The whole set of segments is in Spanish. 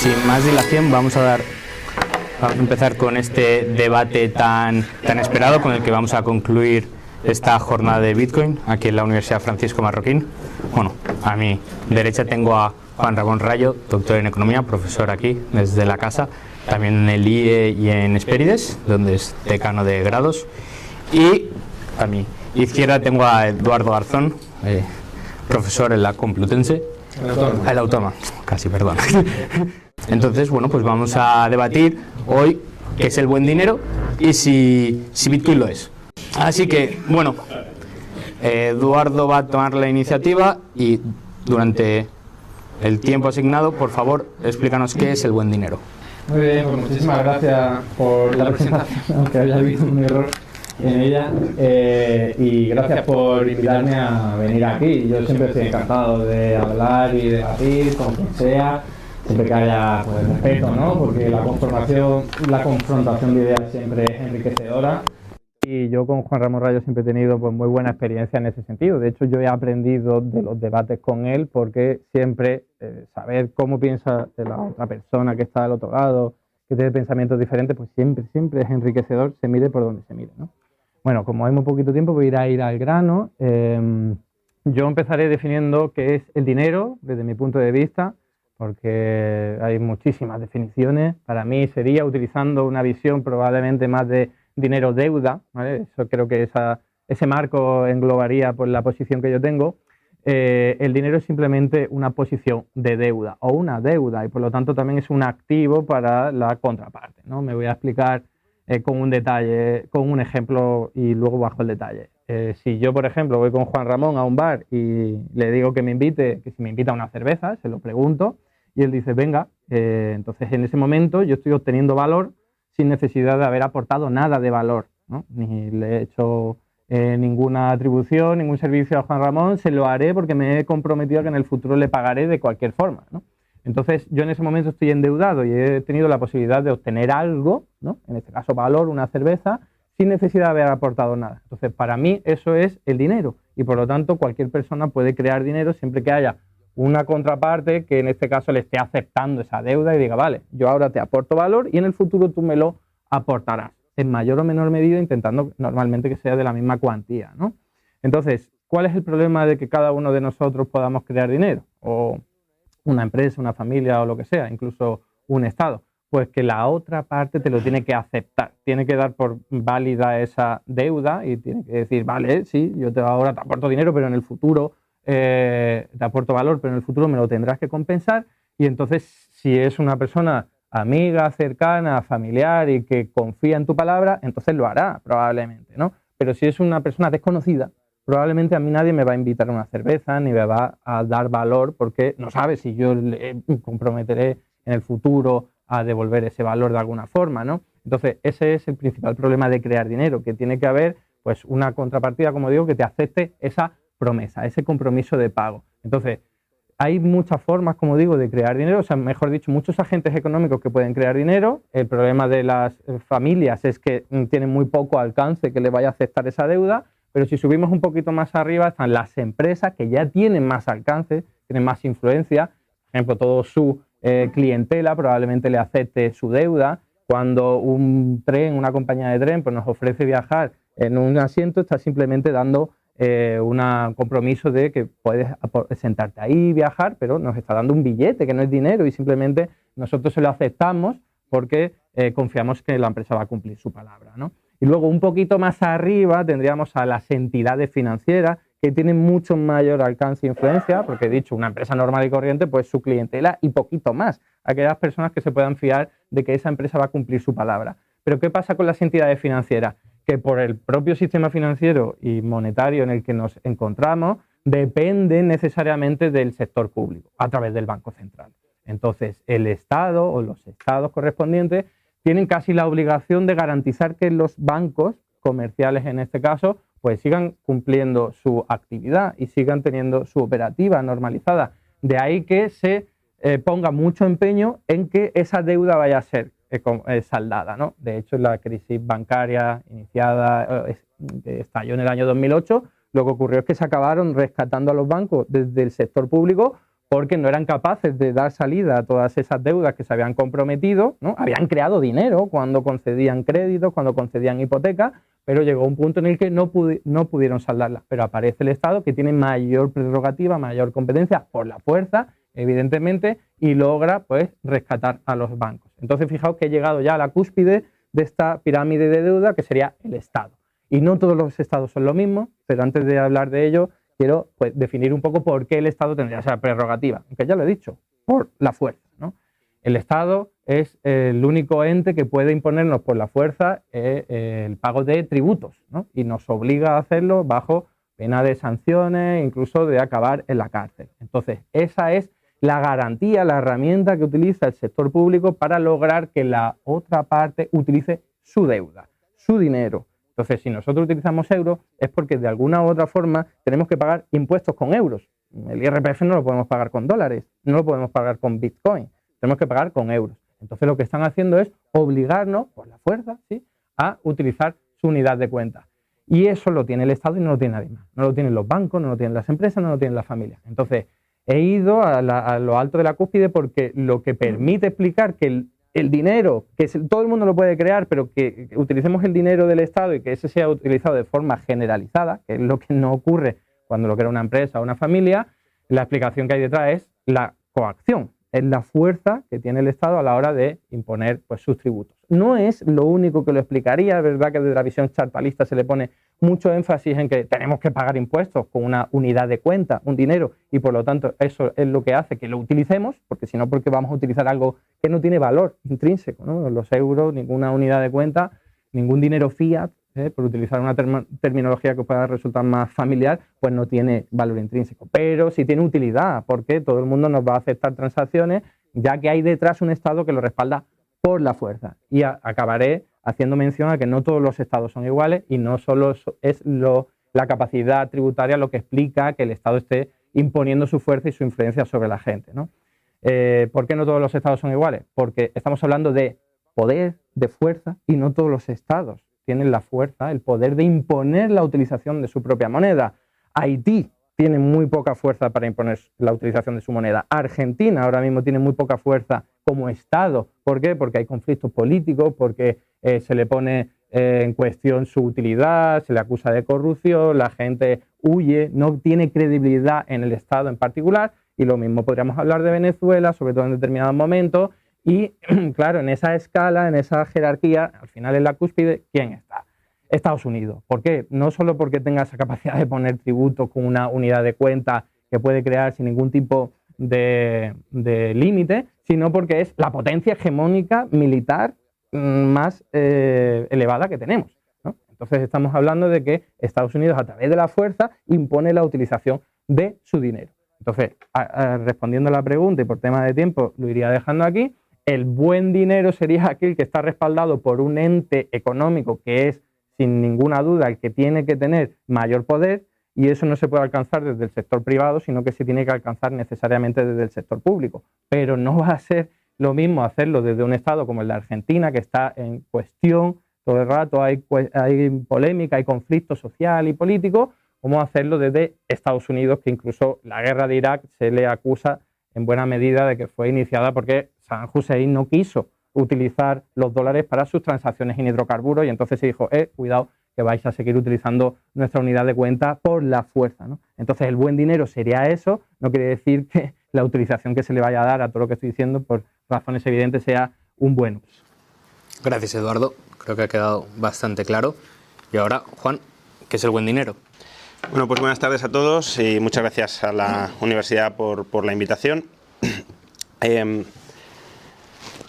sin más dilación vamos a empezar con este debate tan esperado con el que vamos a concluir esta jornada de Bitcoin aquí en la Universidad Francisco Marroquín. Bueno, a mi derecha tengo a Juan Ramón Rayo, doctor en Economía, profesor aquí desde la casa, también en el IE y en Hespérides, donde es decano de grados. Y a mi izquierda tengo a Eduardo Garzón, profesor en la Complutense. El Autónoma, casi, perdón. Entonces, bueno, pues vamos a debatir hoy qué es el buen dinero y si Bitcoin lo es. Así que, bueno, Eduardo va a tomar la iniciativa y durante el tiempo asignado, por favor, explícanos qué es el buen dinero. Muy bien, pues muchísimas gracias por la presentación, aunque haya habido un error en ella, y gracias por invitarme a venir aquí. Yo siempre estoy encantado de hablar y debatir con quien sea, siempre que haya pues, respeto, ¿no? Porque la confrontación de ideas siempre es enriquecedora. Y yo con Juan Ramón Rayo siempre he tenido pues, muy buena experiencia en ese sentido. De hecho, yo he aprendido de los debates con él porque siempre saber cómo piensa la otra persona que está al otro lado, que tiene pensamientos diferentes, pues siempre es enriquecedor, se mire por donde se mire, ¿no? Bueno, como hay muy poquito tiempo, voy a ir al grano. Yo empezaré definiendo qué es el dinero desde mi punto de vista, porque hay muchísimas definiciones. Para mí sería utilizando una visión probablemente más de dinero-deuda, ¿vale? Eso creo que ese marco englobaría pues, la posición que yo tengo. El dinero es simplemente una posición de deuda o una deuda y por lo tanto también es un activo para la contraparte, ¿no? Me voy a explicar con un detalle, con un ejemplo y luego bajo el detalle. Si yo, por ejemplo, voy con Juan Ramón a un bar y le digo que si me invita a una cerveza, se lo pregunto y él dice, venga, entonces en ese momento yo estoy obteniendo valor sin necesidad de haber aportado nada de valor, ¿no? Ni le he hecho ninguna atribución, ningún servicio a Juan Ramón, se lo haré porque me he comprometido a que en el futuro le pagaré de cualquier forma, ¿no? Entonces yo en ese momento estoy endeudado y he tenido la posibilidad de obtener algo, ¿no? En este caso valor, una cerveza, sin necesidad de haber aportado nada. Entonces para mí eso es el dinero y por lo tanto cualquier persona puede crear dinero siempre que haya una contraparte que en este caso le esté aceptando esa deuda y diga, vale, yo ahora te aporto valor y en el futuro tú me lo aportarás, en mayor o menor medida, intentando normalmente que sea de la misma cuantía, ¿no? Entonces, ¿cuál es el problema de que cada uno de nosotros podamos crear dinero? O una empresa, una familia o lo que sea, incluso un Estado. Pues que la otra parte te lo tiene que aceptar, tiene que dar por válida esa deuda y tiene que decir, vale, sí, yo ahora te aporto dinero, pero en el futuro te aporto valor, pero en el futuro me lo tendrás que compensar. Y entonces, si es una persona amiga, cercana, familiar y que confía en tu palabra, entonces lo hará probablemente, ¿no? Pero si es una persona desconocida, probablemente a mí nadie me va a invitar a una cerveza ni me va a dar valor porque no sabe si yo le comprometeré en el futuro a devolver ese valor de alguna forma, ¿no? Entonces, ese es el principal problema de crear dinero, que tiene que haber pues una contrapartida, como digo, que te acepte esa promesa, ese compromiso de pago. Entonces, hay muchas formas, como digo, de crear dinero, o sea, mejor dicho, muchos agentes económicos que pueden crear dinero. El problema de las familias es que tienen muy poco alcance que le vaya a aceptar esa deuda, pero si subimos un poquito más arriba están las empresas que ya tienen más alcance, tienen más influencia, por ejemplo, todo su clientela probablemente le acepte su deuda. Cuando un tren, una compañía de tren, pues nos ofrece viajar en un asiento, está simplemente dando un compromiso de que puedes sentarte ahí y viajar, pero nos está dando un billete que no es dinero y simplemente nosotros se lo aceptamos porque confiamos que la empresa va a cumplir su palabra, ¿no? Y luego un poquito más arriba tendríamos a las entidades financieras que tienen mucho mayor alcance e influencia, porque he dicho, una empresa normal y corriente, pues su clientela y poquito más, aquellas personas que se puedan fiar de que esa empresa va a cumplir su palabra. Pero ¿qué pasa con las entidades financieras? Que por el propio sistema financiero y monetario en el que nos encontramos, dependen necesariamente del sector público, a través del Banco Central. Entonces, el Estado o los estados correspondientes tienen casi la obligación de garantizar que los bancos comerciales, en este caso, pues sigan cumpliendo su actividad y sigan teniendo su operativa normalizada. De ahí que se ponga mucho empeño en que esa deuda vaya a ser saldada, ¿no? De hecho, la crisis bancaria iniciada, que estalló en el año 2008, lo que ocurrió es que se acabaron rescatando a los bancos desde el sector público porque no eran capaces de dar salida a todas esas deudas que se habían comprometido, ¿no? Habían creado dinero cuando concedían créditos, cuando concedían hipotecas, pero llegó un punto en el que no pudieron saldarlas. Pero aparece el Estado, que tiene mayor prerrogativa, mayor competencia por la fuerza, evidentemente, y logra pues rescatar a los bancos. Entonces, fijaos que he llegado ya a la cúspide de esta pirámide de deuda, que sería el Estado. Y no todos los Estados son lo mismo, pero antes de hablar de ello, quiero pues, definir un poco por qué el Estado tendría esa prerrogativa, aunque ya lo he dicho, por la fuerza, ¿no? El Estado es el único ente que puede imponernos por la fuerza el pago de tributos, ¿no? Y nos obliga a hacerlo bajo pena de sanciones, incluso de acabar en la cárcel. Entonces, esa es la garantía, la herramienta que utiliza el sector público para lograr que la otra parte utilice su deuda, su dinero. Entonces, si nosotros utilizamos euros, es porque de alguna u otra forma tenemos que pagar impuestos con euros. El IRPF no lo podemos pagar con dólares, no lo podemos pagar con Bitcoin, tenemos que pagar con euros. Entonces, lo que están haciendo es obligarnos, por la fuerza, ¿sí?, a utilizar su unidad de cuenta. Y eso lo tiene el Estado y no lo tiene nadie más. No lo tienen los bancos, no lo tienen las empresas, no lo tienen las familias. Entonces, he ido a lo alto de la cúspide porque lo que permite explicar que el dinero, que todo el mundo lo puede crear, pero que utilicemos el dinero del Estado y que ese sea utilizado de forma generalizada, que es lo que no ocurre cuando lo crea una empresa o una familia, la explicación que hay detrás es la coacción, es la fuerza que tiene el Estado a la hora de imponer pues, sus tributos. No es lo único que lo explicaría, es verdad que desde la visión chartalista se le pone mucho énfasis en que tenemos que pagar impuestos con una unidad de cuenta, un dinero, y por lo tanto eso es lo que hace que lo utilicemos, porque si no, porque vamos a utilizar algo que no tiene valor intrínseco, ¿no? Los euros, ninguna unidad de cuenta, ningún dinero fiat, por utilizar una terminología que pueda resultar más familiar, pues no tiene valor intrínseco. Pero sí tiene utilidad, porque todo el mundo nos va a aceptar transacciones, ya que hay detrás un Estado que lo respalda por la fuerza. Y acabaré haciendo mención a que no todos los Estados son iguales y no solo es la capacidad tributaria lo que explica que el Estado esté imponiendo su fuerza y su influencia sobre la gente, ¿no? ¿Por qué no todos los Estados son iguales? Porque estamos hablando de poder, de fuerza, y no todos los Estados tienen la fuerza, el poder de imponer la utilización de su propia moneda. Haití tiene muy poca fuerza para imponer la utilización de su moneda. Argentina ahora mismo tiene muy poca fuerza como Estado. ¿Por qué? Porque hay conflictos políticos, porque se le pone en cuestión su utilidad, se le acusa de corrupción, la gente huye, no tiene credibilidad en el Estado en particular, y lo mismo podríamos hablar de Venezuela, sobre todo en determinados momentos. Y claro, en esa escala, en esa jerarquía, al final en la cúspide, ¿quién está? Estados Unidos. ¿Por qué? No solo porque tenga esa capacidad de poner tributos con una unidad de cuenta que puede crear sin ningún tipo de límite, sino porque es la potencia hegemónica militar más elevada que tenemos, ¿no? Entonces estamos hablando de que Estados Unidos, a través de la fuerza, impone la utilización de su dinero. Entonces, respondiendo a la pregunta, y por tema de tiempo lo iría dejando aquí, el buen dinero sería aquel que está respaldado por un ente económico que es, sin ninguna duda, el que tiene que tener mayor poder, y eso no se puede alcanzar desde el sector privado, sino que se tiene que alcanzar necesariamente desde el sector público. Pero no va a ser lo mismo hacerlo desde un Estado como el de Argentina, que está en cuestión todo el rato, hay polémica, hay conflicto social y político, como hacerlo desde Estados Unidos, que incluso la guerra de Irak se le acusa en buena medida de que fue iniciada porque Saddam Hussein no quiso utilizar los dólares para sus transacciones en hidrocarburos, y entonces se dijo, cuidado, que vais a seguir utilizando nuestra unidad de cuenta por la fuerza, ¿no? Entonces el buen dinero sería eso, no quiere decir que la utilización que se le vaya a dar a todo lo que estoy diciendo por razones evidentes sea un buen uso. Gracias, Eduardo, creo que ha quedado bastante claro. Y ahora, Juan, ¿qué es el buen dinero? Bueno, pues buenas tardes a todos y muchas gracias a la universidad por la invitación.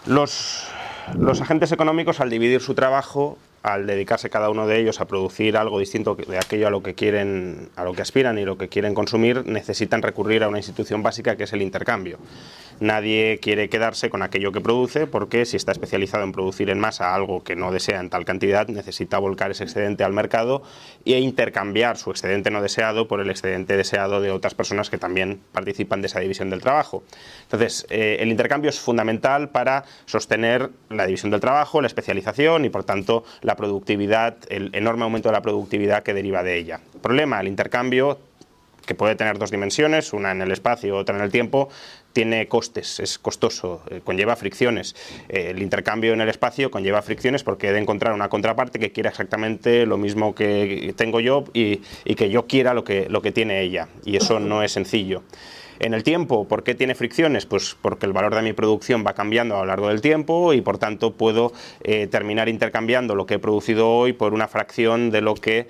Los agentes económicos, al dividir su trabajo, al dedicarse cada uno de ellos a producir algo distinto de aquello a lo que quieren, a lo que aspiran y lo que quieren consumir, necesitan recurrir a una institución básica que es el intercambio. Nadie quiere quedarse con aquello que produce, porque si está especializado en producir en masa algo que no desea en tal cantidad, necesita volcar ese excedente al mercado e intercambiar su excedente no deseado por el excedente deseado de otras personas que también participan de esa división del trabajo. Entonces, el intercambio es fundamental para sostener la división del trabajo, la especialización y, por tanto, la productividad, el enorme aumento de la productividad que deriva de ella. El problema, el intercambio que puede tener dos dimensiones, una en el espacio, otra en el tiempo, tiene costes, es costoso, conlleva fricciones. El intercambio en el espacio conlleva fricciones porque he de encontrar una contraparte que quiera exactamente lo mismo que tengo yo y que yo quiera lo que tiene ella, y eso no es sencillo. En el tiempo, ¿por qué tiene fricciones? Pues porque el valor de mi producción va cambiando a lo largo del tiempo y por tanto puedo terminar intercambiando lo que he producido hoy por una fracción de lo que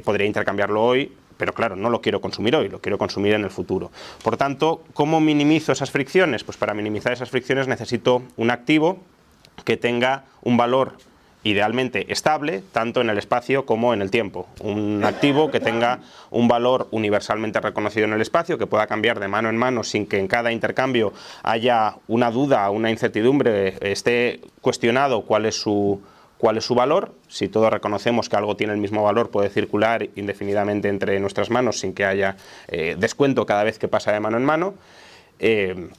podría intercambiarlo hoy, pero claro, no lo quiero consumir hoy, lo quiero consumir en el futuro. Por tanto, ¿cómo minimizo esas fricciones? Pues para minimizar esas fricciones necesito un activo que tenga un valor idealmente estable, tanto en el espacio como en el tiempo. Un activo que tenga un valor universalmente reconocido en el espacio, que pueda cambiar de mano en mano sin que en cada intercambio haya una duda, una incertidumbre, esté cuestionado cuál es su valor. Si todos reconocemos que algo tiene el mismo valor, puede circular indefinidamente entre nuestras manos sin que haya descuento cada vez que pasa de mano en mano.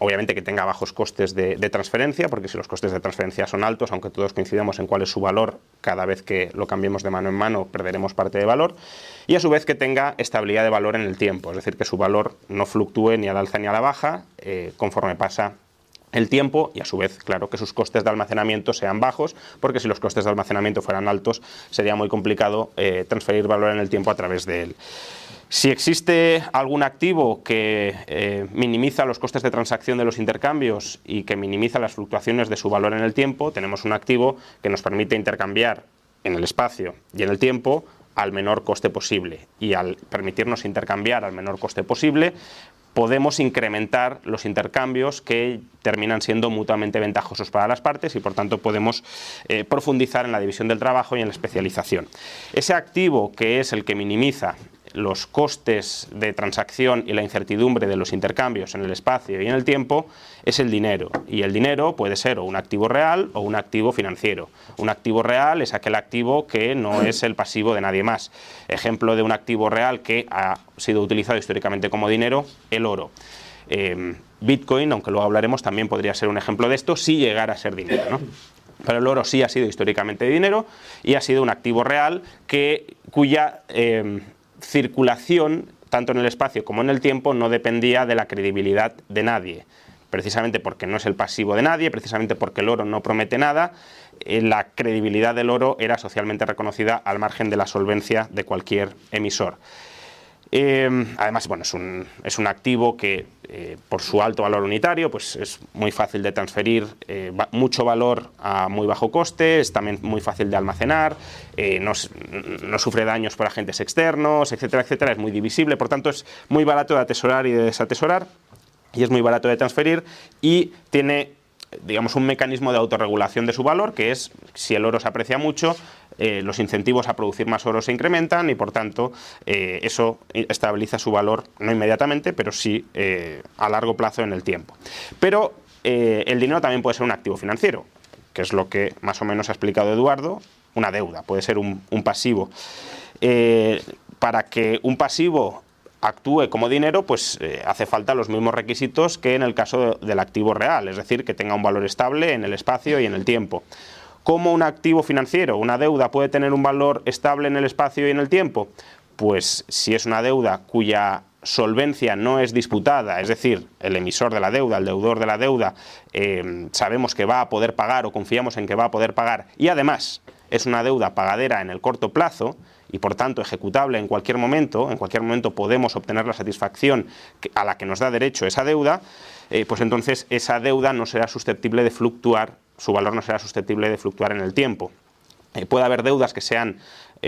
Obviamente que tenga bajos costes de transferencia, porque si los costes de transferencia son altos, aunque todos coincidamos en cuál es su valor, cada vez que lo cambiemos de mano en mano perderemos parte de valor, y a su vez que tenga estabilidad de valor en el tiempo, es decir, que su valor no fluctúe ni al alza ni a la baja conforme pasa el tiempo, y a su vez, claro, que sus costes de almacenamiento sean bajos, porque si los costes de almacenamiento fueran altos sería muy complicado transferir valor en el tiempo a través de él. Si existe algún activo que minimiza los costes de transacción de los intercambios y que minimiza las fluctuaciones de su valor en el tiempo, tenemos un activo que nos permite intercambiar en el espacio y en el tiempo al menor coste posible. Y al permitirnos intercambiar al menor coste posible, podemos incrementar los intercambios que terminan siendo mutuamente ventajosos para las partes y por tanto podemos profundizar en la división del trabajo y en la especialización. Ese activo que es el que minimiza los costes de transacción y la incertidumbre de los intercambios en el espacio y en el tiempo es el dinero. Y el dinero puede ser o un activo real o un activo financiero. Un activo real es aquel activo que no es el pasivo de nadie más. Ejemplo de un activo real que ha sido utilizado históricamente como dinero, el oro. Bitcoin, aunque luego hablaremos, también podría ser un ejemplo de esto si llegara a ser dinero, ¿no? Pero el oro sí ha sido históricamente dinero y ha sido un activo real cuya circulación, tanto en el espacio como en el tiempo, no dependía de la credibilidad de nadie. Precisamente porque no es el pasivo de nadie, precisamente porque el oro no promete nada, la credibilidad del oro era socialmente reconocida al margen de la solvencia de cualquier emisor. Además, bueno, es un activo que por su alto valor unitario pues es muy fácil de transferir mucho valor a muy bajo coste, es también muy fácil de almacenar, no sufre daños por agentes externos, etcétera, etcétera, es muy divisible, por tanto es muy barato de atesorar y de desatesorar y es muy barato de transferir y tiene, digamos, un mecanismo de autorregulación de su valor, que es, si el oro se aprecia mucho, los incentivos a producir más oro se incrementan y por tanto eso estabiliza su valor, no inmediatamente, pero sí a largo plazo en el tiempo. Pero el dinero también puede ser un activo financiero, que es lo que más o menos ha explicado Eduardo, una deuda, puede ser un pasivo. Para que un pasivo actúe como dinero, pues hace falta los mismos requisitos que en el caso del activo real, es decir, que tenga un valor estable en el espacio y en el tiempo. ¿Cómo un activo financiero, una deuda, puede tener un valor estable en el espacio y en el tiempo? Pues si es una deuda cuya solvencia no es disputada, es decir, el emisor de la deuda, el deudor de la deuda, sabemos que va a poder pagar o confiamos en que va a poder pagar y además es una deuda pagadera en el corto plazo, y por tanto ejecutable en cualquier momento podemos obtener la satisfacción a la que nos da derecho esa deuda, pues entonces esa deuda no será susceptible de fluctuar, su valor no será susceptible de fluctuar en el tiempo. Puede haber deudas que sean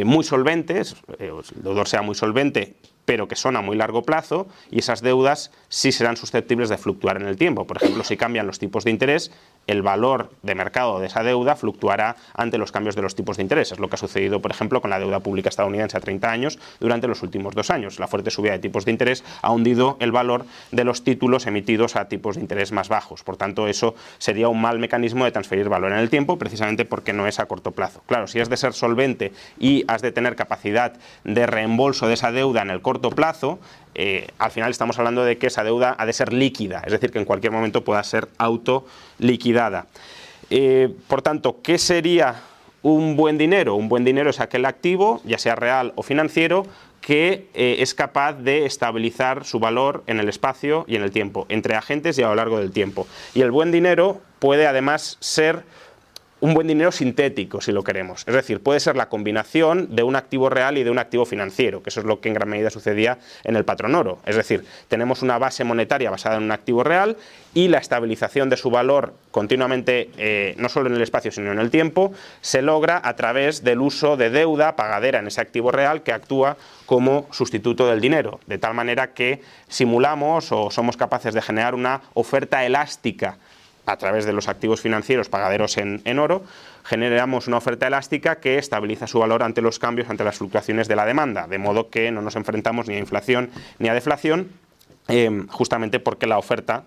muy solventes, el deudor sea muy solvente, pero que son a muy largo plazo, y esas deudas sí serán susceptibles de fluctuar en el tiempo. Por ejemplo, si cambian los tipos de interés, el valor de mercado de esa deuda fluctuará ante los cambios de los tipos de interés. Es lo que ha sucedido, por ejemplo, con la deuda pública estadounidense a 30 años durante los últimos 2 años. La fuerte subida de tipos de interés ha hundido el valor de los títulos emitidos a tipos de interés más bajos. Por tanto, eso sería un mal mecanismo de transferir valor en el tiempo, precisamente porque no es a corto plazo. Claro, si has de ser solvente y has de tener capacidad de reembolso de esa deuda en el corto plazo, al final estamos hablando de que esa deuda ha de ser líquida, es decir, que en cualquier momento pueda ser autoliquidada. Por tanto, ¿qué sería un buen dinero? Un buen dinero es aquel activo, ya sea real o financiero, que es capaz de estabilizar su valor en el espacio y en el tiempo, entre agentes y a lo largo del tiempo. Y el buen dinero puede además ser un buen dinero sintético, si lo queremos. Es decir, puede ser la combinación de un activo real y de un activo financiero, que eso es lo que en gran medida sucedía en el patrón oro. Es decir, tenemos una base monetaria basada en un activo real y la estabilización de su valor continuamente, no solo en el espacio, sino en el tiempo, se logra a través del uso de deuda pagadera en ese activo real que actúa como sustituto del dinero, de tal manera que simulamos o somos capaces de generar una oferta elástica a través de los activos financieros pagaderos en oro, generamos una oferta elástica que estabiliza su valor ante los cambios, ante las fluctuaciones de la demanda, de modo que no nos enfrentamos ni a inflación ni a deflación, justamente porque la oferta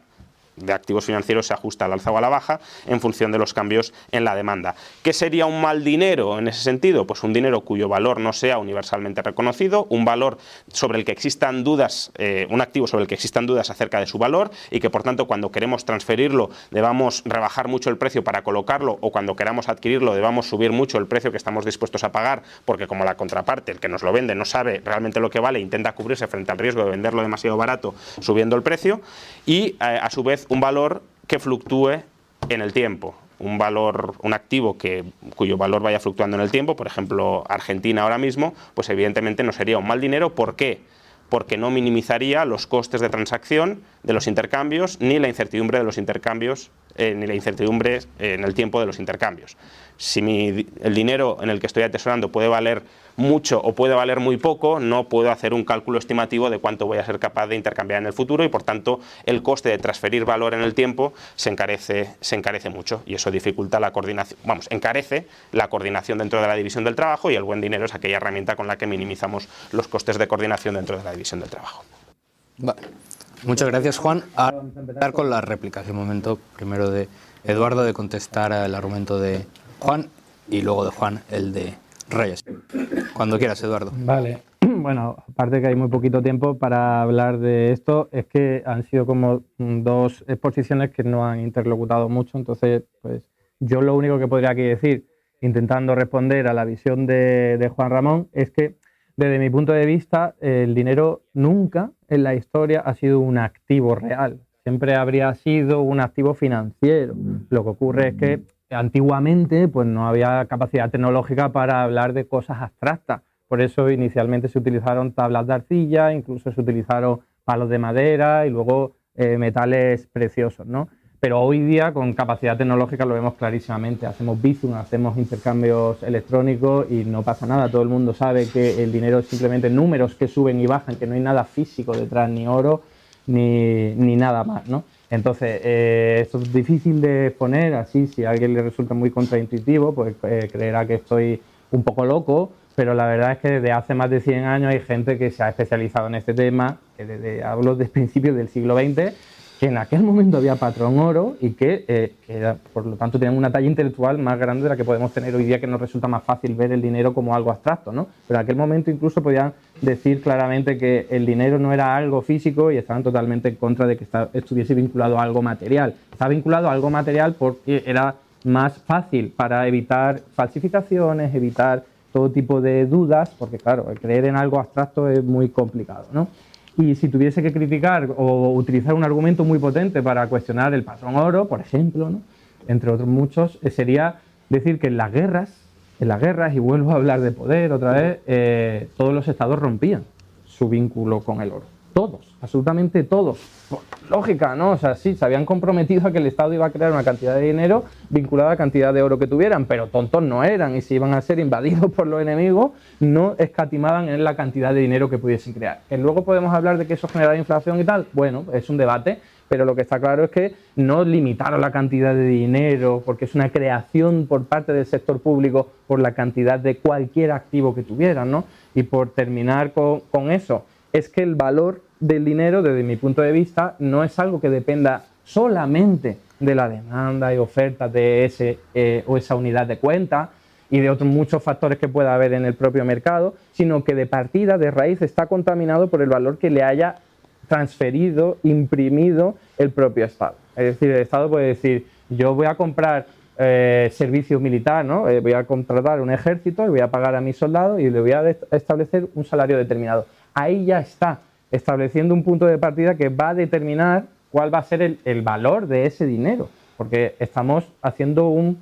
de activos financieros se ajusta al alza o a la baja en función de los cambios en la demanda. ¿Qué sería un mal dinero en ese sentido? Pues un dinero cuyo valor no sea universalmente reconocido, un valor sobre el que existan dudas, un activo sobre el que existan dudas acerca de su valor y que por tanto cuando queremos transferirlo debamos rebajar mucho el precio para colocarlo, o cuando queramos adquirirlo debamos subir mucho el precio que estamos dispuestos a pagar, porque como la contraparte, el que nos lo vende, no sabe realmente lo que vale, intenta cubrirse frente al riesgo de venderlo demasiado barato subiendo el precio, y a su vez un valor que fluctúe en el tiempo, un activo cuyo valor vaya fluctuando en el tiempo, por ejemplo Argentina ahora mismo, pues evidentemente no sería un mal dinero. ¿Por qué? Porque no minimizaría los costes de transacción de los intercambios, ni la incertidumbre de los intercambios, ni la incertidumbre en el tiempo de los intercambios. Si el dinero en el que estoy atesorando puede valer mucho o puede valer muy poco, no puedo hacer un cálculo estimativo de cuánto voy a ser capaz de intercambiar en el futuro, y por tanto el coste de transferir valor en el tiempo se encarece mucho, y eso dificulta la coordinación, encarece la coordinación dentro de la división del trabajo, y el buen dinero es aquella herramienta con la que minimizamos los costes de coordinación dentro de la división del trabajo. Vale. Muchas gracias, Juan. Ahora vamos a empezar con las réplicas. El momento primero de Eduardo de contestar al argumento de Juan y luego de Juan el de Reyes. Cuando quieras, Eduardo. Vale. Bueno, aparte que hay muy poquito tiempo para hablar de esto, es que han sido como dos exposiciones que no han interlocutado mucho, entonces pues yo lo único que podría aquí decir, intentando responder a la visión de Juan Ramón, es que desde mi punto de vista el dinero nunca en la historia ha sido un activo real, siempre habría sido un activo financiero. Lo que ocurre es que antiguamente pues no había capacidad tecnológica para hablar de cosas abstractas. Por eso inicialmente se utilizaron tablas de arcilla, incluso se utilizaron palos de madera y luego metales preciosos, ¿no? Pero hoy día con capacidad tecnológica lo vemos clarísimamente. Hacemos Bizum, hacemos intercambios electrónicos y no pasa nada. Todo el mundo sabe que el dinero es simplemente números que suben y bajan, que no hay nada físico detrás, ni oro ni nada más, ¿no? Entonces, esto es difícil de exponer así. Si a alguien le resulta muy contraintuitivo, pues creerá que estoy un poco loco, pero la verdad es que desde hace más de 100 años hay gente que se ha especializado en este tema, que hablo de principios del siglo XX, que en aquel momento había patrón oro y que por lo tanto tenían una talla intelectual más grande de la que podemos tener hoy día, que nos resulta más fácil ver el dinero como algo abstracto, ¿no? Pero en aquel momento incluso podían decir claramente que el dinero no era algo físico y estaban totalmente en contra de que estuviese vinculado a algo material. Estaba vinculado a algo material porque era más fácil para evitar falsificaciones, evitar todo tipo de dudas, porque claro, creer en algo abstracto es muy complicado, ¿no? Y si tuviese que criticar o utilizar un argumento muy potente para cuestionar el patrón oro, por ejemplo, ¿no?, entre otros muchos, sería decir que en las guerras, y vuelvo a hablar de poder otra vez, todos los estados rompían su vínculo con el oro. Todos, absolutamente todos. Por lógica, ¿no? O sea, sí, se habían comprometido a que el Estado iba a crear una cantidad de dinero vinculada a la cantidad de oro que tuvieran, pero tontos no eran, y si iban a ser invadidos por los enemigos, no escatimaban en la cantidad de dinero que pudiesen crear. Que luego podemos hablar de que eso genera inflación y tal, bueno, es un debate, pero lo que está claro es que no limitaron la cantidad de dinero, porque es una creación por parte del sector público por la cantidad de cualquier activo que tuvieran, ¿no? Y por terminar con eso, es que el valor del dinero, desde mi punto de vista, no es algo que dependa solamente de la demanda y oferta de ese o esa unidad de cuenta y de otros muchos factores que pueda haber en el propio mercado, sino que de partida, de raíz, está contaminado por el valor que le haya transferido, imprimido el propio Estado. Es decir, el Estado puede decir, yo voy a comprar servicio militar, ¿no? Voy a contratar un ejército, voy a pagar a mis soldados y le voy a establecer un salario determinado. Ahí ya está estableciendo un punto de partida que va a determinar cuál va a ser el valor de ese dinero, porque estamos haciendo un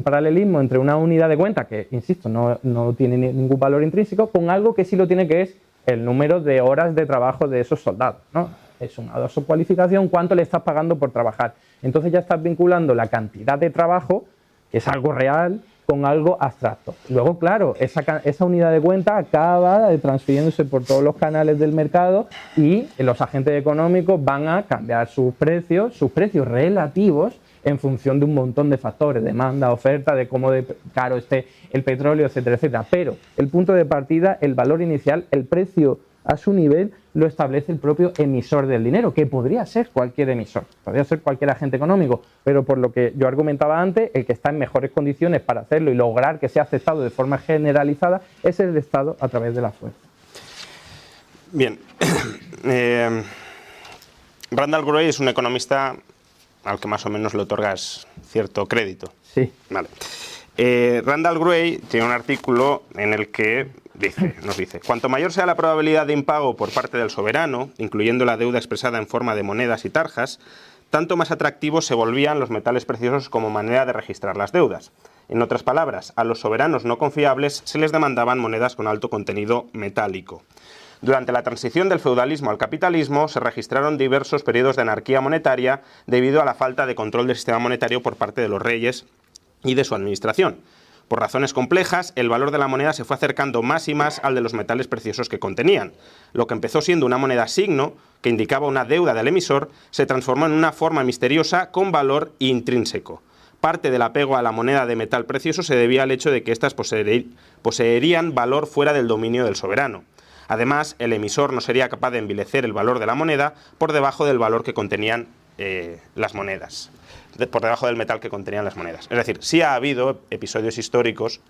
paralelismo entre una unidad de cuenta que, insisto, no tiene ningún valor intrínseco, con algo que sí lo tiene, que es el número de horas de trabajo de esos soldados, ¿no? Es una cualificación, cuánto le estás pagando por trabajar. Entonces ya estás vinculando la cantidad de trabajo, que es algo real, con algo abstracto. Luego, claro, esa unidad de cuenta acaba transfiriéndose por todos los canales del mercado y los agentes económicos van a cambiar sus precios relativos en función de un montón de factores, demanda, oferta, de cómo de caro esté el petróleo, etcétera, etcétera. Pero el punto de partida, el valor inicial, el precio a su nivel, lo establece el propio emisor del dinero, que podría ser cualquier emisor, podría ser cualquier agente económico, pero por lo que yo argumentaba antes, el que está en mejores condiciones para hacerlo y lograr que sea aceptado de forma generalizada es el Estado a través de la fuerza. Bien. Randall Gray es un economista al que más o menos le otorgas cierto crédito. Sí. Vale. Randall Gray tiene un artículo en el que nos dice: cuanto mayor sea la probabilidad de impago por parte del soberano, incluyendo la deuda expresada en forma de monedas y tarjas, tanto más atractivos se volvían los metales preciosos como manera de registrar las deudas. En otras palabras, a los soberanos no confiables se les demandaban monedas con alto contenido metálico. Durante la transición del feudalismo al capitalismo se registraron diversos periodos de anarquía monetaria debido a la falta de control del sistema monetario por parte de los reyes y de su administración. Por razones complejas, el valor de la moneda se fue acercando más y más al de los metales preciosos que contenían. Lo que empezó siendo una moneda signo, que indicaba una deuda del emisor, se transformó en una forma misteriosa con valor intrínseco. Parte del apego a la moneda de metal precioso se debía al hecho de que éstas poseerían valor fuera del dominio del soberano. Además, el emisor no sería capaz de envilecer el valor de la moneda por debajo del valor que contenían las monedas, por debajo del metal que contenían las monedas. Es decir, sí ha habido episodios históricos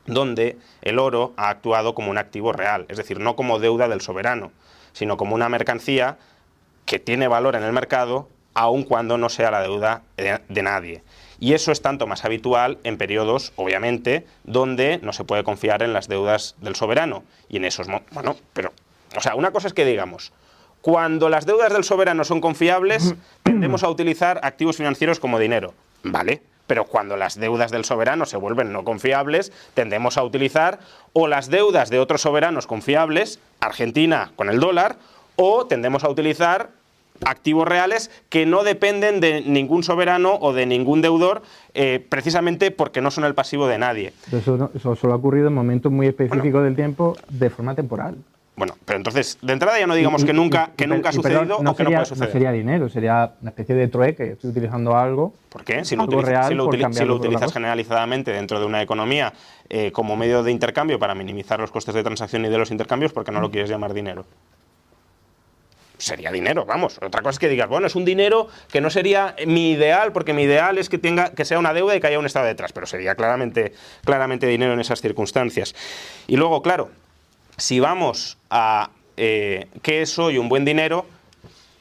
donde el oro ha actuado como un activo real, es decir, no como deuda del soberano, sino como una mercancía que tiene valor en el mercado, aun cuando no sea la deuda de nadie. Y eso es tanto más habitual en periodos, obviamente, donde no se puede confiar en las deudas del soberano. Y en esos... Bueno, pero... O sea, una cosa es que digamos, cuando las deudas del soberano son confiables, tendemos a utilizar activos financieros como dinero. Vale, pero cuando las deudas del soberano se vuelven no confiables, tendemos a utilizar o las deudas de otros soberanos confiables, Argentina con el dólar, o tendemos a utilizar activos reales que no dependen de ningún soberano o de ningún deudor, precisamente porque no son el pasivo de nadie. Eso solo ha ocurrido en momentos muy específicos del tiempo, de forma temporal. Bueno, pero entonces, de entrada ya no digamos que nunca ha sucedido o que no puede suceder. No sería dinero, sería una especie de trueque, estoy utilizando algo. ¿Por qué? Si lo utilizas generalizadamente dentro de una economía como medio de intercambio para minimizar los costes de transacción y de los intercambios, ¿por qué no lo quieres llamar dinero? Sería dinero, vamos. Otra cosa es que digas, bueno, es un dinero que no sería mi ideal, porque mi ideal es que sea una deuda y que haya un Estado detrás, pero sería claramente dinero en esas circunstancias. Y luego, claro, si vamos a qué es hoy un buen dinero,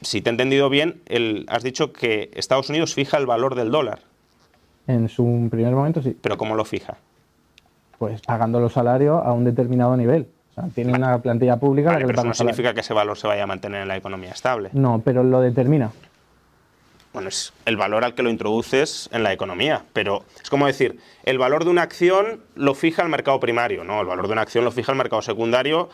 si te he entendido bien, has dicho que Estados Unidos fija el valor del dólar. En su primer momento, sí. ¿Pero cómo lo fija? Pues pagando los salarios a un determinado nivel. O sea, tiene una plantilla pública. Vale, pero eso no significa que ese valor se vaya a mantener en la economía estable. No, pero lo determina. Bueno, es el valor al que lo introduces en la economía, pero es como decir, el valor de una acción lo fija el mercado primario, ¿no? El valor de una acción lo fija el mercado secundario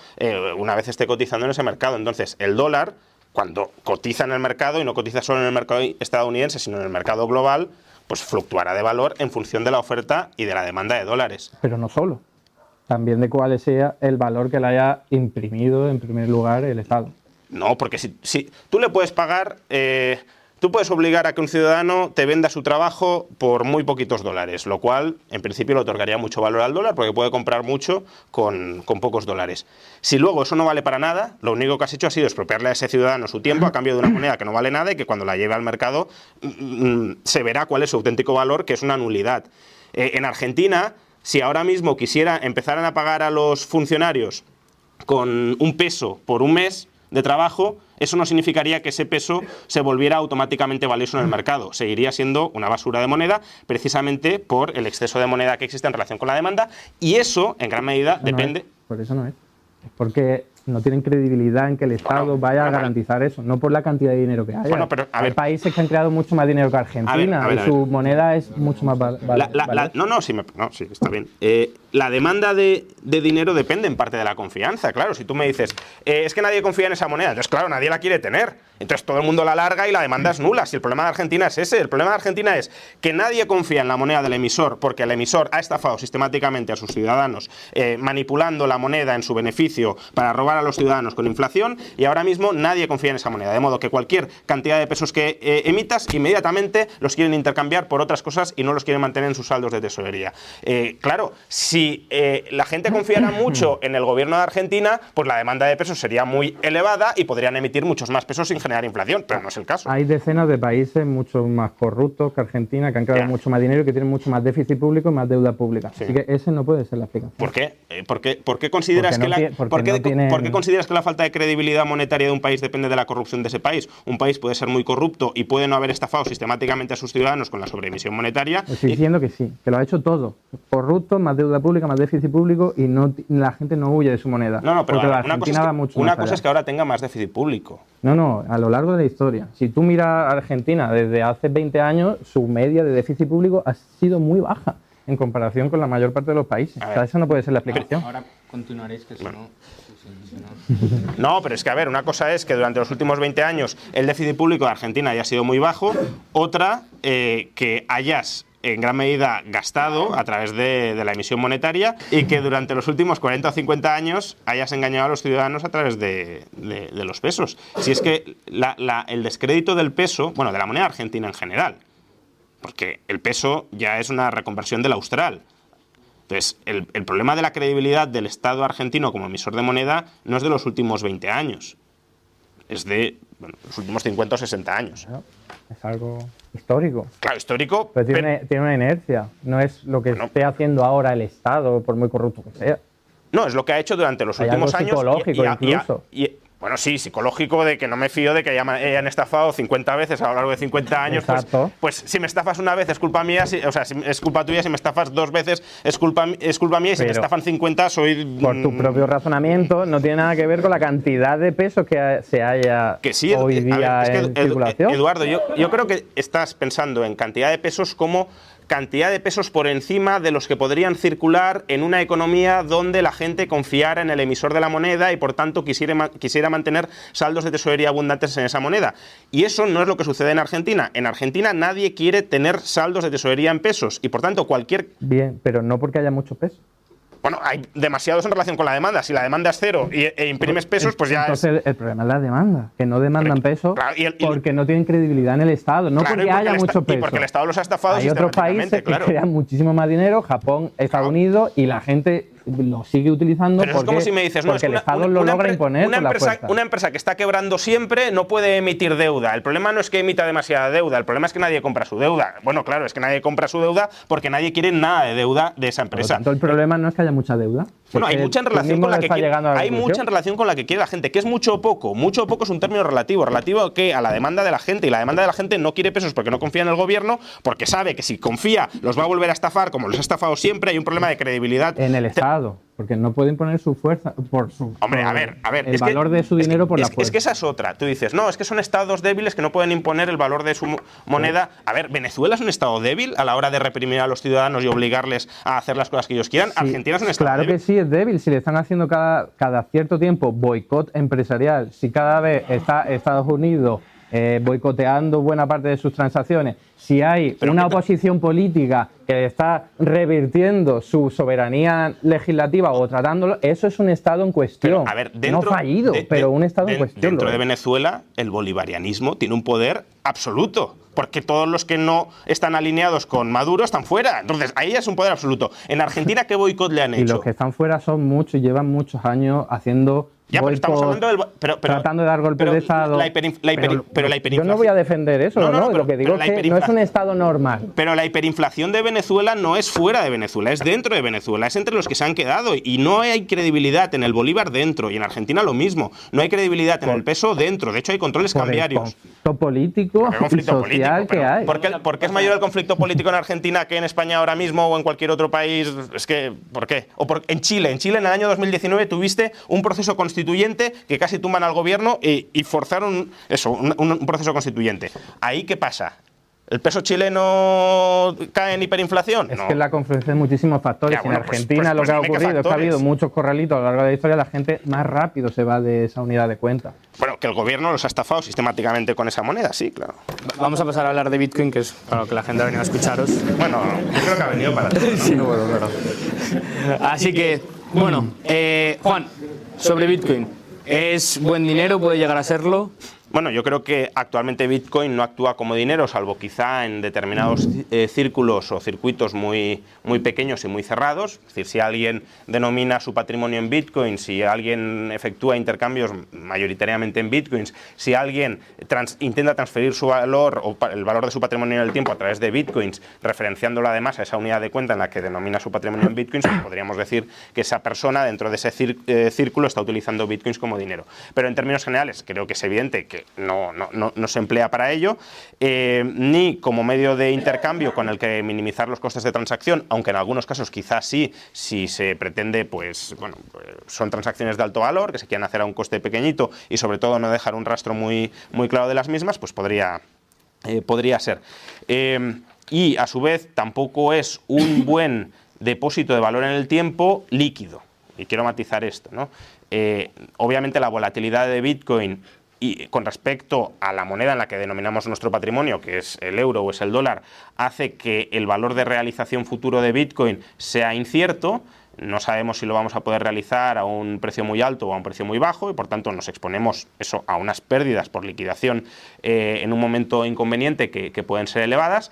una vez esté cotizando en ese mercado. Entonces, el dólar, cuando cotiza en el mercado, y no cotiza solo en el mercado estadounidense, sino en el mercado global, pues fluctuará de valor en función de la oferta y de la demanda de dólares. Pero no solo. También de cuál sea el valor que le haya imprimido en primer lugar el Estado. No, porque si tú le puedes pagar, tú puedes obligar a que un ciudadano te venda su trabajo por muy poquitos dólares, lo cual en principio le otorgaría mucho valor al dólar porque puede comprar mucho con pocos dólares. Si luego eso no vale para nada, lo único que has hecho ha sido expropiarle a ese ciudadano su tiempo a cambio de una moneda que no vale nada y que cuando la lleve al mercado se verá cuál es su auténtico valor, que es una nulidad. En Argentina, si ahora mismo empezaran a pagar a los funcionarios con un peso por un mes, de trabajo, eso no significaría que ese peso se volviera automáticamente valioso en el mercado. Seguiría siendo una basura de moneda, precisamente por el exceso de moneda que existe en relación con la demanda, y eso, en gran medida, depende... Por eso no es. Es porque no tienen credibilidad en que el Estado vaya a garantizar eso, no por la cantidad de dinero que haya. Bueno, pero, hay países que han creado mucho más dinero que Argentina y su moneda es mucho más valiosa. Sí, está bien. La demanda de dinero depende en parte de la confianza, claro. Si tú me dices, es que nadie confía en esa moneda, entonces claro, nadie la quiere tener. Entonces todo el mundo la larga y la demanda es nula. Si el problema de Argentina es ese, el problema de Argentina es que nadie confía en la moneda del emisor porque el emisor ha estafado sistemáticamente a sus ciudadanos, manipulando la moneda en su beneficio para robar a los ciudadanos con inflación, y ahora mismo nadie confía en esa moneda. De modo que cualquier cantidad de pesos que emitas, inmediatamente los quieren intercambiar por otras cosas y no los quieren mantener en sus saldos de tesorería. Claro, si la gente confiara mucho en el gobierno de Argentina, pues la demanda de pesos sería muy elevada y podrían emitir muchos más pesos sin generar inflación, pero no es el caso. Hay decenas de países mucho más corruptos que Argentina, que han creado mucho más dinero y que tienen mucho más déficit público y más deuda pública. Sí. Así que ese no puede ser la explicación. ¿Por qué? ¿Por qué consideras que consideras que la falta de credibilidad monetaria de un país depende de la corrupción de ese país? Un país puede ser muy corrupto y puede no haber estafado sistemáticamente a sus ciudadanos con la sobreemisión monetaria. Estoy diciendo que sí, que lo ha hecho todo. Corrupto, más deuda pública, más déficit público, y no, la gente no huye de su moneda. No, pero una cosa es que ahora tenga más déficit público. No, a lo largo de la historia. Si tú miras a Argentina desde hace 20 años, su media de déficit público ha sido muy baja en comparación con la mayor parte de los países. O sea, esa no puede ser la explicación. Ahora continuaréis que si no... No, pero es que, a ver, una cosa es que durante los últimos 20 años el déficit público de Argentina haya sido muy bajo, otra que hayas en gran medida gastado a través de la emisión monetaria y que durante los últimos 40 o 50 años hayas engañado a los ciudadanos a través de los pesos. Si es que el descrédito del peso, bueno, de la moneda argentina en general, porque el peso ya es una reconversión del austral. Entonces, el problema de la credibilidad del Estado argentino como emisor de moneda no es de los últimos 20 años, es de los últimos 50 o 60 años. Es algo histórico. Claro, histórico. Pero tiene una inercia. No es lo que esté haciendo ahora el Estado, por muy corrupto que sea. No, es lo que ha hecho durante los últimos años. Psicológico incluso. Bueno, sí, psicológico, de que no me fío de que hayan estafado 50 veces a lo largo de 50 años. Pues si me estafas una vez es culpa mía, si es culpa tuya, si me estafas 2 veces es culpa mía, y si me estafan 50 soy... Por tu propio razonamiento, no tiene nada que ver con la cantidad de pesos que se haya hoy día en circulación. Eduardo, yo creo que estás pensando en cantidad de pesos como cantidad de pesos por encima de los que podrían circular en una economía donde la gente confiara en el emisor de la moneda y por tanto quisiera mantener saldos de tesorería abundantes en esa moneda. Y eso no es lo que sucede en Argentina. En Argentina nadie quiere tener saldos de tesorería en pesos y por tanto cualquier... Bien, pero no porque haya mucho peso. Bueno, hay demasiados en relación con la demanda. Si la demanda es cero e imprimes pesos, pues ya entonces, el problema es la demanda, que no demandan pesos porque no tienen credibilidad en el Estado, no porque haya mucho peso. Y porque el Estado los ha estafado Hay otros países que crean muchísimo más dinero, Japón, Estados Unidos, y la gente lo sigue utilizando porque, es como si me dices, porque el Estado lo logra imponer por la fuerza. Una empresa que está quebrando siempre no puede emitir deuda. El problema no es que emita demasiada deuda, el problema es que nadie compra su deuda. Bueno, claro, es que nadie compra su deuda porque nadie quiere nada de deuda de esa empresa. Por lo tanto, el problema no es que haya mucha deuda. Bueno, hay mucha en relación con la que quiere la gente. ¿Qué es mucho o poco? Mucho o poco es un término relativo. Relativo a la demanda de la gente. Y la demanda de la gente no quiere pesos porque no confía en el gobierno, porque sabe que si confía los va a volver a estafar como los ha estafado siempre. Hay un problema de credibilidad. En el Estado. Porque no pueden poner su fuerza por su... Hombre, a ver. El valor de su dinero por la fuerza. Es que esa es otra. Tú dices, no, es que son estados débiles que no pueden imponer el valor de su moneda. A ver, ¿Venezuela es un estado débil a la hora de reprimir a los ciudadanos y obligarles a hacer las cosas que ellos quieran? Sí, Argentina es un estado débil. Claro que sí, es débil. Si le están haciendo cada cierto tiempo boicot empresarial, si cada vez está Estados Unidos boicoteando buena parte de sus transacciones, si hay una oposición política que está revirtiendo su soberanía legislativa o tratándolo, eso es un Estado en cuestión. Pero, a ver, no fallido, pero un Estado en cuestión. Dentro de Venezuela, el bolivarianismo tiene un poder absoluto, porque todos los que no están alineados con Maduro están fuera. Entonces, ahí es un poder absoluto. En Argentina, ¿qué boicot le han hecho? Y los que están fuera son muchos y llevan muchos años haciendo Ya, pero estamos hablando del... tratando de dar golpes de Estado. Pero la hiperinflación... Yo no voy a defender eso, ¿no? Lo que digo es que no es un Estado normal. Pero la hiperinflación de Venezuela no es fuera de Venezuela, es dentro de Venezuela, es entre los que se han quedado. Y no hay credibilidad en el bolívar dentro, y en Argentina lo mismo. No hay credibilidad en el peso dentro, de hecho hay controles cambiarios. El conflicto político y social que hay. ¿Por qué es mayor el conflicto político en Argentina que en España ahora mismo o en cualquier otro país? Es que, ¿por qué? En Chile en el año 2019 tuviste un proceso constituyente que casi tumban al gobierno y forzaron eso, un proceso constituyente. ¿Ahí qué pasa? ¿El peso chileno cae en hiperinflación? Es que la confluencia de muchísimos factores. Ya, bueno, en Argentina lo que ha ocurrido es que ha habido muchos corralitos a lo largo de la historia, la gente más rápido se va de esa unidad de cuenta. Bueno, que el gobierno los ha estafado sistemáticamente con esa moneda, sí, claro. Vamos a pasar a hablar de Bitcoin, que es para lo que la gente ha venido a escucharos. Bueno, yo creo que ha venido para todo, ¿no? Sí, bueno, claro. Así que, bueno, Juan, sobre Bitcoin. ¿Es buen dinero? ¿Puede llegar a serlo? Bueno, yo creo que actualmente Bitcoin no actúa como dinero, salvo quizá en determinados círculos o circuitos muy pequeños y muy cerrados. Es decir, si alguien denomina su patrimonio en Bitcoin, si alguien efectúa intercambios mayoritariamente en Bitcoins, si alguien intenta transferir su valor o el valor de su patrimonio en el tiempo a través de Bitcoins, referenciándolo además a esa unidad de cuenta en la que denomina su patrimonio en Bitcoins, pues podríamos decir que esa persona dentro de ese círculo está utilizando Bitcoins como dinero. Pero en términos generales, creo que es evidente que no se emplea para ello, ni como medio de intercambio con el que minimizar los costes de transacción, aunque en algunos casos quizás sí, si se pretende, pues bueno, son transacciones de alto valor, que se quieran hacer a un coste pequeñito y sobre todo no dejar un rastro muy claro de las mismas, pues podría ser. Y a su vez tampoco es un buen depósito de valor en el tiempo líquido. Y quiero matizar esto, ¿no? Obviamente la volatilidad de Bitcoin y con respecto a la moneda en la que denominamos nuestro patrimonio, que es el euro o es el dólar, hace que el valor de realización futuro de Bitcoin sea incierto. No sabemos si lo vamos a poder realizar a un precio muy alto o a un precio muy bajo y por tanto nos exponemos a unas pérdidas por liquidación en un momento inconveniente que pueden ser elevadas.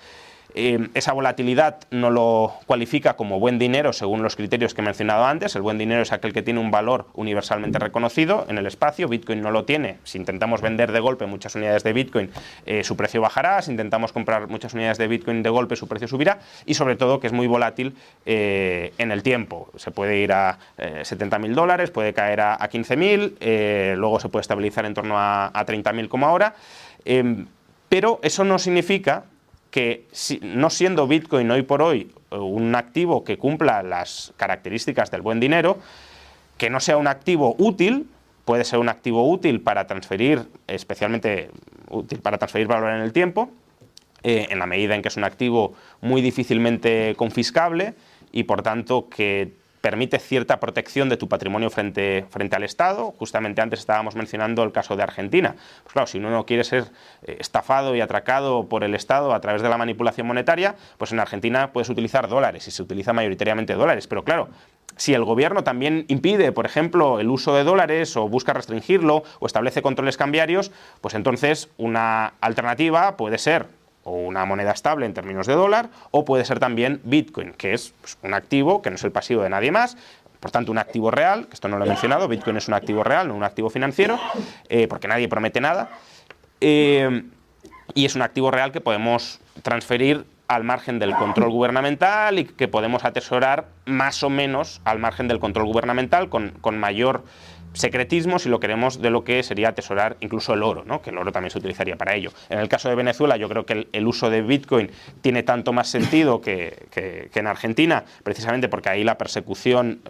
Esa volatilidad no lo cualifica como buen dinero según los criterios que he mencionado antes. El buen dinero es aquel que tiene un valor universalmente reconocido en el espacio. Bitcoin no lo tiene. Si intentamos vender de golpe muchas unidades de Bitcoin, su precio bajará. Si intentamos comprar muchas unidades de Bitcoin de golpe, su precio subirá. Y sobre todo que es muy volátil en el tiempo. Se puede ir a $70.000, puede caer a 15.000, luego se puede estabilizar en torno a 30.000 como ahora. Pero eso no significa que no siendo Bitcoin hoy por hoy un activo que cumpla las características del buen dinero, que no sea un activo útil. Puede ser un activo útil para transferir, especialmente útil para transferir valor en el tiempo, en la medida en que es un activo muy difícilmente confiscable y por tanto que permite cierta protección de tu patrimonio frente al Estado. Justamente antes estábamos mencionando el caso de Argentina. Pues claro, si uno no quiere ser estafado y atracado por el Estado a través de la manipulación monetaria, pues en Argentina puedes utilizar dólares y se utiliza mayoritariamente dólares. Pero claro, si el gobierno también impide, por ejemplo, el uso de dólares o busca restringirlo o establece controles cambiarios, pues entonces una alternativa puede ser o una moneda estable en términos de dólar, o puede ser también Bitcoin, que es un activo que no es el pasivo de nadie más, por tanto un activo real, que esto no lo he mencionado, Bitcoin es un activo real, no un activo financiero, porque nadie promete nada, y es un activo real que podemos transferir al margen del control gubernamental y que podemos atesorar más o menos al margen del control gubernamental con mayor secretismo, si lo queremos, de lo que sería atesorar incluso el oro, ¿no? Que el oro también se utilizaría para ello. En el caso de Venezuela, yo creo que el uso de Bitcoin tiene tanto más sentido que en Argentina, precisamente porque ahí la persecución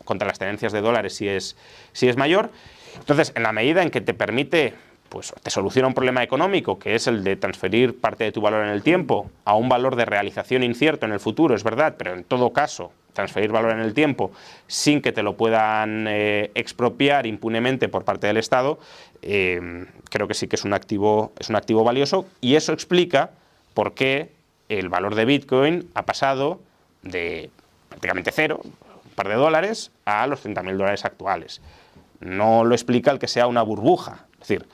contra las tenencias de dólares sí es mayor. Entonces, en la medida en que te permite, pues te soluciona un problema económico, que es el de transferir parte de tu valor en el tiempo a un valor de realización incierto en el futuro, es verdad, pero en todo caso transferir valor en el tiempo sin que te lo puedan expropiar impunemente por parte del Estado, creo que sí que es un activo valioso, y eso explica por qué el valor de Bitcoin ha pasado de prácticamente cero, un par de dólares, a los $30.000 actuales. No lo explica el que sea una burbuja. Es decir,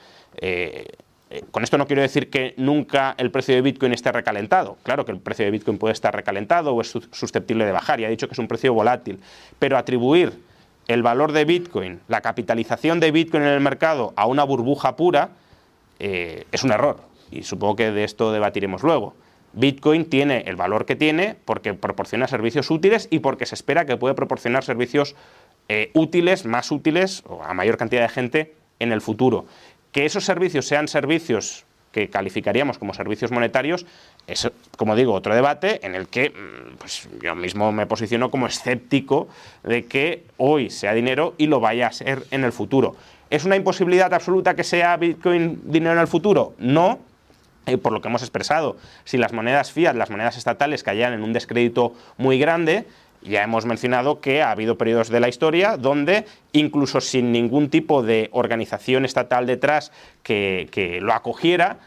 con esto no quiero decir que nunca el precio de Bitcoin esté recalentado. Claro que el precio de Bitcoin puede estar recalentado o es susceptible de bajar. Ya he dicho que es un precio volátil. Pero atribuir el valor de Bitcoin, la capitalización de Bitcoin en el mercado a una burbuja pura, es un error. Y supongo que de esto debatiremos luego. Bitcoin tiene el valor que tiene porque proporciona servicios útiles y porque se espera que puede proporcionar servicios útiles, más útiles, o a mayor cantidad de gente en el futuro. Que esos servicios sean servicios que calificaríamos como servicios monetarios es, como digo, otro debate en el que pues, yo mismo me posiciono como escéptico de que hoy sea dinero y lo vaya a ser en el futuro. ¿Es una imposibilidad absoluta que sea Bitcoin dinero en el futuro? No. Por lo que hemos expresado, si las monedas fiat, las monedas estatales caían en un descrédito muy grande, ya hemos mencionado que ha habido periodos de la historia donde, incluso sin ningún tipo de organización estatal detrás que lo acogiera,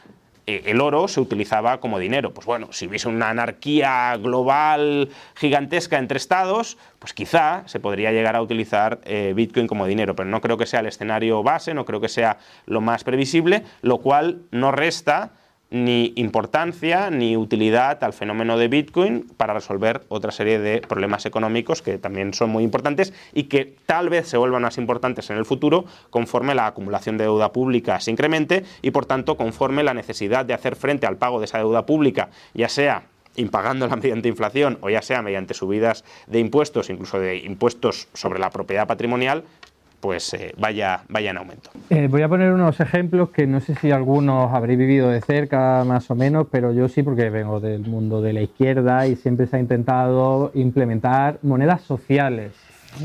el oro se utilizaba como dinero. Pues bueno, si hubiese una anarquía global gigantesca entre estados, pues quizá se podría llegar a utilizar Bitcoin como dinero, pero no creo que sea el escenario base, no creo que sea lo más previsible, lo cual no resta ni importancia ni utilidad al fenómeno de Bitcoin para resolver otra serie de problemas económicos que también son muy importantes y que tal vez se vuelvan más importantes en el futuro conforme la acumulación de deuda pública se incremente y por tanto conforme la necesidad de hacer frente al pago de esa deuda pública, ya sea impagándola mediante inflación o ya sea mediante subidas de impuestos, incluso de impuestos sobre la propiedad patrimonial, pues vaya en aumento. Voy a poner unos ejemplos que no sé si algunos habréis vivido de cerca más o menos, pero yo sí, porque vengo del mundo de la izquierda y siempre se ha intentado implementar monedas sociales.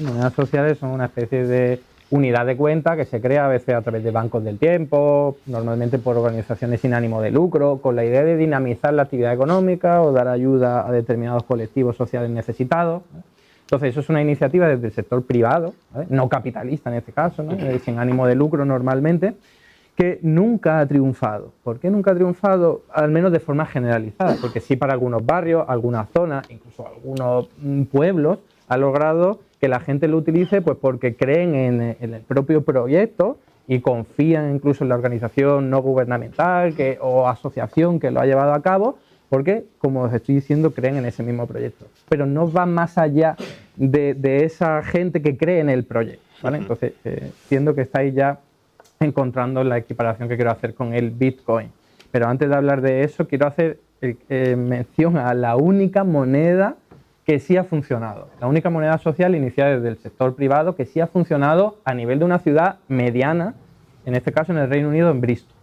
Monedas sociales son una especie de unidad de cuenta que se crea a veces a través de bancos del tiempo, normalmente por organizaciones sin ánimo de lucro, con la idea de dinamizar la actividad económica o dar ayuda a determinados colectivos sociales necesitados. Entonces, eso es una iniciativa desde el sector privado, ¿vale? No capitalista en este caso, ¿no? Sin ánimo de lucro normalmente, que nunca ha triunfado. ¿Por qué nunca ha triunfado? Al menos de forma generalizada, porque sí para algunos barrios, algunas zonas, incluso algunos pueblos, ha logrado que la gente lo utilice pues porque creen en el propio proyecto y confían incluso en la organización no gubernamental o asociación que lo ha llevado a cabo, porque, como os estoy diciendo, creen en ese mismo proyecto. Pero no va más allá de esa gente que cree en el proyecto, ¿vale? Entonces, entiendo que estáis ya encontrando la equiparación que quiero hacer con el Bitcoin. Pero antes de hablar de eso, quiero hacer mención a la única moneda que sí ha funcionado. La única moneda social iniciada desde el sector privado que sí ha funcionado a nivel de una ciudad mediana, en este caso en el Reino Unido, en Bristol.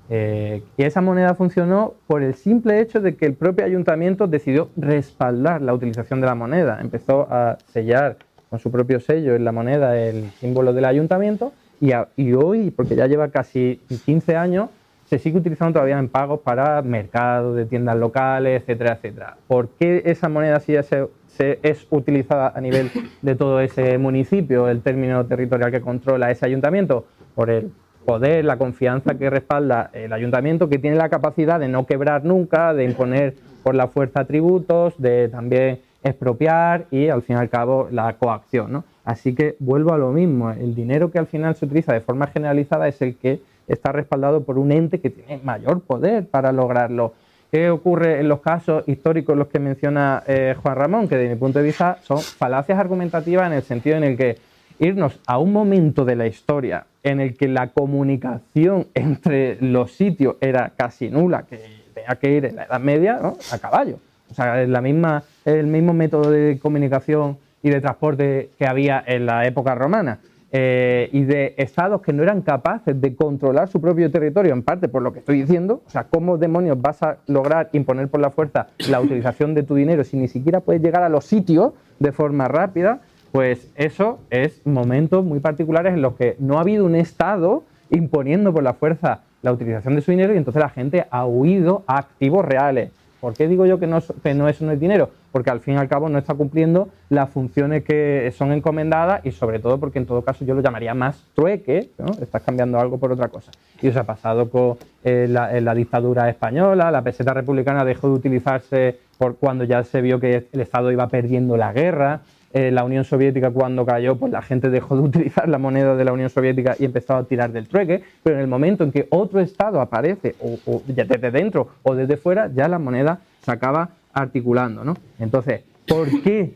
Y esa moneda funcionó por el simple hecho de que el propio ayuntamiento decidió respaldar la utilización de la moneda. Empezó a sellar con su propio sello en la moneda el símbolo del ayuntamiento y hoy, porque ya lleva casi 15 años, se sigue utilizando todavía en pagos para mercados, de tiendas locales, etcétera, etcétera. ¿Por qué esa moneda sí es utilizada a nivel de todo ese municipio, el término territorial que controla ese ayuntamiento? Por el poder, la confianza que respalda el ayuntamiento, que tiene la capacidad de no quebrar nunca, de imponer por la fuerza tributos, de también expropiar y al fin y al cabo la coacción, ¿no? Así que vuelvo a lo mismo, el dinero que al final se utiliza de forma generalizada es el que está respaldado por un ente que tiene mayor poder para lograrlo. ¿Qué ocurre en los casos históricos los que menciona Juan Ramón? Que desde mi punto de vista son falacias argumentativas en el sentido en el que irnos a un momento de la historia en el que la comunicación entre los sitios era casi nula, que tenía que ir en la Edad Media, ¿no?, a caballo. O sea, el mismo método de comunicación y de transporte que había en la época romana. Y de estados que no eran capaces de controlar su propio territorio, en parte por lo que estoy diciendo. O sea, ¿cómo demonios vas a lograr imponer por la fuerza la utilización de tu dinero si ni siquiera puedes llegar a los sitios de forma rápida? Pues eso es momentos muy particulares en los que no ha habido un Estado imponiendo por la fuerza la utilización de su dinero y entonces la gente ha huido a activos reales. ¿Por qué digo yo que eso no es dinero? Porque al fin y al cabo no está cumpliendo las funciones que son encomendadas y sobre todo porque en todo caso yo lo llamaría más trueque, ¿no? Estás cambiando algo por otra cosa. Y eso ha pasado con la dictadura española, la peseta republicana dejó de utilizarse cuando ya se vio que el Estado iba perdiendo la guerra. La Unión Soviética cuando cayó, pues la gente dejó de utilizar la moneda de la Unión Soviética y empezó a tirar del trueque, pero en el momento en que otro Estado aparece, o ya desde dentro o desde fuera, ya la moneda se acaba articulando, ¿no? Entonces, ¿por qué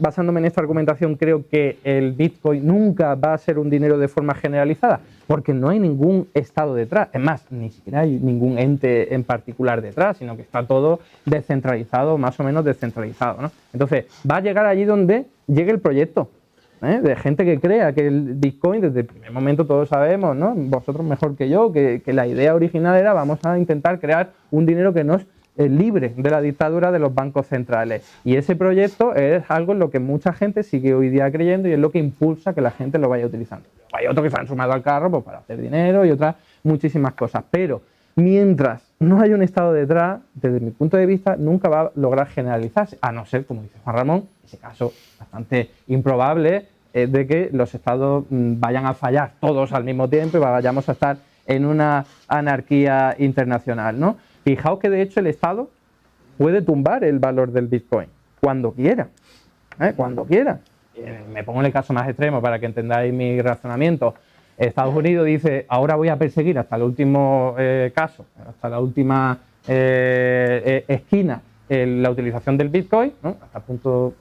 basándome en esta argumentación, creo que el Bitcoin nunca va a ser un dinero de forma generalizada, porque no hay ningún Estado detrás. Es más, ni siquiera hay ningún ente en particular detrás, sino que está todo descentralizado, más o menos descentralizado, ¿no? Entonces, va a llegar allí donde llegue el proyecto, de gente que crea que el Bitcoin, desde el primer momento todos sabemos, ¿no? Vosotros mejor que yo, que la idea original era vamos a intentar crear un dinero que no es libre de la dictadura de los bancos centrales. Y ese proyecto es algo en lo que mucha gente sigue hoy día creyendo y es lo que impulsa que la gente lo vaya utilizando. Hay otros que se han sumado al carro pues, para hacer dinero y otras muchísimas cosas. Pero mientras no haya un Estado detrás, desde mi punto de vista, nunca va a lograr generalizarse, a no ser, como dice Juan Ramón, ese caso bastante improbable, de que los Estados vayan a fallar todos al mismo tiempo y vayamos a estar en una anarquía internacional, ¿no? Fijaos que de hecho el Estado puede tumbar el valor del Bitcoin cuando quiera, cuando quiera. Me pongo en el caso más extremo para que entendáis mi razonamiento. Estados Unidos dice, ahora voy a perseguir hasta el último caso, hasta la última esquina, la utilización del Bitcoin, ¿no?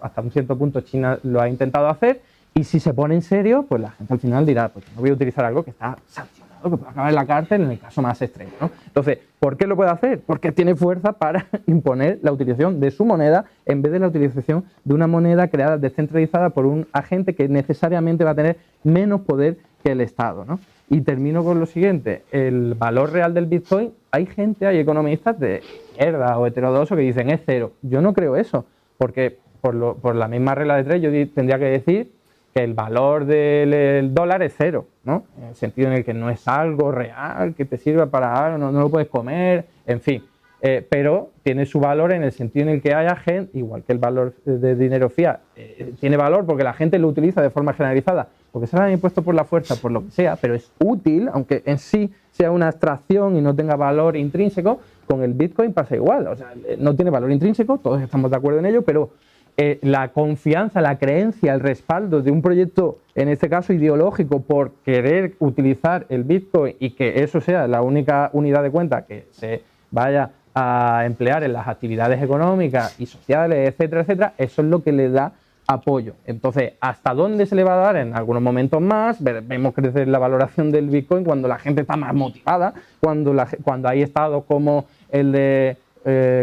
Hasta un cierto punto China lo ha intentado hacer, y si se pone en serio, pues la gente al final dirá, pues no voy a utilizar algo que está sancionado, que puede acabar en la cárcel en el caso más extremo, ¿no? Entonces, ¿por qué lo puede hacer? Porque tiene fuerza para imponer la utilización de su moneda en vez de la utilización de una moneda creada descentralizada por un agente que necesariamente va a tener menos poder que el Estado, ¿no? Y termino con lo siguiente, el valor real del Bitcoin, hay economistas de izquierda o heterodoxos que dicen es cero. Yo no creo eso, porque por la misma regla de tres yo tendría que decir que el valor del dólar es cero, ¿no? En el sentido en el que no es algo real, que te sirva para algo, no lo puedes comer, en fin. Pero tiene su valor en el sentido en el que haya gente, igual que el valor de dinero fiat, tiene valor porque la gente lo utiliza de forma generalizada, porque se lo han impuesto por la fuerza, por lo que sea, pero es útil, aunque en sí sea una abstracción y no tenga valor intrínseco. Con el Bitcoin pasa igual, o sea, no tiene valor intrínseco, todos estamos de acuerdo en ello, pero la confianza, la creencia, el respaldo de un proyecto, en este caso ideológico, por querer utilizar el Bitcoin y que eso sea la única unidad de cuenta que se vaya a emplear en las actividades económicas y sociales, etcétera, etcétera, eso es lo que le da apoyo. Entonces, ¿hasta dónde se le va a dar? En algunos momentos más, vemos crecer la valoración del Bitcoin cuando la gente está más motivada, cuando hay estados como el de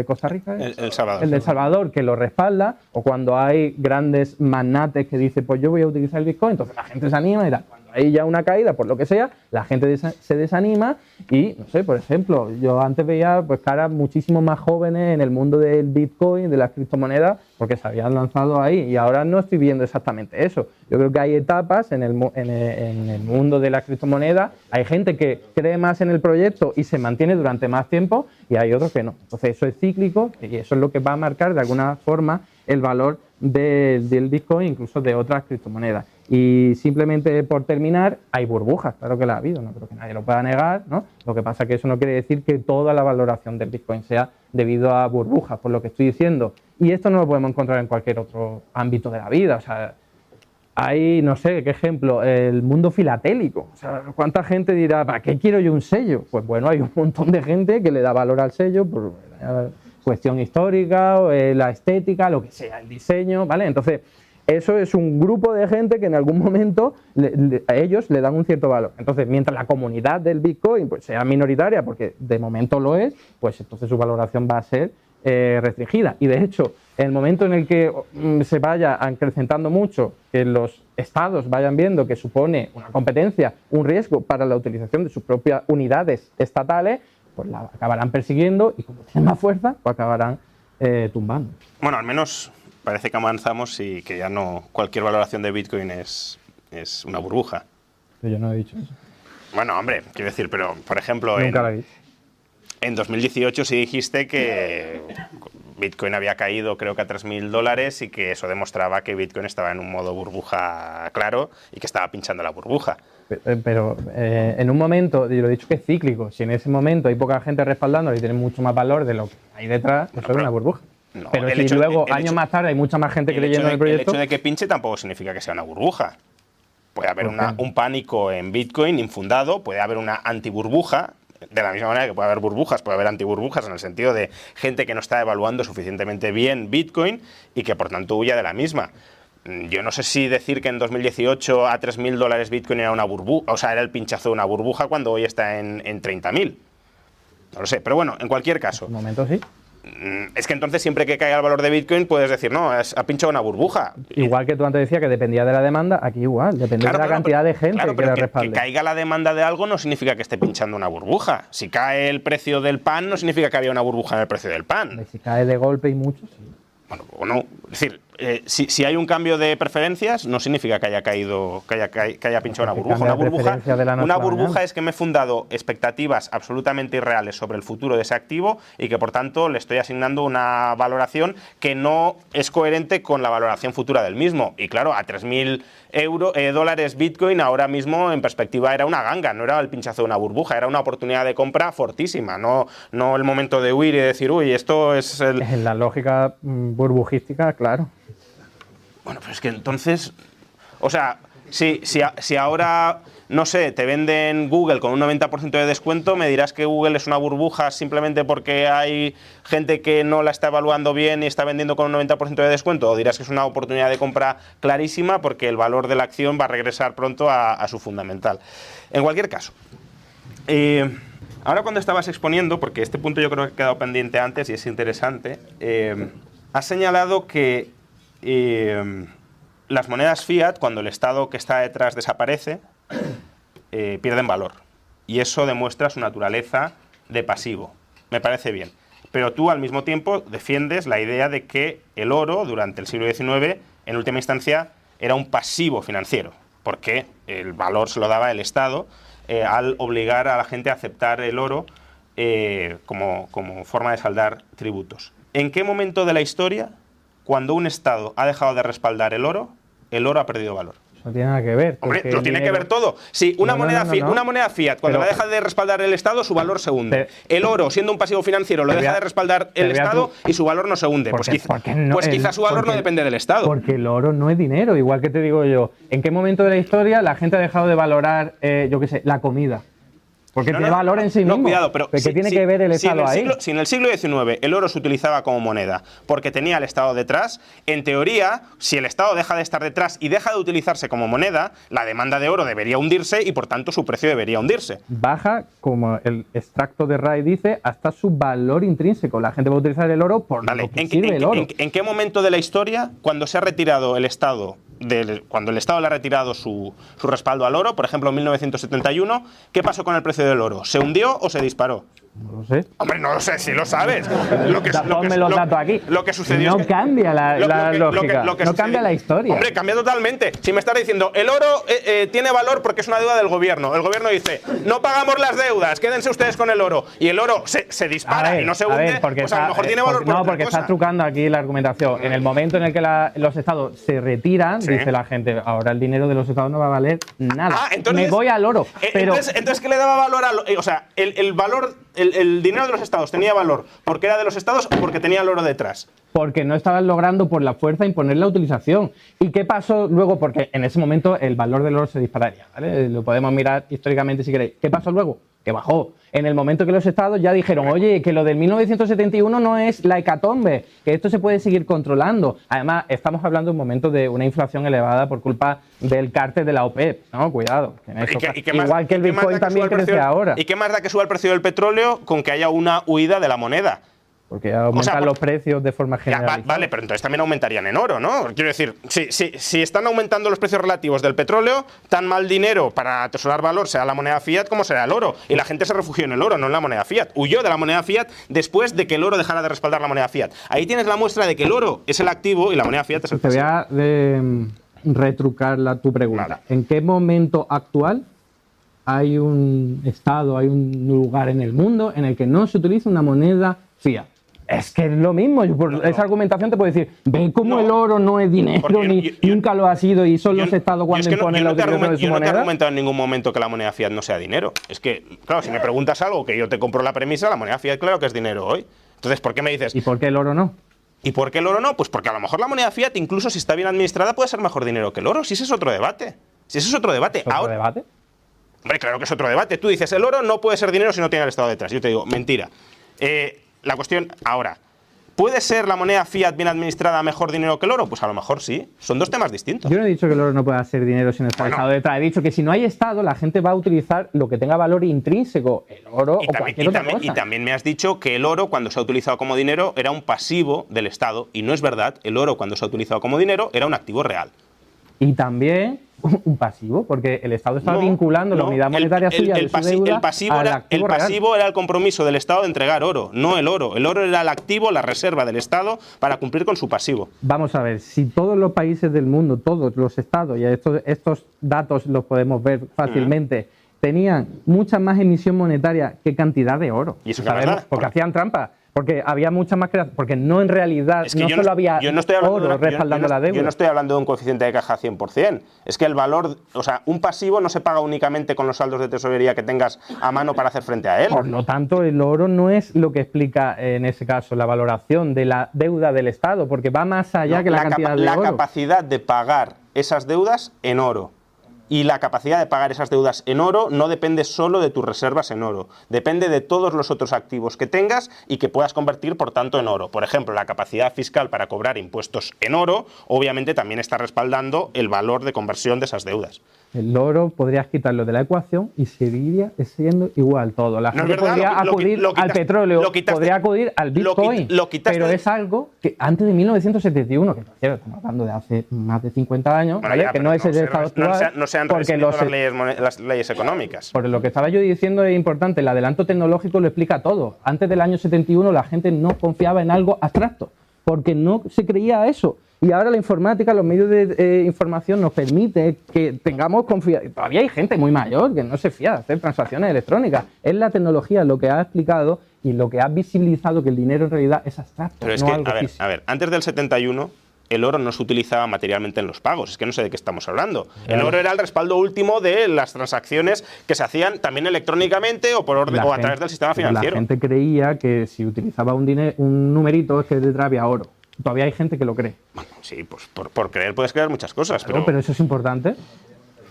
Costa Rica, El Salvador. El de El Salvador, que lo respalda, o cuando hay grandes magnates que dicen, pues yo voy a utilizar el Bitcoin, entonces la gente se anima y tal. Cuando hay ya una caída, por lo que sea, la gente se desanima y, no sé, por ejemplo, yo antes veía pues caras muchísimo más jóvenes en el mundo del Bitcoin, de las criptomonedas, porque se habían lanzado ahí y ahora no estoy viendo exactamente eso. Yo creo que hay etapas en el mundo de las criptomonedas, hay gente que cree más en el proyecto y se mantiene durante más tiempo y hay otros que no. Entonces eso es cíclico y eso es lo que va a marcar de alguna forma el valor del Bitcoin, incluso de otras criptomonedas. Y simplemente por terminar, hay burbujas, claro que la ha habido, no creo que nadie lo pueda negar, ¿no? Lo que pasa es que eso no quiere decir que toda la valoración del Bitcoin sea debido a burbujas, por lo que estoy diciendo. Y esto no lo podemos encontrar en cualquier otro ámbito de la vida, o sea, hay, no sé, qué ejemplo, el mundo filatélico. O sea, ¿cuánta gente dirá, ¿para qué quiero yo un sello? Pues bueno, hay un montón de gente que le da valor al sello por cuestión histórica, o la estética, lo que sea, el diseño, ¿vale? Entonces, eso es un grupo de gente que en algún momento a ellos le dan un cierto valor. Entonces, mientras la comunidad del Bitcoin pues, sea minoritaria, porque de momento lo es, pues entonces su valoración va a ser restringida. Y de hecho, en el momento en el que se vaya acrecentando mucho, que los estados vayan viendo que supone una competencia, un riesgo para la utilización de sus propias unidades estatales, pues la acabarán persiguiendo y como tienen más fuerza, pues acabarán tumbando. Bueno, al menos parece que avanzamos y que ya no cualquier valoración de Bitcoin es una burbuja. Pero yo no he dicho eso. Bueno, hombre, quiero decir, pero por ejemplo, en 2018 sí dijiste que Bitcoin había caído creo que a $3.000 y que eso demostraba que Bitcoin estaba en un modo burbuja claro y que estaba pinchando la burbuja. Pero en un momento, yo lo he dicho que es cíclico, si en ese momento hay poca gente respaldándolo y tiene mucho más valor de lo que hay detrás, eso es una burbuja. No, pero si luego, años más tarde, hay mucha más gente creyendo en el proyecto... El hecho de que pinche tampoco significa que sea una burbuja. Puede haber un pánico en Bitcoin infundado, puede haber una antiburbuja De la misma manera que puede haber burbujas, puede haber antiburbujas, en el sentido de gente que no está evaluando suficientemente bien Bitcoin y que por tanto huya de la misma. Yo no sé si decir que en 2018 a $3.000 Bitcoin era una burbuja, o sea, era el pinchazo de una burbuja cuando hoy está en 30.000. No lo sé, pero bueno, en cualquier caso. En un momento sí. Es que entonces siempre que caiga el valor de Bitcoin puedes decir, no, ha pinchado una burbuja. Igual que tú antes decías que dependía de la demanda, aquí igual, depende de la cantidad de gente que le respalde. Que caiga la demanda de algo no significa que esté pinchando una burbuja. Si cae el precio del pan no significa que había una burbuja en el precio del pan. Si cae de golpe y mucho, sí. Bueno, es decir, si hay un cambio de preferencias, no significa que haya caído, que haya pinchado una burbuja. Una burbuja es que me he fundado expectativas absolutamente irreales sobre el futuro de ese activo y que por tanto le estoy asignando una valoración que no es coherente con la valoración futura del mismo. Y claro, a $3.000 Bitcoin ahora mismo en perspectiva era una ganga, no era el pinchazo de una burbuja, era una oportunidad de compra fortísima, no el momento de huir y decir, uy, esto es el... En la lógica burbujística, claro. Bueno, pues es que entonces, o sea, si ahora, no sé, te venden Google con un 90% de descuento, me dirás que Google es una burbuja simplemente porque hay gente que no la está evaluando bien y está vendiendo con un 90% de descuento, o dirás que es una oportunidad de compra clarísima porque el valor de la acción va a regresar pronto a su fundamental. En cualquier caso, ahora cuando estabas exponiendo, porque este punto yo creo que ha quedado pendiente antes y es interesante, has señalado que las monedas fiat, cuando el Estado que está detrás desaparece, pierden valor. Y eso demuestra su naturaleza de pasivo. Me parece bien. Pero tú, al mismo tiempo, defiendes la idea de que el oro, durante el siglo XIX, en última instancia, era un pasivo financiero, porque el valor se lo daba el Estado al obligar a la gente a aceptar el oro como forma de saldar tributos. ¿En qué momento de la historia, cuando un Estado ha dejado de respaldar el oro ha perdido valor? No tiene nada que ver. Hombre, lo tiene que ver todo. Si una moneda fiat, cuando la deja de respaldar el Estado, su valor se hunde. El oro, siendo un pasivo financiero, lo deja de respaldar el Estado y su valor no se hunde. Pues quizá su valor no depende del Estado. Porque el oro no es dinero, igual que te digo yo. ¿En qué momento de la historia la gente ha dejado de valorar, yo qué sé, la comida? Porque tiene valor en sí mismo. No, cuidado, pero ¿qué tiene que ver el Estado ahí? Si en el siglo XIX el oro se utilizaba como moneda porque tenía el Estado detrás, en teoría, si el Estado deja de estar detrás y deja de utilizarse como moneda, la demanda de oro debería hundirse y por tanto su precio debería hundirse. Baja, como el extracto de Ray dice, hasta su valor intrínseco. La gente va a utilizar el oro por lo que sirve el oro. ¿En qué momento de la historia, cuando se ha retirado el Estado, cuando el Estado le ha retirado su respaldo al oro, por ejemplo en 1971, ¿qué pasó con el precio del oro? ¿Se hundió o se disparó? No lo sé. Hombre, no lo sé, si lo sabes. Ponme los datos aquí. Lo que sucedió no cambia la lógica, no cambia la historia. Hombre, cambia totalmente. Si me estás diciendo, el oro tiene valor porque es una deuda del gobierno. El gobierno dice, no pagamos las deudas, quédense ustedes con el oro. Y el oro se dispara y no se hunde, pues a lo mejor tiene valor por No, porque está trucando aquí la argumentación. En el momento en el que los estados se retiran, dice la gente, ahora el dinero de los estados no va a valer nada. Me voy al oro. Entonces, ¿qué le daba valor al oro? O sea, el valor... El dinero de los estados tenía valor porque era de los estados o porque tenía el oro detrás. Porque no estaban logrando por la fuerza imponer la utilización. ¿Y qué pasó luego? Porque en ese momento el valor del oro se dispararía, ¿vale? Lo podemos mirar históricamente si queréis. ¿Qué pasó luego? Que bajó. En el momento que los estados ya dijeron, oye, que lo del 1971 no es la hecatombe, que esto se puede seguir controlando. Además, estamos hablando en un momento de una inflación elevada por culpa del cártel de la OPEP, ¿no? Cuidado. Igual que el Bitcoin también crece ahora. ¿Y qué más da que suba el precio del petróleo con que haya una huida de la moneda? Porque aumentan los precios de forma general. Vale, pero entonces también aumentarían en oro, ¿no? Quiero decir, si están aumentando los precios relativos del petróleo, tan mal dinero para atesorar valor sea la moneda fiat como sea el oro. Y la gente se refugió en el oro, no en la moneda fiat. Huyó de la moneda fiat después de que el oro dejara de respaldar la moneda fiat. Ahí tienes la muestra de que el oro es el activo y la moneda fiat es el pasivo. Te voy a retrucar tu pregunta. Vale. ¿En qué momento actual hay un estado, hay un lugar en el mundo en el que no se utiliza una moneda fiat? Es que es lo mismo. Yo por esa argumentación te puedo decir, ve cómo el oro no es dinero, nunca lo ha sido y son los estados cuando imponen la utilización de su moneda. Yo no te he argumentado en ningún momento que la moneda fiat no sea dinero. Es que, claro, si me preguntas algo que yo te compro la premisa, la moneda fiat claro que es dinero hoy. Entonces, ¿por qué me dices? ¿Y por qué el oro no? ¿Y por qué el oro no? Pues porque a lo mejor la moneda fiat, incluso si está bien administrada, puede ser mejor dinero que el oro. Si ese es otro debate. Si ese es otro debate. ¿Otro debate? Hombre, claro que es otro debate. Tú dices, el oro no puede ser dinero si no tiene el Estado detrás. Yo te digo, mentira. La cuestión, ahora, ¿puede ser la moneda fiat bien administrada mejor dinero que el oro? Pues a lo mejor sí. Son dos temas distintos. Yo no he dicho que el oro no pueda ser dinero sin estar Estado detrás. He dicho que si no hay Estado, la gente va a utilizar lo que tenga valor intrínseco, el oro o cualquier otra cosa. Y también me has dicho que el oro, cuando se ha utilizado como dinero, era un pasivo del Estado. Y no es verdad. El oro, cuando se ha utilizado como dinero, era un activo real. Y también un pasivo, porque el Estado está vinculando la unidad monetaria suya de su deuda al activo real. El pasivo era el compromiso del Estado de entregar oro, no el oro. El oro era el activo, la reserva del Estado para cumplir con su pasivo. Vamos a ver, si todos los países del mundo, todos los estados, y estos datos los podemos ver fácilmente, tenían mucha más emisión monetaria que cantidad de oro. ¿Y eso sabemos? Porque hacían trampa. Porque había mucha más creación, porque no en realidad, no solo había oro respaldando la deuda. Yo no estoy hablando de un coeficiente de caja 100%. Es que el valor, o sea, un pasivo no se paga únicamente con los saldos de tesorería que tengas a mano para hacer frente a él. Por lo tanto, el oro no es lo que explica, en ese caso, la valoración de la deuda del Estado, porque va más allá que la cantidad de oro. La capacidad de pagar esas deudas en oro. Y la capacidad de pagar esas deudas en oro no depende solo de tus reservas en oro, depende de todos los otros activos que tengas y que puedas convertir, por tanto, en oro. Por ejemplo, la capacidad fiscal para cobrar impuestos en oro, obviamente también está respaldando el valor de conversión de esas deudas. El oro podrías quitarlo de la ecuación y seguiría siendo igual todo. La gente podría acudir al petróleo, podría acudir al Bitcoin, pero es algo que antes de 1971, que por cierto, estamos hablando de hace más de 50 años, bueno, ¿vale? Que no es el estado actual. No se han reescrito las leyes económicas. Por lo que estaba yo diciendo es importante, el adelanto tecnológico lo explica todo. Antes del año 71 la gente no confiaba en algo abstracto, porque no se creía a eso. Y ahora la informática, los medios de información nos permite que tengamos confianza. Todavía hay gente muy mayor que no se fía de hacer transacciones electrónicas. Es la tecnología lo que ha explicado y lo que ha visibilizado que el dinero en realidad es abstracto. Pero es no que, algo a ver, antes del 71 el oro no se utilizaba materialmente en los pagos. Es que no sé de qué estamos hablando. El oro era el respaldo último de las transacciones que se hacían también electrónicamente o por orden o a través del sistema financiero. La gente creía que si utilizaba un numerito es que detrás había oro. Todavía hay gente que lo cree. Bueno, sí, pues por creer puedes creer muchas cosas. Claro, pero eso es importante.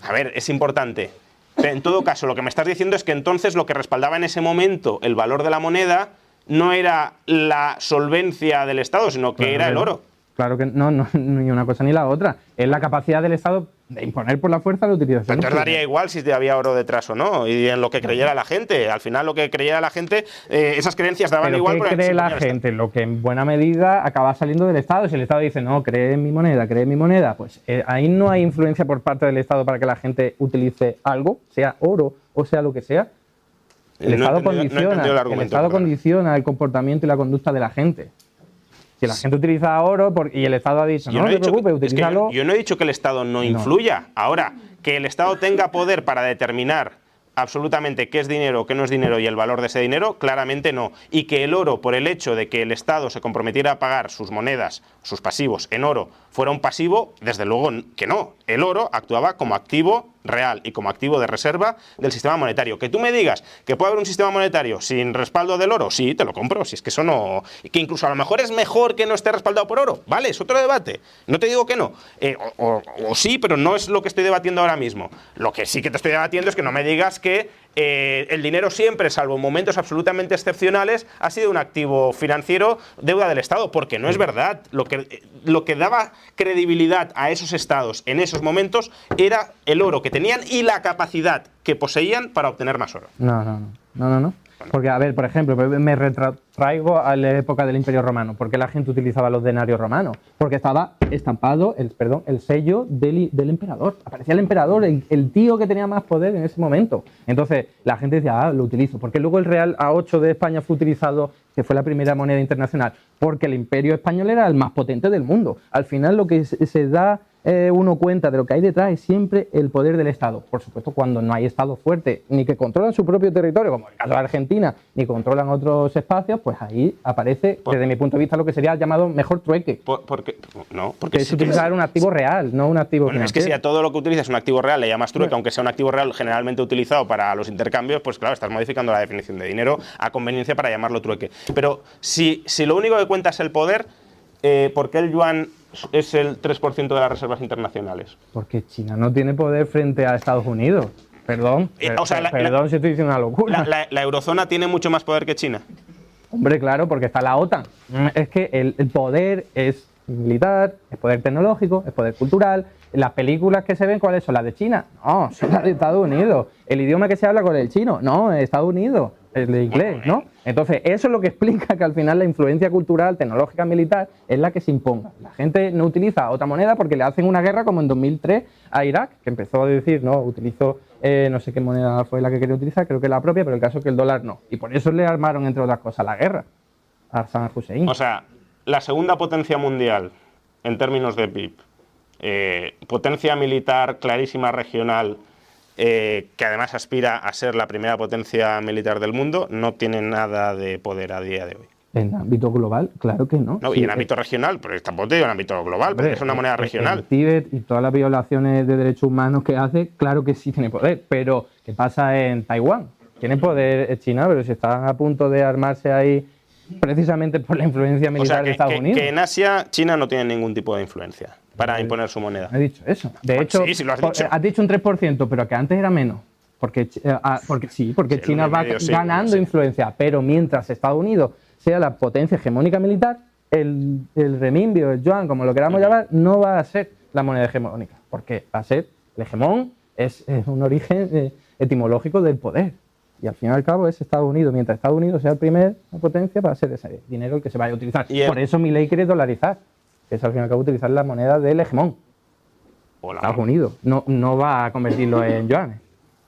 A ver, es importante. Pero en todo caso, lo que me estás diciendo es que entonces lo que respaldaba en ese momento el valor de la moneda no era la solvencia del Estado, sino que era el oro. Claro que no, ni una cosa ni la otra. Es la capacidad del Estado de imponer por la fuerza la utilización. Entonces daría igual si había oro detrás o no, y en lo que creyera la gente. Al final lo que creyera la gente, esas creencias daban ¿pero igual. ¿qué cree la gente? Lo que en buena medida acaba saliendo del Estado. Si el Estado dice, no, cree en mi moneda, pues ahí no hay influencia por parte del Estado para que la gente utilice algo, sea oro o sea lo que sea. El Estado condiciona el comportamiento y la conducta de la gente. Si la gente utiliza oro y el Estado ha dicho, no te preocupes, utilízalo. Yo no he dicho que el Estado no influya. Ahora, que el Estado tenga poder para determinar absolutamente qué es dinero, qué no es dinero y el valor de ese dinero, claramente no. Y que el oro, por el hecho de que el Estado se comprometiera a pagar sus monedas, sus pasivos en oro, fuera un pasivo, desde luego que no. El oro actuaba como activo real y como activo de reserva del sistema monetario. Que tú me digas que puede haber un sistema monetario sin respaldo del oro, sí, te lo compro, si es que eso no... Que incluso a lo mejor es mejor que no esté respaldado por oro, vale, es otro debate, no te digo que no, o sí, pero no es lo que estoy debatiendo ahora mismo. Lo que sí que te estoy debatiendo es que no me digas que el dinero siempre, salvo en momentos absolutamente excepcionales, ha sido un activo financiero, deuda del Estado, porque no es verdad. Lo que daba credibilidad a esos estados en esos momentos era el oro que tenían y la capacidad que poseían para obtener más oro. No. Porque, a ver, por ejemplo, me retraigo a la época del Imperio Romano. ¿Por qué la gente utilizaba los denarios romanos? Porque estaba estampado el sello del emperador. Aparecía el emperador, el tío que tenía más poder en ese momento. Entonces, la gente decía, lo utilizo. Porque luego el Real A8 de España fue utilizado, que fue la primera moneda internacional, porque el Imperio Español era el más potente del mundo. Al final, lo que se da uno cuenta de lo que hay detrás es siempre el poder del Estado. Por supuesto, cuando no hay Estado fuerte, ni que controlan su propio territorio, como el caso de Argentina, ni controlan otros espacios, pues ahí aparece, desde mi punto de vista, lo que sería el llamado mejor trueque. Porque es utilizar un activo real, no un activo financiero. Es que si a todo lo que utilizas un activo real le llamas trueque, aunque sea un activo real generalmente utilizado para los intercambios, pues claro, estás modificando la definición de dinero a conveniencia para llamarlo trueque. Pero si lo único que cuenta es el poder, ¿por qué el yuan es el 3% de las reservas internacionales? Porque China no tiene poder frente a Estados Unidos. Perdón, O sea, perdón si estoy diciendo una locura. ¿La eurozona tiene mucho más poder que China? Hombre, claro, porque está la OTAN. Es que el poder es militar, es poder tecnológico, es poder cultural. Las películas que se ven, ¿cuáles son? ¿Las de China? No, son las de Estados Unidos. ¿El idioma que se habla con el chino? No, en Estados Unidos, el de inglés, ¿no? Entonces, eso es lo que explica que al final la influencia cultural, tecnológica, militar es la que se imponga. La gente no utiliza otra moneda porque le hacen una guerra como en 2003 a Irak, que empezó a decir, no, utilizo, no sé qué moneda fue la que quería utilizar, creo que la propia, pero el caso es que el dólar no. Y por eso le armaron, entre otras cosas, la guerra a Saddam Hussein. O sea, la segunda potencia mundial en términos de PIB, potencia militar clarísima regional, que además aspira a ser la primera potencia militar del mundo, no tiene nada de poder a día de hoy. En ámbito global, claro que no. No, sí, y en ámbito regional, pero tampoco te digo en ámbito global, porque es una moneda regional. El Tíbet y todas las violaciones de derechos humanos que hace, claro que sí tiene poder, pero ¿qué pasa en Taiwán? Tiene poder China, pero si están a punto de armarse ahí precisamente por la influencia militar de Estados Unidos. Que en Asia China no tiene ningún tipo de influencia para imponer su moneda. He dicho eso. De hecho, sí, lo has dicho. Has dicho un 3%, pero que antes era menos. Porque China va ganando influencia, pero mientras Estados Unidos sea la potencia hegemónica militar, el renminbi o el yuan, como lo queramos llamar, no va a ser la moneda hegemónica, porque va a ser el hegemón, es un origen etimológico del poder. Y al fin y al cabo es Estados Unidos. Mientras Estados Unidos sea la primera potencia, va a ser ese dinero el que se vaya a utilizar. Por eso Milei quiere dolarizar, que es al fin y al cabo utilizar la moneda del hegemón. Estados Unidos. No va a convertirlo en yuanes.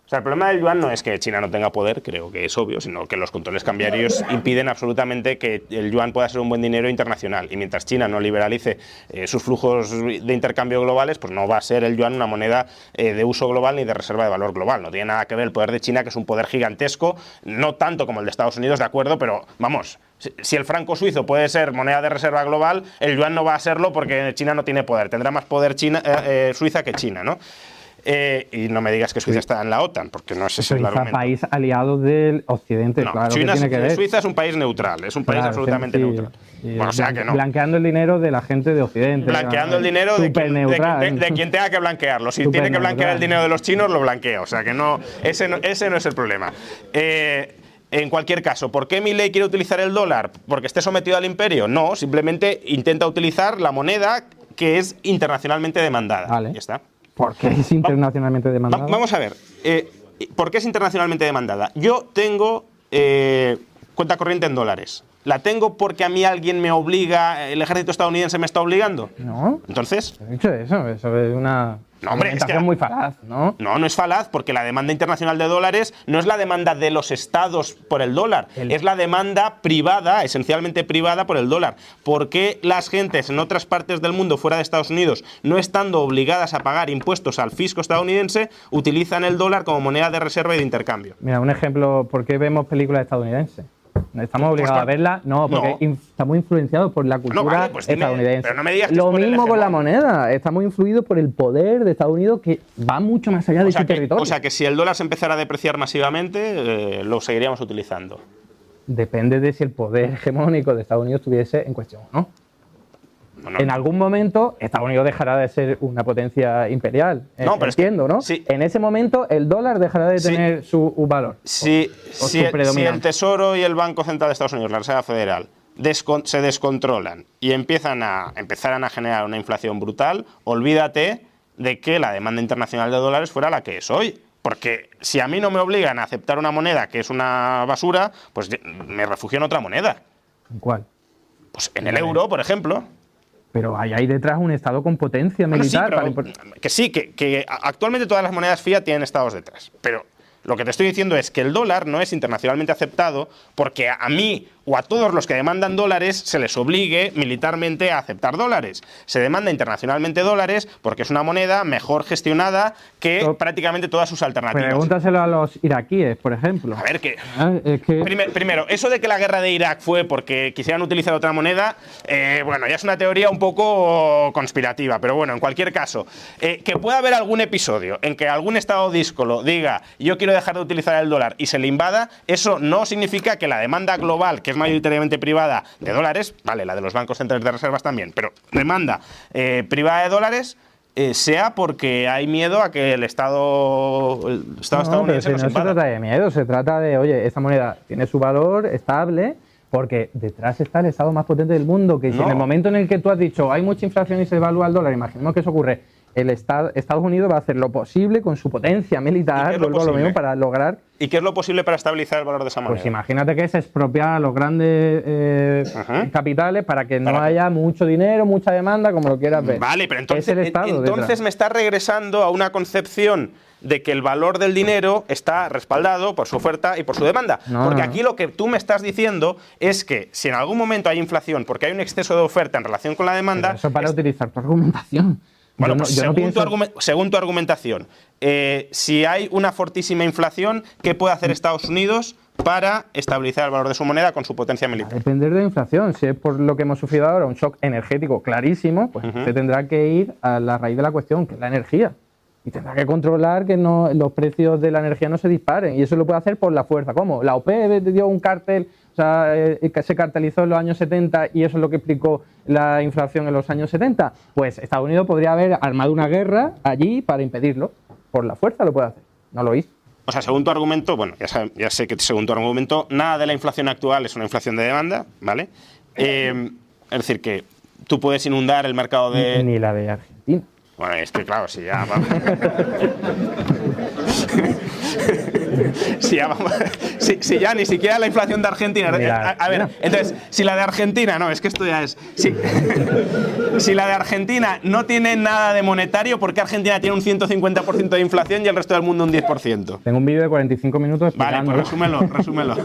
O sea, el problema del yuan no es que China no tenga poder, creo que es obvio, sino que los controles cambiarios impiden absolutamente que el yuan pueda ser un buen dinero internacional. Y mientras China no liberalice sus flujos de intercambio globales, pues no va a ser el yuan una moneda de uso global ni de reserva de valor global. No tiene nada que ver el poder de China, que es un poder gigantesco, no tanto como el de Estados Unidos, de acuerdo, pero vamos, si el franco suizo puede ser moneda de reserva global, el yuan no va a serlo porque China no tiene poder. Tendrá más poder Suiza que China, ¿no? Y no me digas que Suiza está en la OTAN, porque no es ese el argumento. País aliado del Occidente, no, claro. China, que tiene que ver. Suiza es un país neutral, es un país absolutamente neutral. Bueno, o sea que no. Blanqueando el dinero de la gente de Occidente. Blanqueando el dinero de quien tenga que blanquearlo. Si tiene que blanquear el dinero de los chinos, lo blanquea. O sea que no, ese no es el problema. En cualquier caso, ¿por qué Milei quiere utilizar el dólar? ¿Porque esté sometido al imperio? No, simplemente intenta utilizar la moneda que es internacionalmente demandada. Vale. Ya está. ¿Por qué es internacionalmente demandada? Vamos a ver, ¿por qué es internacionalmente demandada? Yo tengo cuenta corriente en dólares. ¿La tengo porque a mí alguien me obliga, el ejército estadounidense me está obligando? No. Entonces. He dicho eso es una argumentación muy falaz, ¿no? No es falaz, porque la demanda internacional de dólares no es la demanda de los estados por el dólar, es la demanda privada, esencialmente privada por el dólar. ¿Por qué las gentes en otras partes del mundo, fuera de Estados Unidos, no estando obligadas a pagar impuestos al fisco estadounidense, utilizan el dólar como moneda de reserva y de intercambio? Mira, un ejemplo, ¿por qué vemos películas estadounidenses? ¿Estamos obligados a verla? No, porque estamos influenciados por la cultura estadounidense. Pero no me digas que lo mismo con la moneda. Estamos influidos por el poder de Estados Unidos, que va mucho más allá de su territorio. O sea que si el dólar se empezara a depreciar masivamente, lo seguiríamos utilizando. Depende de si el poder hegemónico de Estados Unidos estuviese en cuestión, ¿no? En algún momento Estados Unidos dejará de ser una potencia imperial, entiendo, ¿no? Sí. En ese momento el dólar dejará de tener su valor. Si el Tesoro y el Banco Central de Estados Unidos, la Reserva Federal, se descontrolan y empezaran a generar una inflación brutal, olvídate de que la demanda internacional de dólares fuera la que es hoy. Porque si a mí no me obligan a aceptar una moneda que es una basura, pues me refugio en otra moneda. ¿En cuál? Pues en el euro, por ejemplo. Pero hay detrás un Estado con potencia militar. Que actualmente todas las monedas fiat tienen estados detrás. Pero lo que te estoy diciendo es que el dólar no es internacionalmente aceptado porque a mí o a todos los que demandan dólares se les obligue militarmente a aceptar dólares. Se demanda internacionalmente dólares porque es una moneda mejor gestionada que prácticamente todas sus alternativas. Pregúntaselo a los iraquíes, por ejemplo. A ver, primero, eso de que la guerra de Irak fue porque quisieran utilizar otra moneda, bueno, ya es una teoría un poco conspirativa, pero bueno, en cualquier caso, que pueda haber algún episodio en que algún estado díscolo diga yo quiero dejar de utilizar el dólar y se le invada, eso no significa que la demanda global, que es mayoritariamente privada de dólares, vale, la de los bancos centrales de reservas también, pero demanda privada de dólares, sea porque hay miedo a que el Estado estadounidense nos invada. No se trata de miedo, se trata de, oye, esta moneda tiene su valor estable, porque detrás está el Estado más potente del mundo, que si en el momento en el que tú has dicho hay mucha inflación y se devalúa el dólar, imaginemos que eso ocurre, Estados Unidos va a hacer lo posible con su potencia militar, vuelvo a lo mismo, para lograr... ¿Y qué es lo posible para estabilizar el valor de esa moneda? Pues imagínate que se expropia a los grandes capitales para que no haya mucho dinero, mucha demanda, como lo quieras ver. Vale, pero entonces me está regresando a una concepción de que el valor del dinero está respaldado por su oferta y por su demanda. Porque aquí lo que tú me estás diciendo es que si en algún momento hay inflación porque hay un exceso de oferta en relación con la demanda... Pero eso para utilizar tu argumentación. Bueno, pues según tu argumentación, si hay una fortísima inflación, ¿qué puede hacer Estados Unidos para estabilizar el valor de su moneda con su potencia militar? Va a depender de la inflación. Si es por lo que hemos sufrido ahora, un shock energético clarísimo, pues se tendrá que ir a la raíz de la cuestión, que es la energía. Y tendrá que controlar que los precios de la energía no se disparen. Y eso lo puede hacer por la fuerza. ¿Cómo? La OPEP dio un cártel, o sea, se cartelizó en los años 70 y eso es lo que explicó la inflación en los años 70. Pues Estados Unidos podría haber armado una guerra allí para impedirlo. Por la fuerza lo puede hacer. No lo hizo. O sea, según tu argumento, bueno, ya sé que según tu argumento, nada de la inflación actual es una inflación de demanda, ¿vale? Es decir, que tú puedes inundar el mercado de... Ni la de Argentina. Bueno, es que claro, si ya si ya ni siquiera la inflación de Argentina... A ver, entonces, si la de Argentina... No, es que esto ya es... Si la de Argentina no tiene nada de monetario, ¿por qué Argentina tiene un 150% de inflación y el resto del mundo un 10%? Tengo un vídeo de 45 minutos explicando. Vale, pues resúmelo.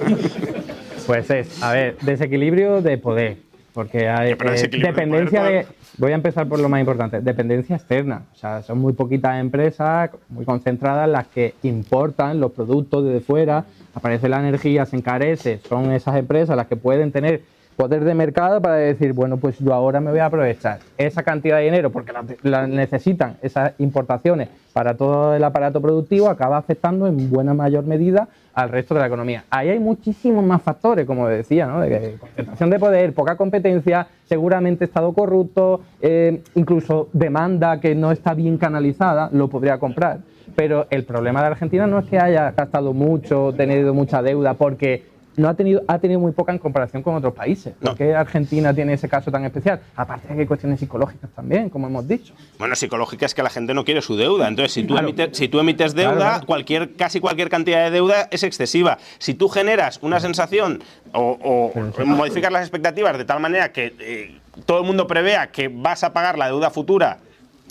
Pues es, a ver, desequilibrio de poder. Porque hay dependencia de... Voy a empezar por lo más importante. Dependencia externa. O sea, son muy poquitas empresas, muy concentradas, las que importan los productos desde fuera. Aparece la energía, se encarece. Son esas empresas las que pueden tener poder de mercado para decir, bueno, pues yo ahora me voy a aprovechar esa cantidad de dinero porque la necesitan esas importaciones para todo el aparato productivo, acaba afectando en buena mayor medida al resto de la economía. Ahí hay muchísimos más factores, como decía, ¿no? De concentración de poder, poca competencia, seguramente Estado corrupto, incluso demanda que no está bien canalizada, lo podría comprar. Pero el problema de Argentina no es que haya gastado mucho, tenido mucha deuda, porque ha tenido muy poca en comparación con otros países. ¿Por qué Argentina tiene ese caso tan especial? Aparte de que hay cuestiones psicológicas también, como hemos dicho. Bueno, psicológica es que la gente no quiere su deuda. Entonces, si tú emites deuda, casi cualquier cantidad de deuda es excesiva. Si tú generas una sensación o modificas las expectativas de tal manera que todo el mundo prevea que vas a pagar la deuda futura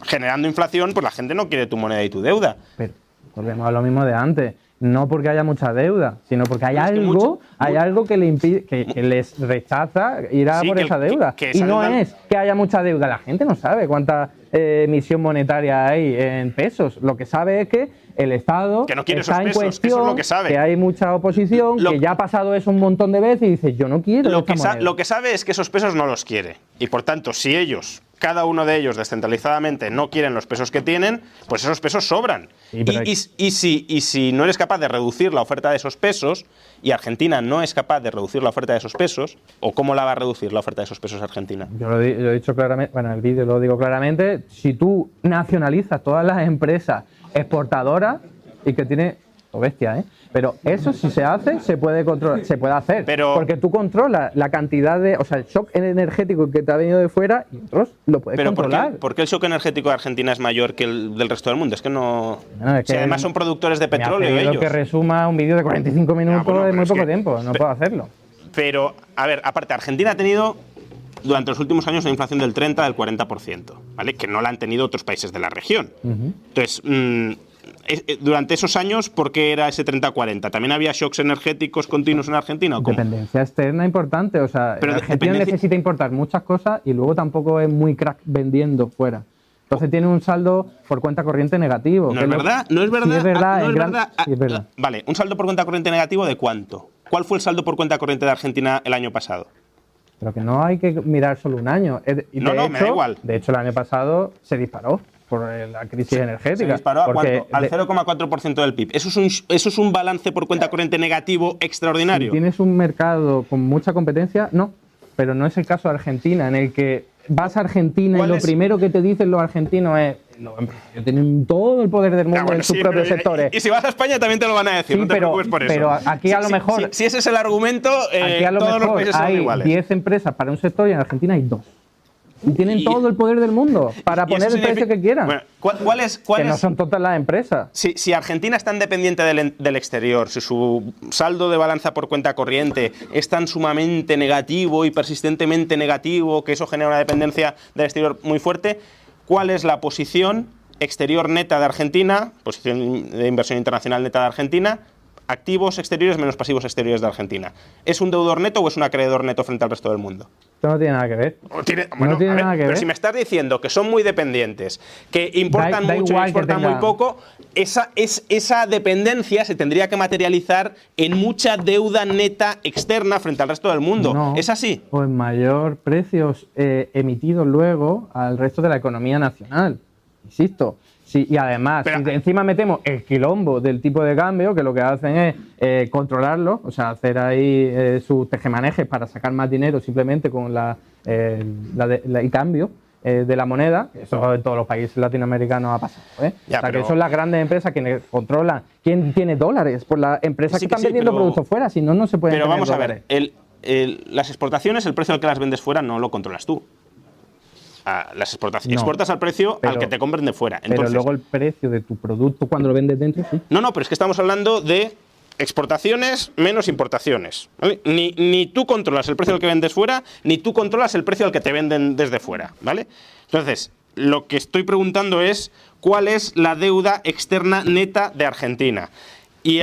generando inflación, pues la gente no quiere tu moneda y tu deuda. Pero volvemos a lo mismo de antes. No porque haya mucha deuda, sino porque hay algo que le impide, que les rechaza ir a por esa deuda. Y no es que haya mucha deuda, la gente no sabe cuánta emisión monetaria hay en pesos. Lo que sabe es que el Estado que no quiere está esos pesos, en cuestión, eso es lo que sabe. Que hay mucha oposición, que ya ha pasado eso un montón de veces y dice, yo no quiero lo que sabe es que esos pesos no los quiere. Y por tanto, si cada uno de ellos descentralizadamente no quieren los pesos que tienen, pues esos pesos sobran. Sí, y si no eres capaz de reducir la oferta de esos pesos, y Argentina no es capaz de reducir la oferta de esos pesos, ¿o cómo la va a reducir la oferta de esos pesos Argentina? Yo lo he dicho claramente, bueno, en el vídeo lo digo claramente, si tú nacionalizas todas las empresas exportadoras y que tiene... bestia, pero eso si se hace, se puede controlar, se puede hacer, porque tú controlas la cantidad de, o sea, el shock energético que te ha venido de fuera y otros lo puedes controlar. ¿Por qué el shock energético de Argentina es mayor que el del resto del mundo? Es que no... si además son productores de petróleo ellos. Que resuma un vídeo de 45 minutos en muy poco tiempo, no puedo hacerlo. Pero, a ver, aparte, Argentina ha tenido durante los últimos años una inflación del 30, del 40%, ¿vale? Que no la han tenido otros países de la región. Entonces... durante esos años, ¿por qué era ese 30-40? ¿También había shocks energéticos continuos en Argentina o cómo? Dependencia externa importante. O sea, Argentina necesita importar muchas cosas y luego tampoco es muy crack vendiendo fuera. Entonces tiene un saldo por cuenta corriente negativo. ¿No es verdad? ¿No es verdad? Sí, es verdad. Sí, es verdad. Vale, ¿un saldo por cuenta corriente negativo de cuánto? ¿Cuál fue el saldo por cuenta corriente de Argentina el año pasado? Pero que no hay que mirar solo un año. Me da igual. De hecho, el año pasado se disparó por la crisis energética. ¿Se disparó a cuánto? Al 0,4% del PIB. ¿Eso es un balance por cuenta corriente negativo extraordinario? Si tienes un mercado con mucha competencia, no. Pero no es el caso de Argentina, en el que vas a Argentina y lo primero que te dicen los argentinos es los empresarios tienen todo el poder del mundo en sus propios sectores. Y si vas a España también te lo van a decir, sí, no te preocupes por eso. Pero aquí a lo mejor... Si ese es el argumento, aquí a lo todos mejor los países son iguales. Hay 10 empresas para un sector y en Argentina hay 2. Y tienen todo el poder del mundo para poner el precio que quieran. Bueno, ¿cuál es? Que no son todas las empresas. Si Argentina es tan dependiente del exterior, si su saldo de balanza por cuenta corriente es tan sumamente negativo y persistentemente negativo, que eso genera una dependencia del exterior muy fuerte, ¿cuál es la posición exterior neta de Argentina, posición de inversión internacional neta de Argentina, activos exteriores menos pasivos exteriores de Argentina? ¿Es un deudor neto o es un acreedor neto frente al resto del mundo? Esto no tiene nada que ver. No tiene nada que ver. Pero si me estás diciendo que son muy dependientes, que importan mucho y exportan muy poco, esa dependencia se tendría que materializar en mucha deuda neta externa frente al resto del mundo. No, ¿Es así? O en mayor precios emitidos luego al resto de la economía nacional. Insisto. Sí, y además, si encima metemos el quilombo del tipo de cambio, que lo que hacen es controlarlo, o sea, hacer ahí sus tejemanejes para sacar más dinero simplemente con el cambio de la moneda. Eso en todos los países latinoamericanos ha pasado. Ya, o sea, que son las grandes empresas quienes controlan quién tiene dólares por las empresas que están vendiendo productos fuera, si no, no se pueden Pero tener vamos dólares. a ver, las exportaciones, el precio al que las vendes fuera no lo controlas tú. Las exportas al precio al que te compren de fuera. Entonces, pero luego el precio de tu producto cuando lo vendes dentro, sí. No, pero es que estamos hablando de exportaciones menos importaciones, ¿vale? Ni tú controlas el precio al que vendes fuera, ni tú controlas el precio al que te venden desde fuera, ¿vale? Entonces, lo que estoy preguntando es ¿cuál es la deuda externa neta de Argentina? Y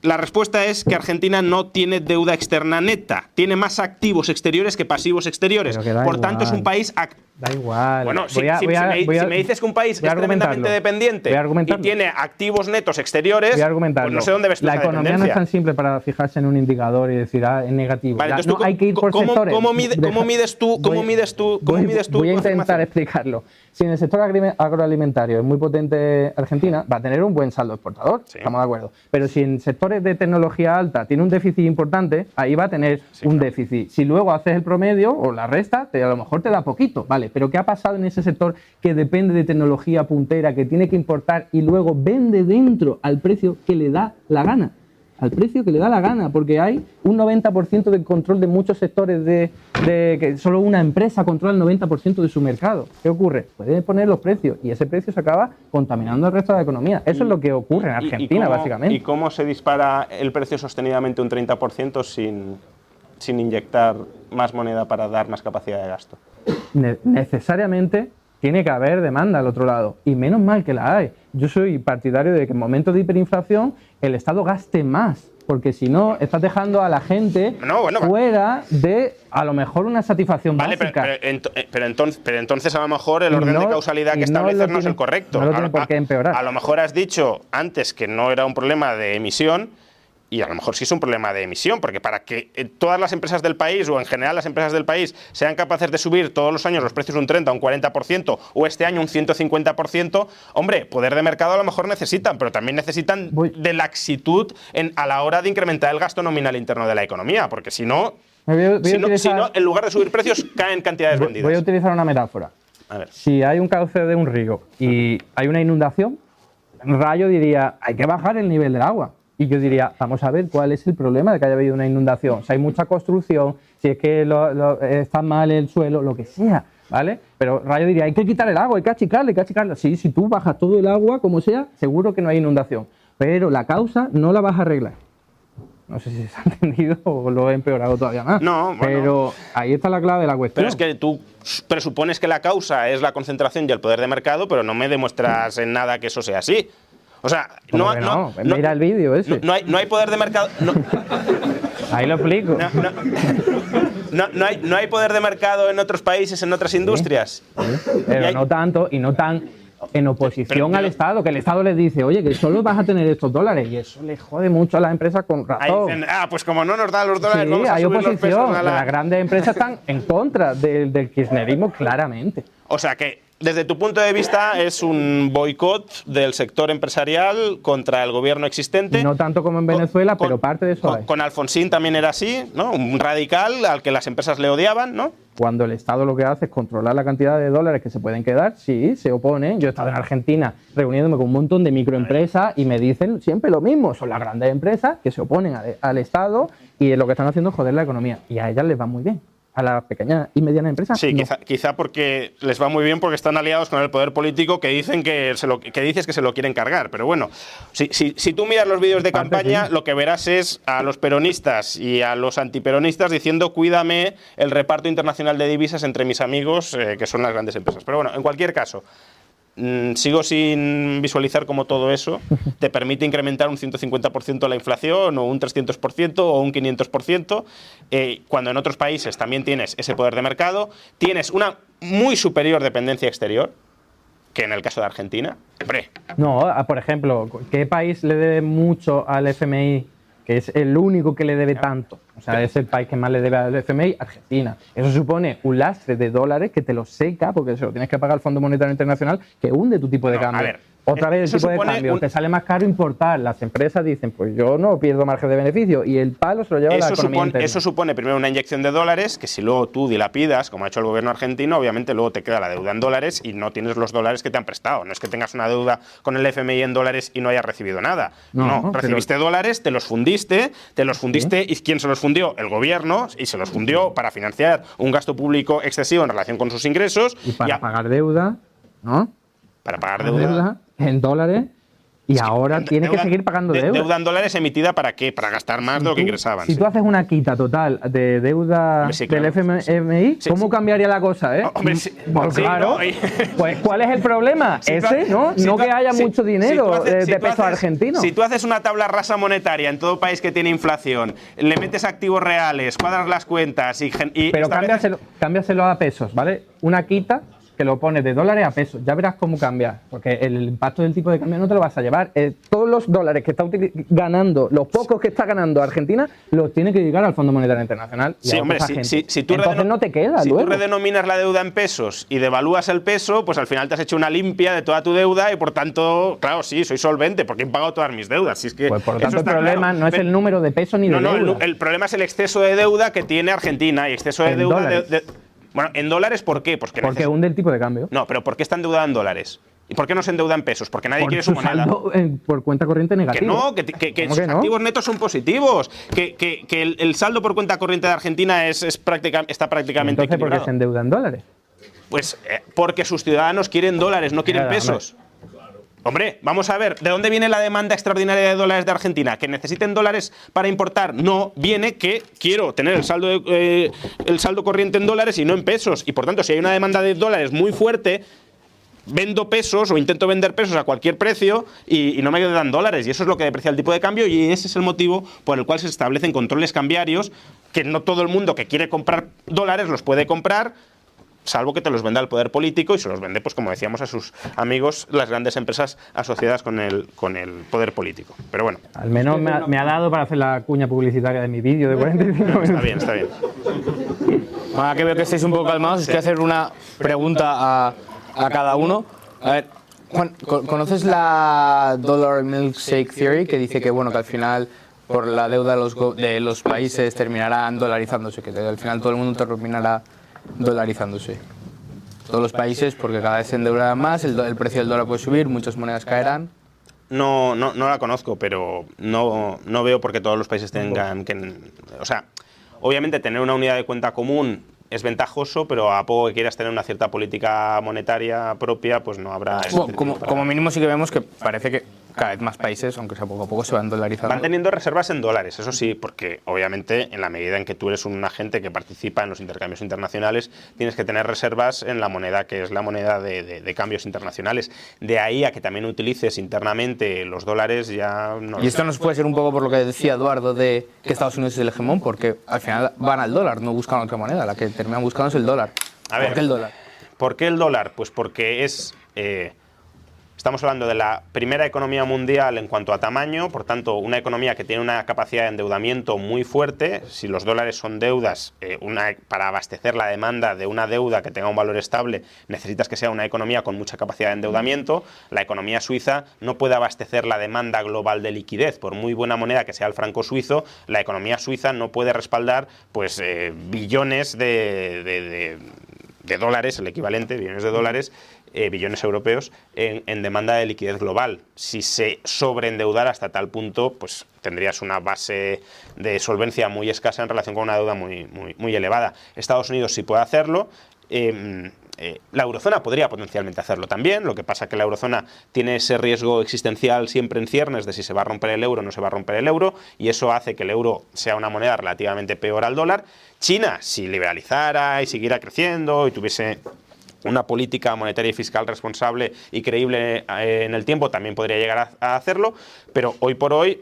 la respuesta es que Argentina no tiene deuda externa neta, tiene más activos exteriores que pasivos exteriores. Por tanto, es un país... Da igual. Bueno, si me dices que un país es tremendamente dependiente y tiene activos netos exteriores, pues no sé dónde ves tú esa dependencia. La economía no es tan simple para fijarse en un indicador y decir, es negativo. Vale, entonces no, hay que ir por sectores. ¿Cómo mides tú? Voy a intentar explicarlo. Si en el sector agroalimentario es muy potente Argentina, va a tener un buen saldo exportador, estamos de acuerdo. Pero si en sectores de tecnología alta tiene un déficit importante, ahí va a tener un déficit. Si luego haces el promedio o la resta, a lo mejor te da poquito, ¿vale? Pero ¿qué ha pasado en ese sector que depende de tecnología puntera, que tiene que importar y luego vende dentro al precio que le da la gana? Al precio que le da la gana, porque hay un 90% de control de muchos sectores de que solo una empresa controla el 90% de su mercado. ¿Qué ocurre? Puede poner los precios y ese precio se acaba contaminando al resto de la economía. Eso es lo que ocurre en Argentina, básicamente. ¿Y cómo se dispara el precio sostenidamente un 30% sin inyectar más moneda para dar más capacidad de gasto? Necesariamente tiene que haber demanda al otro lado, y menos mal que la hay. Yo soy partidario de que en momentos de hiperinflación el Estado gaste más, porque si no estás dejando a la gente fuera de a lo mejor una satisfacción básica. Pero entonces a lo mejor el orden de causalidad que estableces no es el correcto. No lo tiene por qué empeorar. A lo mejor has dicho antes que no era un problema de emisión, y a lo mejor sí es un problema de emisión, porque para que todas las empresas del país, o en general las empresas del país, sean capaces de subir todos los años los precios un 30, un 40%, o este año un 150%, hombre, poder de mercado a lo mejor necesitan, pero también necesitan de laxitud a la hora de incrementar el gasto nominal interno de la economía, porque si no, en lugar de subir precios, caen cantidades vendidas. Voy a utilizar una metáfora. A ver. Si hay un cauce de un río y hay una inundación, Rayo diría, hay que bajar el nivel del agua. Y yo diría, vamos a ver cuál es el problema de que haya habido una inundación. Si hay mucha construcción, si es que está mal el suelo, lo que sea, ¿vale? Pero Rayo diría, hay que quitar el agua, hay que achicarle, Sí, si tú bajas todo el agua, como sea, seguro que no hay inundación. Pero la causa no la vas a arreglar. No sé si se ha entendido o lo he empeorado todavía más. No, bueno. Pero ahí está la clave de la cuestión. Pero es que tú presupones que la causa es la concentración y el poder de mercado, pero no me demuestras en nada que eso sea así. O sea, mira el vídeo ese. No hay poder de mercado. Ahí lo explico. No hay poder de mercado en otros países, en otras industrias. Sí. Pero no tanto y no tan en oposición al Estado, que el Estado les dice, oye, que solo vas a tener estos dólares, y eso le jode mucho a las empresas con razón. Ahí dicen, pues como no nos dan los dólares, sí, vamos a hay subir oposición. los pesos. Las grandes empresas están en contra del kirchnerismo claramente. O sea que desde tu punto de vista, es un boicot del sector empresarial contra el gobierno existente. No tanto como en Venezuela, pero parte de eso hay. Con Alfonsín también era así, ¿no? Un radical al que las empresas le odiaban, ¿no? Cuando el Estado lo que hace es controlar la cantidad de dólares que se pueden quedar, sí, se oponen. Yo he estado en Argentina reuniéndome con un montón de microempresas y me dicen siempre lo mismo. Son las grandes empresas que se oponen al Estado y lo que están haciendo es joder la economía. Y a ellas les va muy bien. A las pequeñas y medianas empresas. Sí, no. quizá porque les va muy bien porque están aliados con el poder político que dicen que dices que se lo quieren cargar. Pero bueno, si tú miras los vídeos de campaña, sí, lo que verás es a los peronistas y a los antiperonistas diciendo cuídame el reparto internacional de divisas entre mis amigos, que son las grandes empresas. Pero bueno, en cualquier caso, sigo sin visualizar cómo todo eso te permite incrementar un 150% la inflación o un 300% o un 500%, cuando en otros países también tienes ese poder de mercado, tienes una muy superior dependencia exterior, que en el caso de Argentina. Hombre. No, por ejemplo, ¿qué país le debe mucho al FMI? Que es el único que le debe tanto. O sea, es el país que más le debe al FMI, Argentina. Eso supone un lastre de dólares que te lo seca, porque se lo tienes que pagar al Fondo Monetario Internacional, que hunde tu tipo de cambio. A ver, otra vez el tipo de cambio, te sale más caro importar. Las empresas dicen, pues yo no pierdo margen de beneficio, y el palo se lo lleva la economía interna. Eso supone primero una inyección de dólares, que si luego tú dilapidas, como ha hecho el gobierno argentino, obviamente luego te queda la deuda en dólares y no tienes los dólares que te han prestado. No es que tengas una deuda con el FMI en dólares y no hayas recibido nada. No, recibiste dólares, te los fundiste, ¿sí? ¿Y quién se los fundió? El gobierno, y se los fundió para financiar un gasto público excesivo en relación con sus ingresos. Y para pagar deuda, ¿no? Para pagar deuda en dólares, y ahora tiene que seguir pagando deuda. ¿Deuda en dólares emitida para qué? Para gastar más de lo que ingresaban. Si tú haces una quita total de deuda del FMI, ¿cómo cambiaría la cosa? Claro. Pues ¿cuál es el problema? No que haya mucho dinero de peso argentino. Si tú haces una tabla rasa monetaria en todo país que tiene inflación, le metes activos reales, cuadras las cuentas Pero cámbiaselo a pesos, ¿vale? Una quita que lo pones de dólares a pesos, ya verás cómo cambia, porque el impacto del tipo de cambio no te lo vas a llevar. Todos los dólares que está ganando, los pocos que está ganando Argentina, los tiene que llegar al Fondo Monetario Internacional. Sí, hombre, si tú entonces no te queda si luego. tú redenominas la deuda en pesos y devalúas el peso, pues al final te has hecho una limpia de toda tu deuda y por tanto, claro, sí, soy solvente porque he pagado todas mis deudas. Si es que pues por lo tanto el problema no es el número de pesos ni de deuda. No, el problema es el exceso de deuda que tiene Argentina y exceso de deuda bueno, ¿en dólares por qué? Porque hunde el tipo de cambio. No, pero ¿por qué está endeudada en dólares? ¿Y por qué no se endeuda en pesos? Porque nadie quiere su moneda. Por cuenta corriente negativo. Que sus activos netos son positivos. Que el saldo por cuenta corriente de Argentina está prácticamente equilibrado. ¿Por qué se endeuda en dólares? Pues porque sus ciudadanos quieren dólares, no quieren pesos. Hombre, vamos a ver, ¿de dónde viene la demanda extraordinaria de dólares de Argentina? ¿Que necesiten dólares para importar? No, viene que quiero tener el saldo corriente en dólares y no en pesos. Y por tanto, si hay una demanda de dólares muy fuerte, vendo pesos o intento vender pesos a cualquier precio y no me quedan dólares. Y eso es lo que deprecia el tipo de cambio y ese es el motivo por el cual se establecen controles cambiarios, que no todo el mundo que quiere comprar dólares los puede comprar, salvo que te los venda el poder político y se los vende, pues como decíamos, a sus amigos, las grandes empresas asociadas con el poder político. Pero bueno. Al menos me ha dado para hacer la cuña publicitaria de mi vídeo de 45 minutos. Está bien. Ahora que veo que estáis un poco calmados, os quiero hacer una pregunta a cada uno. A ver, Juan, ¿conoces la Dollar Milkshake Theory? Que dice que, bueno, que al final por la deuda de los países terminarán dolarizándose, que al final todo el mundo terminará dolarizándose. Todos los países, porque cada vez se endeudan más, el precio del dólar puede subir, muchas monedas caerán. No la conozco, pero no veo por qué todos los países tengan que... O sea, obviamente tener una unidad de cuenta común es ventajoso, pero a poco que quieras tener una cierta política monetaria propia, pues no habrá... Como mínimo sí que vemos que parece que cada vez más países, aunque sea poco a poco, se van dolarizando. Van teniendo reservas en dólares, eso sí, porque obviamente en la medida en que tú eres un agente que participa en los intercambios internacionales, tienes que tener reservas en la moneda que es la moneda de cambios internacionales. De ahí a que también utilices internamente los dólares ya no. Y esto nos puede ser un poco por lo que decía Eduardo de que Estados Unidos es el hegemón, porque al final van al dólar, no buscan otra moneda, la que terminan buscando es el dólar. ¿Por qué el dólar? ¿Por qué el dólar? Pues porque está estamos hablando de la primera economía mundial en cuanto a tamaño, por tanto, una economía que tiene una capacidad de endeudamiento muy fuerte. Si los dólares son deudas, para abastecer la demanda de una deuda que tenga un valor estable, necesitas que sea una economía con mucha capacidad de endeudamiento. La economía suiza no puede abastecer la demanda global de liquidez. Por muy buena moneda que sea el franco suizo, la economía suiza no puede respaldar pues, billones de dólares, el equivalente, billones de dólares, billones europeos, en demanda de liquidez global. Si se sobreendeudara hasta tal punto, pues tendrías una base de solvencia muy escasa en relación con una deuda muy elevada. Estados Unidos sí puede hacerlo. La eurozona podría potencialmente hacerlo también, lo que pasa es que la eurozona tiene ese riesgo existencial siempre en ciernes de si se va a romper el euro o no se va a romper el euro, y eso hace que el euro sea una moneda relativamente peor al dólar. China, si liberalizara y siguiera creciendo y tuviese una política monetaria y fiscal responsable y creíble en el tiempo, también podría llegar a hacerlo, pero hoy por hoy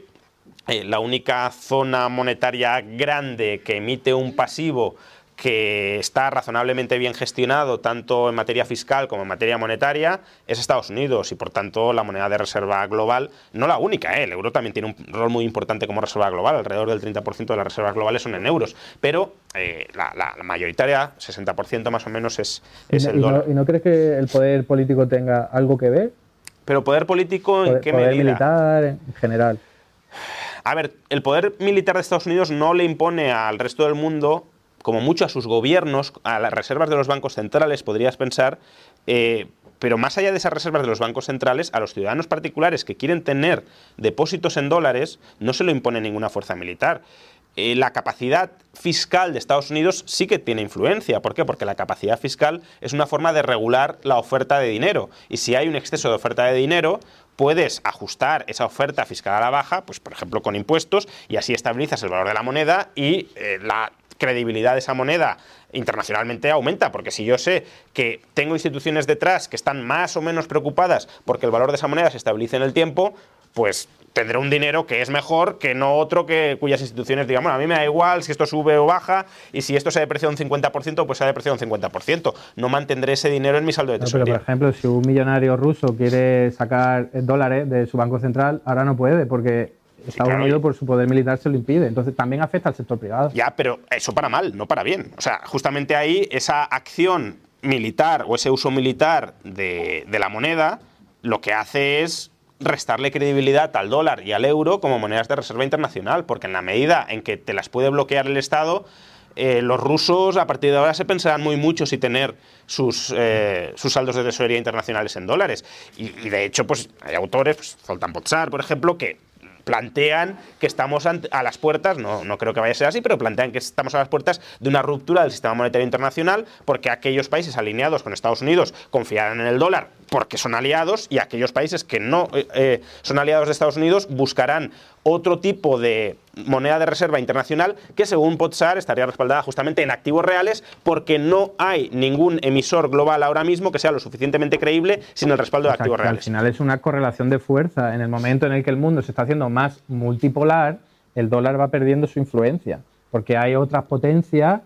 la única zona monetaria grande que emite un pasivo que está razonablemente bien gestionado tanto en materia fiscal como en materia monetaria es Estados Unidos, y por tanto la moneda de reserva global, no la única, el euro también tiene un rol muy importante como reserva global, alrededor del 30% de las reservas globales son en euros, pero la mayoritaria, 60% más o menos, es el dólar. ¿Y no crees que el poder político tenga algo que ver? ¿Pero poder político en qué medida? Poder militar en general. A ver, el poder militar de Estados Unidos no le impone al resto del mundo, como mucho a sus gobiernos, a las reservas de los bancos centrales, podrías pensar, pero más allá de esas reservas de los bancos centrales, a los ciudadanos particulares que quieren tener depósitos en dólares, no se lo impone ninguna fuerza militar. La capacidad fiscal de Estados Unidos sí que tiene influencia. ¿Por qué? Porque la capacidad fiscal es una forma de regular la oferta de dinero. Y si hay un exceso de oferta de dinero, puedes ajustar esa oferta fiscal a la baja, pues por ejemplo con impuestos, y así estabilizas el valor de la moneda y la credibilidad de esa moneda internacionalmente aumenta, porque si yo sé que tengo instituciones detrás que están más o menos preocupadas porque el valor de esa moneda se estabilice en el tiempo, pues tendré un dinero que es mejor que no otro cuyas instituciones digan, bueno, a mí me da igual si esto sube o baja, y si esto se ha depreciado un 50%, pues se ha depreciado un 50%. No mantendré ese dinero en mi saldo de tesorería. Pero, por ejemplo, si un millonario ruso quiere sacar dólares de su banco central, ahora no puede, porque Estados Unidos, por su poder militar, se lo impide. Entonces también afecta al sector privado. Ya, pero eso para mal, no para bien. O sea, justamente ahí esa acción militar o ese uso militar de la moneda lo que hace es restarle credibilidad al dólar y al euro como monedas de reserva internacional, porque en la medida en que te las puede bloquear el Estado, los rusos a partir de ahora se pensarán muy mucho si tener sus saldos de tesorería internacionales en dólares. Y de hecho, pues hay autores, pues, Zoltán Pozsar, por ejemplo, que plantean que estamos a las puertas, no creo que vaya a ser así, pero plantean que estamos a las puertas de una ruptura del sistema monetario internacional, porque aquellos países alineados con Estados Unidos confiarán en el dólar porque son aliados, y aquellos países que no son aliados de Estados Unidos buscarán otro tipo de moneda de reserva internacional que, según Pozsar, estaría respaldada justamente en activos reales, porque no hay ningún emisor global ahora mismo que sea lo suficientemente creíble sin el respaldo de activos reales. Al final es una correlación de fuerza. En el momento en el que el mundo se está haciendo más multipolar, el dólar va perdiendo su influencia, porque hay otras potencias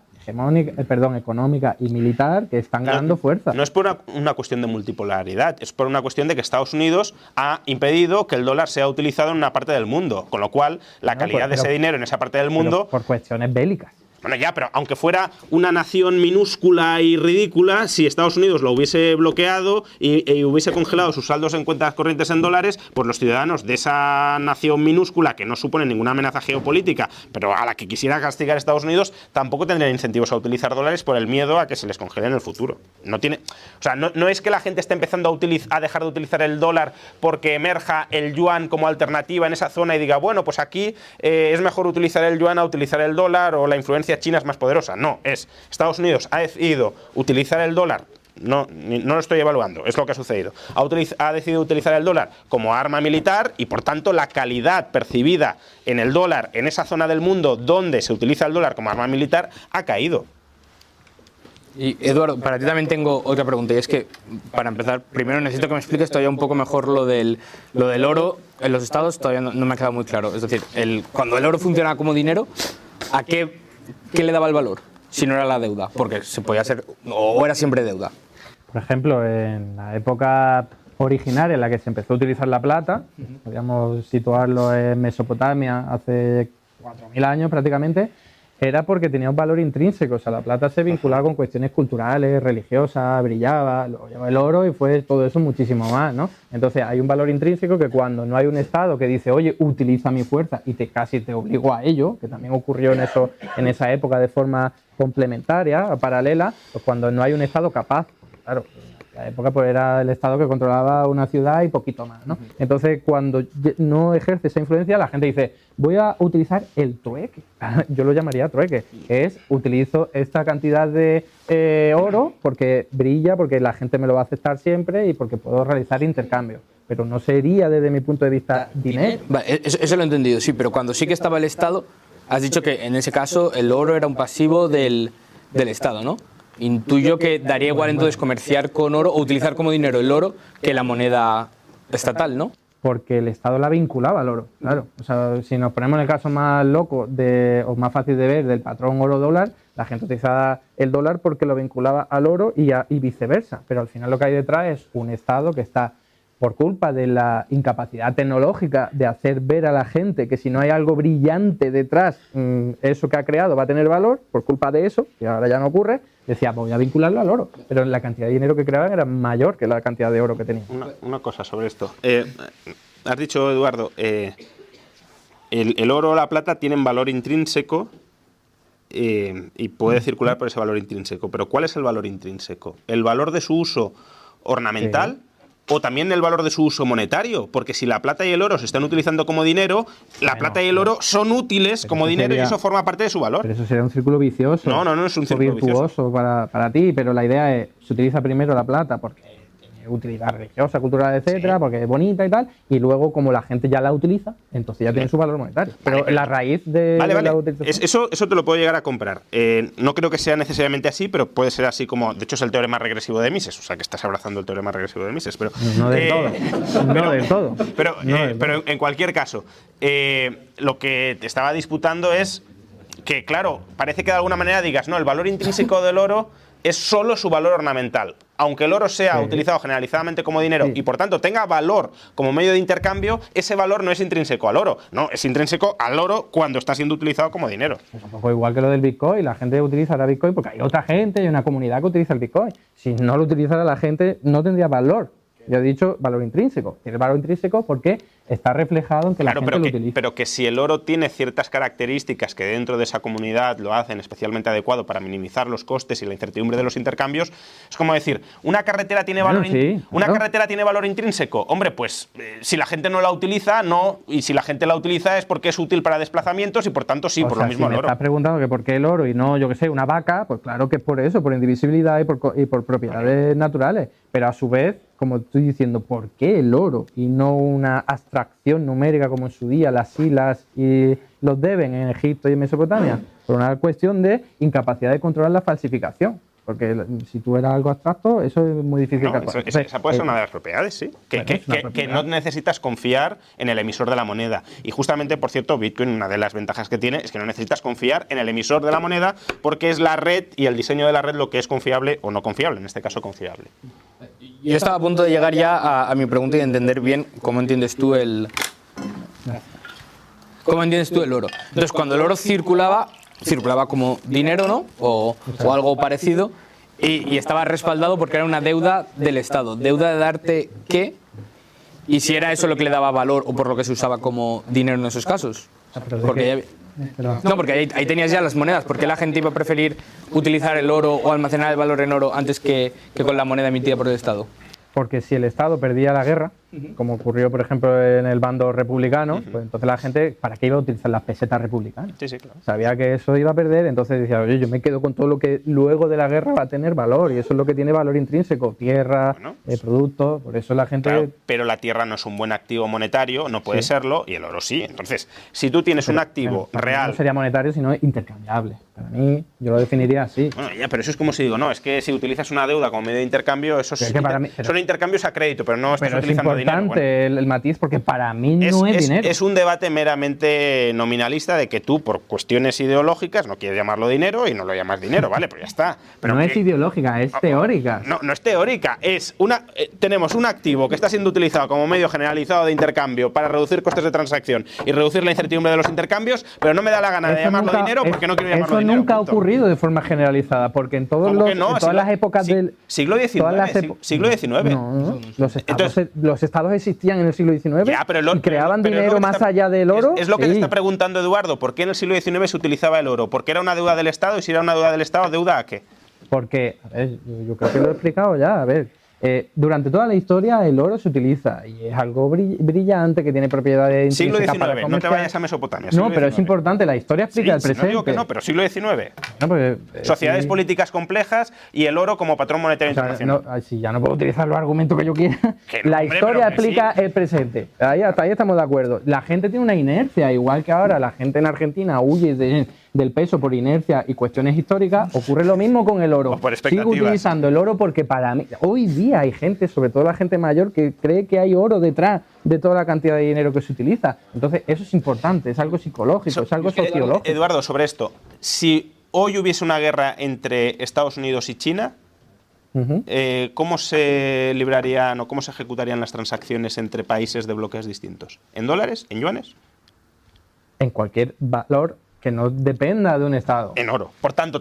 económica y militar que están ganando fuerza. No es por una cuestión de multipolaridad, es por una cuestión de que Estados Unidos ha impedido que el dólar sea utilizado en una parte del mundo, con lo cual la calidad de ese dinero en esa parte del mundo... Por cuestiones bélicas. Bueno, ya, pero aunque fuera una nación minúscula y ridícula, si Estados Unidos lo hubiese bloqueado y hubiese congelado sus saldos en cuentas corrientes en dólares, pues los ciudadanos de esa nación minúscula, que no supone ninguna amenaza geopolítica, pero a la que quisiera castigar Estados Unidos, tampoco tendrían incentivos a utilizar dólares por el miedo a que se les congele en el futuro. No es que la gente esté empezando a dejar de utilizar el dólar porque emerja el yuan como alternativa en esa zona y diga, bueno, pues aquí es mejor utilizar el yuan a utilizar el dólar, o la influencia China es más poderosa. No, es Estados Unidos ha decidido utilizar el dólar, no lo estoy evaluando, es lo que ha sucedido, ha decidido utilizar el dólar como arma militar, y por tanto la calidad percibida en el dólar en esa zona del mundo donde se utiliza el dólar como arma militar ha caído. Y Eduardo, para ti también tengo otra pregunta, y es que, para empezar, primero necesito que me expliques todavía un poco mejor lo del oro en los estados. Todavía no me ha quedado muy claro. Es decir, cuando el oro funciona como dinero, ¿a qué le daba el valor si no era la deuda? Porque se podía ser, o era siempre deuda. Por ejemplo, en la época original en la que se empezó a utilizar la plata, podríamos situarlo en Mesopotamia hace 4.000 años prácticamente, era porque tenía un valor intrínseco. O sea, la plata se vinculaba con cuestiones culturales, religiosas, brillaba, luego llegó el oro y fue todo eso muchísimo más, ¿no? Entonces hay un valor intrínseco que cuando no hay un Estado que dice, oye, utiliza mi fuerza y casi te obligó a ello, que también ocurrió en esa época de forma complementaria, paralela, pues cuando no hay un Estado capaz, claro, en la época pues era el Estado que controlaba una ciudad y poquito más, ¿no? Entonces cuando no ejerce esa influencia, la gente dice, voy a utilizar el trueque. Yo lo llamaría trueque, que es utilizo esta cantidad de oro porque brilla, porque la gente me lo va a aceptar siempre y porque puedo realizar intercambios. Pero no sería desde mi punto de vista dinero. Vale, eso lo he entendido, sí, pero cuando sí que estaba el Estado, has dicho que en ese caso el oro era un pasivo del Estado, ¿no? Intuyo que daría igual entonces comerciar con oro o utilizar como dinero el oro que la moneda estatal, ¿no? Porque el Estado la vinculaba al oro, claro. O sea, si nos ponemos en el caso más loco o más fácil de ver del patrón oro-dólar, la gente utilizaba el dólar porque lo vinculaba al oro y viceversa. Pero al final lo que hay detrás es un Estado que está, por culpa de la incapacidad tecnológica de hacer ver a la gente que si no hay algo brillante detrás, eso que ha creado va a tener valor, por culpa de eso, que ahora ya no ocurre, decía, voy a vincularlo al oro. Pero la cantidad de dinero que creaban era mayor que la cantidad de oro que tenían. Una cosa sobre esto. Has dicho, Eduardo, el oro o la plata tienen valor intrínseco y puede circular por ese valor intrínseco. Pero ¿cuál es el valor intrínseco? ¿El valor de su uso ornamental? Sí. O también el valor de su uso monetario, porque si la plata y el oro se están utilizando como dinero, la plata y el oro son útiles como dinero y eso forma parte de su valor. Pero eso sería un círculo vicioso. No es un círculo virtuoso para ti, pero la idea es, se utiliza primero la plata porque tiene utilidad religiosa, cultural, etcétera, porque es bonita y tal, y luego como la gente ya la utiliza, entonces ya tiene su valor monetario. Pero la raíz de la utilización... Eso te lo puedo llegar a comprar. No creo que sea necesariamente así, pero puede ser así como... De hecho, es el teorema regresivo de Mises, o sea que estás abrazando el teorema regresivo de Mises, pero... No del todo. No del todo. Pero en cualquier caso, lo que te estaba disputando es que, claro, parece que de alguna manera digas, no, el valor intrínseco del oro es solo su valor ornamental. Aunque el oro sea utilizado generalizadamente como dinero y por tanto tenga valor como medio de intercambio, ese valor no es intrínseco al oro, no, es intrínseco al oro cuando está siendo utilizado como dinero. Es un poco igual que lo del Bitcoin, la gente utiliza el Bitcoin porque hay otra gente, hay una comunidad que utiliza el Bitcoin. Si no lo utilizara la gente, no tendría valor. Yo he dicho valor intrínseco. Tiene valor intrínseco porque está reflejado en que la gente lo utiliza. Pero que si el oro tiene ciertas características que dentro de esa comunidad lo hacen especialmente adecuado para minimizar los costes y la incertidumbre de los intercambios, es como decir, ¿una carretera tiene carretera tiene valor intrínseco? Hombre, pues si la gente no la utiliza, no. Y si la gente la utiliza es porque es útil para desplazamientos y por tanto sí, por lo mismo el oro. Si me estás preguntando que por qué el oro y no, yo qué sé, una vaca, pues claro que es por eso, por indivisibilidad y por propiedades naturales. Pero a su vez, como estoy diciendo, ¿por qué el oro y no una abstracción numérica como en su día las islas y los deben en Egipto y en Mesopotamia? Por una cuestión de incapacidad de controlar la falsificación. Porque si tú eras algo abstracto, eso es muy difícil de calcular. Esa puede ser una de las propiedades, sí. Que no necesitas confiar en el emisor de la moneda. Y justamente, por cierto, Bitcoin, una de las ventajas que tiene es que no necesitas confiar en el emisor de la moneda porque es la red y el diseño de la red lo que es confiable o no confiable, en este caso confiable. Yo estaba a punto de llegar ya a mi pregunta y de entender bien cómo entiendes tú el oro. Entonces, cuando el oro circulaba como dinero, ¿no? O algo parecido, y estaba respaldado porque era una deuda del Estado. ¿Deuda de darte qué? Y si era eso lo que le daba valor o por lo que se usaba como dinero en esos casos. Porque ahí tenías ya las monedas. ¿Por qué la gente iba a preferir utilizar el oro o almacenar el valor en oro antes que con la moneda emitida por el Estado? Porque si el Estado perdía la guerra, como ocurrió, por ejemplo, en el bando republicano, pues entonces la gente, ¿para qué iba a utilizar las pesetas republicanas? Sí, claro. Sabía que eso iba a perder, entonces decía, oye, yo me quedo con todo lo que luego de la guerra va a tener valor, y eso es lo que tiene valor intrínseco, tierra, productos, por eso la gente... Claro, pero la tierra no es un buen activo monetario, no puede serlo, y el oro sí. Entonces, si tú tienes un activo real... No sería monetario, sino intercambiable. Para mí, yo lo definiría así. Bueno, ya, pero eso es como si digo, no, es que si utilizas una deuda como medio de intercambio, son intercambios a crédito, pero no estás utilizando importante dinero, el matiz, porque para mí no es dinero. Es un debate meramente nominalista de que tú, por cuestiones ideológicas, no quieres llamarlo dinero y no lo llamas dinero, ¿vale? Pues ya está. Pero no es ideológica, es teórica. No es teórica. Tenemos un activo que está siendo utilizado como medio generalizado de intercambio para reducir costes de transacción y reducir la incertidumbre de los intercambios, pero no me da la gana de llamarlo dinero porque no quiero llamarlo dinero. Eso nunca ha ocurrido de forma generalizada, porque en todas las épocas del siglo XIX. Siglo XIX. No. Los estados existían en el siglo XIX y creaban dinero más allá del oro. Es lo que le está preguntando Eduardo. ¿Por qué en el siglo XIX se utilizaba el oro? ¿Porque era una deuda del Estado? Y si era una deuda del Estado, ¿deuda a qué? Porque, yo creo que lo he explicado ya, a ver. Durante toda la historia el oro se utiliza y es algo brillante que tiene propiedades siglo intrínsecas para XIX, no te vayas a Mesopotamia. No, pero es importante, la historia explica el presente. No digo que no, pero siglo XIX. No, porque, sociedades políticas complejas y el oro como patrón monetario internacional. Si ya no puedo utilizar los argumentos que yo quiera. La historia explica el presente. Hasta ahí estamos de acuerdo. La gente tiene una inercia, igual que ahora la gente en Argentina huye del peso por inercia y cuestiones históricas, ocurre lo mismo con el oro. Sigo utilizando el oro porque para mí, hoy día hay gente, sobre todo la gente mayor, que cree que hay oro detrás de toda la cantidad de dinero que se utiliza. Entonces, eso es importante, es algo psicológico, es algo sociológico. Eduardo, sobre esto, si hoy hubiese una guerra entre Estados Unidos y China, ¿cómo se librarían o cómo se ejecutarían las transacciones entre países de bloques distintos? ¿En dólares? ¿En yuanes? En cualquier valor que no dependa de un Estado. En oro. Por tanto,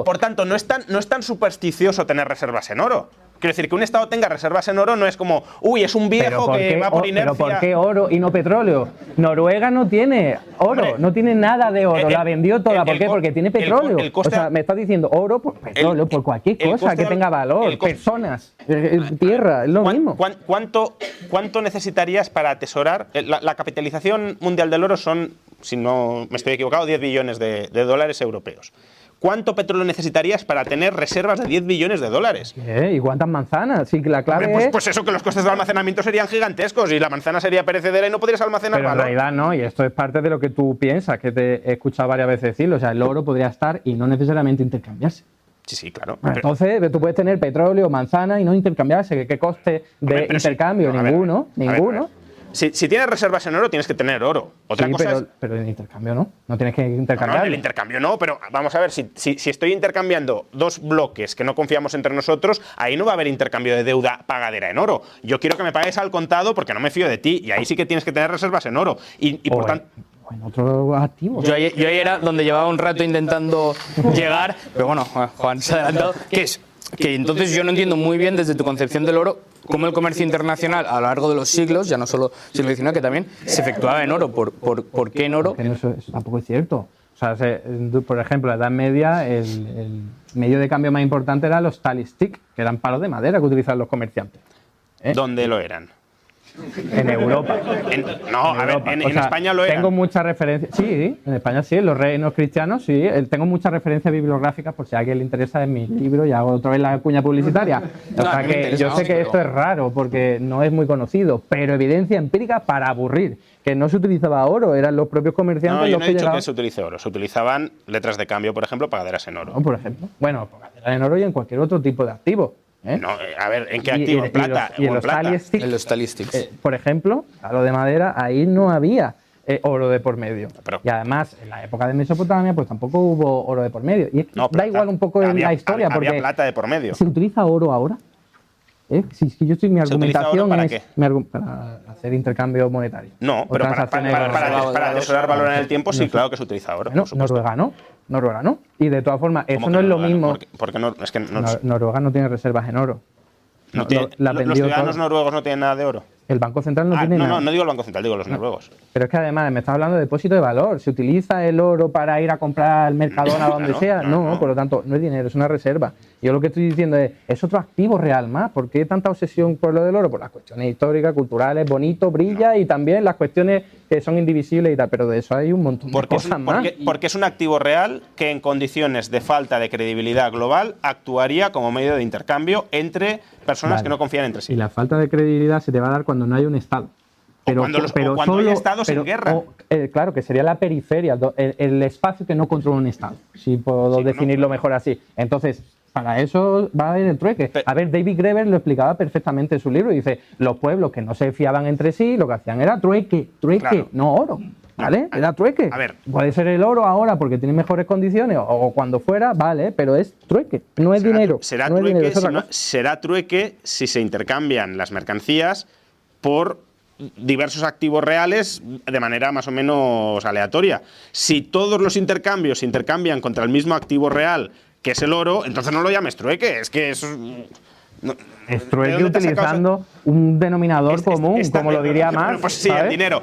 Por tanto, no es tan supersticioso tener reservas en oro. Quiero decir, que un Estado tenga reservas en oro no es como, es un viejo que va por inercia. ¿Pero por qué oro y no petróleo? Noruega no tiene oro, no tiene nada de oro, la vendió toda. ¿Por qué? Porque tiene petróleo. O sea, me estás diciendo oro por petróleo, por cualquier cosa que tenga valor, personas, tierra, es lo mismo. ¿Cuánto necesitarías para atesorar? La capitalización mundial del oro son, si no me estoy equivocado, 10 billones de dólares europeos. ¿Cuánto petróleo necesitarías para tener reservas de 10 billones de dólares? ¿Y cuántas manzanas? Sí, que la clave pues eso, que los costes de almacenamiento serían gigantescos y la manzana sería perecedera y no podrías almacenar valor. Pero en realidad no, y esto es parte de lo que tú piensas, que te he escuchado varias veces decirlo. O sea, el oro podría estar y no necesariamente intercambiarse. Sí, claro. Entonces, tú puedes tener petróleo, manzana y no intercambiarse. ¿Qué coste de intercambio? Ninguno. Si tienes reservas en oro, tienes que tener oro. Otra cosa pero en intercambio no. No tienes que intercambiar. No, en el intercambio no, pero vamos a ver, si estoy intercambiando dos bloques que no confiamos entre nosotros, ahí no va a haber intercambio de deuda pagadera en oro. Yo quiero que me pagues al contado porque no me fío de ti, y ahí sí que tienes que tener reservas en oro. Y por tanto... En otro activo. Yo ahí era donde llevaba un rato intentando llegar, pero bueno, Juan se ha adelantado, que entonces yo no entiendo muy bien desde tu concepción del oro cómo el comercio internacional a lo largo de los siglos, ya no solo siglo XIX, que también se efectuaba en oro. ¿Por qué en oro? Eso tampoco es cierto. O sea, por ejemplo, en la Edad Media el medio de cambio más importante era los tally stick, que eran palos de madera que utilizaban los comerciantes. ¿Dónde lo eran? En Europa. En España lo eran. Tengo muchas referencias. Sí, en España sí, en los reinos cristianos sí. Tengo muchas referencias bibliográficas por si a alguien le interesa en mi libro y hago otra vez la cuña publicitaria. O sea que yo sé que esto es raro porque no es muy conocido, pero evidencia empírica para aburrir. Que no se utilizaba oro, eran los propios comerciantes los que he dicho que se utilice oro. Se utilizaban letras de cambio, por ejemplo, pagaderas en oro. No, por ejemplo. Bueno, pagaderas en oro y en cualquier otro tipo de activo. No, a ver, ¿en qué activo? ¿En plata? En los tally sticks. Por ejemplo, a lo de madera, ahí no había oro de por medio. Y además, en la época de Mesopotamia, pues tampoco hubo oro de por medio. Y es que da igual un poco la historia, porque había plata de por medio. ¿Se utiliza oro ahora? Si yo estoy, mi argumentación ¿para es qué? Para hacer intercambio monetario. No, pero para atesorar valor en el tiempo, sí, claro que se utiliza oro. No, Noruega no. Y de todas formas, eso no es lo mismo. Porque no, es que Noruega no tiene reservas en oro. ¿Los ciudadanos noruegos no tienen nada de oro? El Banco Central no tiene nada. No digo el Banco Central, digo los noruegos. Pero es que además me estás hablando de depósito de valor. ¿Se utiliza el oro para ir a comprar al Mercadona o donde sea? No, por lo tanto, no es dinero, es una reserva. Yo lo que estoy diciendo es otro activo real más. ¿Por qué tanta obsesión por lo del oro? Por las cuestiones históricas, culturales, bonito, brilla y también las cuestiones que son indivisibles y tal. Pero de eso hay un montón de cosas más. Porque es un activo real que en condiciones de falta de credibilidad global actuaría como medio de intercambio entre personas que no confían entre sí. Y la falta de credibilidad se te va a dar cuando no hay un Estado. Pero cuando hay estados en guerra. Claro, que sería la periferia, el espacio que no controla un Estado, si puedo definirlo mejor así. Entonces, Para eso va a haber el trueque. A ver, David Graeber lo explicaba perfectamente en su libro. Dice, los pueblos que no se fiaban entre sí, lo que hacían era trueque, Claro. no oro. ¿Vale? Era trueque. A ver. Puede ser el oro ahora porque tiene mejores condiciones o cuando fuera, vale, pero es trueque, no es dinero. Será no es trueque, dinero, es otra cosa. será trueque si se intercambian las mercancías por diversos activos reales de manera más o menos aleatoria. Si todos los intercambios se intercambian contra el mismo activo real, que es el oro, entonces no lo llames trueque, es que eso... No, es trueque utilizando un denominador común, como lo diría Marx. Pues sí, ¿sabes? el dinero.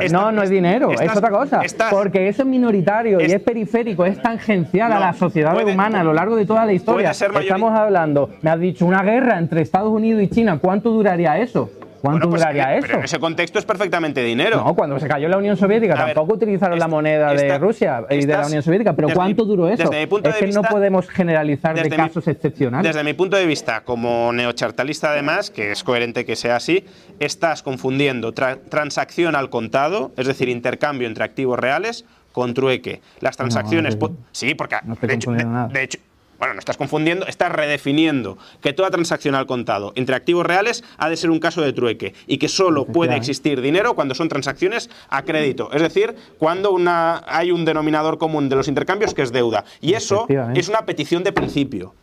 No es dinero, es otra cosa. Porque eso es minoritario y es periférico, es tangencial a la sociedad humana a lo largo de toda la historia. Estamos hablando, me has dicho, una guerra entre Estados Unidos y China, ¿cuánto duraría eso? ¿Cuánto duraría eso? Pero en ese contexto es perfectamente dinero. No, cuando se cayó la Unión Soviética tampoco utilizaron la moneda de Rusia y de la Unión Soviética. Pero ¿cuánto duró eso? Es que no podemos generalizar de casos excepcionales. Desde mi punto de vista, como neochartalista además, que es coherente que sea así, estás confundiendo transacción al contado, es decir, intercambio entre activos reales, con trueque. Las transacciones... Sí, porque de hecho, bueno, no estás confundiendo, estás redefiniendo que toda transacción al contado entre activos reales ha de ser un caso de trueque y que solo puede existir dinero cuando son transacciones a crédito, es decir, cuando hay un denominador común de los intercambios que es deuda. Y eso es una petición de principio.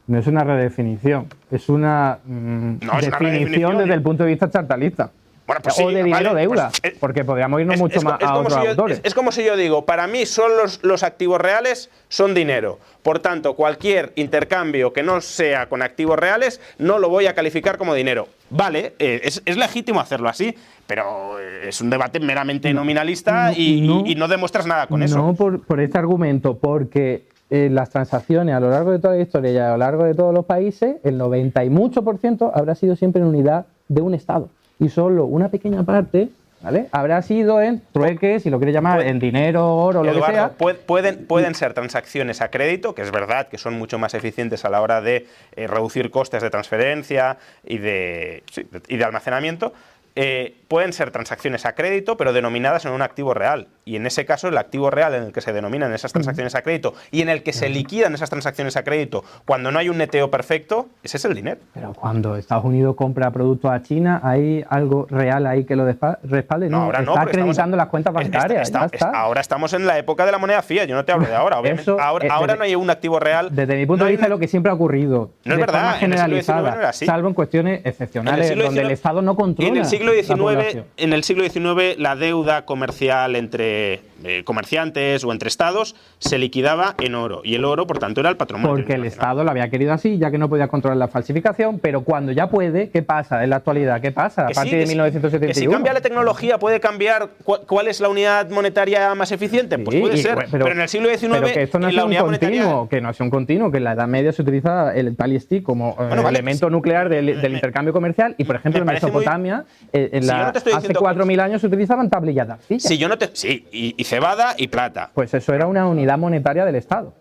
No es una redefinición, es una definición desde el punto de vista chartalista. Bueno, pues sí, o de dinero deuda, porque podríamos irnos mucho más a otros autores. Es como si yo digo, para mí son los activos reales son dinero. Por tanto, cualquier intercambio que no sea con activos reales no lo voy a calificar como dinero. Vale, es legítimo hacerlo así, pero es un debate meramente nominalista y no demuestras nada con eso. No por este argumento, porque las transacciones a lo largo de toda la historia y a lo largo de todos los países, el 90 y mucho por ciento habrá sido siempre en unidad de un Estado. Y solo una pequeña parte, ¿vale?, habrá sido en trueque, si lo quieres llamar, en dinero, oro, lo que sea. Pueden ser transacciones a crédito, que es verdad que son mucho más eficientes a la hora de reducir costes de transferencia y de almacenamiento. Pueden ser transacciones a crédito, pero denominadas en un activo real. Y en ese caso, el activo real en el que se denominan esas transacciones a crédito y en el que se liquidan esas transacciones a crédito cuando no hay un neteo perfecto, ese es el dinero. Pero cuando Estados Unidos compra productos a China, ¿hay algo real ahí que lo respalde? No, ahora no. Está acreditando las cuentas bancarias. Ahora estamos en la época de la moneda fiat, yo no te hablo de ahora. Obviamente, ahora no hay un activo real. Desde mi punto de vista, es lo que siempre ha ocurrido. No es verdad, generalizada, salvo en cuestiones excepcionales, donde el Estado no controla. En el siglo XIX, la deuda comercial entre comerciantes o entre estados se liquidaba en oro. Y el oro, por tanto, era el patrimonio. Porque el Estado lo había querido así, ya que no podía controlar la falsificación, pero cuando ya puede, ¿qué pasa en la actualidad? ¿Qué pasa a partir de 1971? Que si cambia la tecnología, puede cambiar cuál es la unidad monetaria más eficiente. Pues puede ser, pero en el siglo XIX pero que esto no es un continuo, que no es un continuo, que en la Edad Media se utiliza el tally stick como elemento nuclear del intercambio comercial y, por ejemplo, en Mesopotamia, hace 4.000 años se utilizaban tablillas de arcilla. Si yo no te, y cebada y plata. Pues eso era una unidad monetaria del Estado.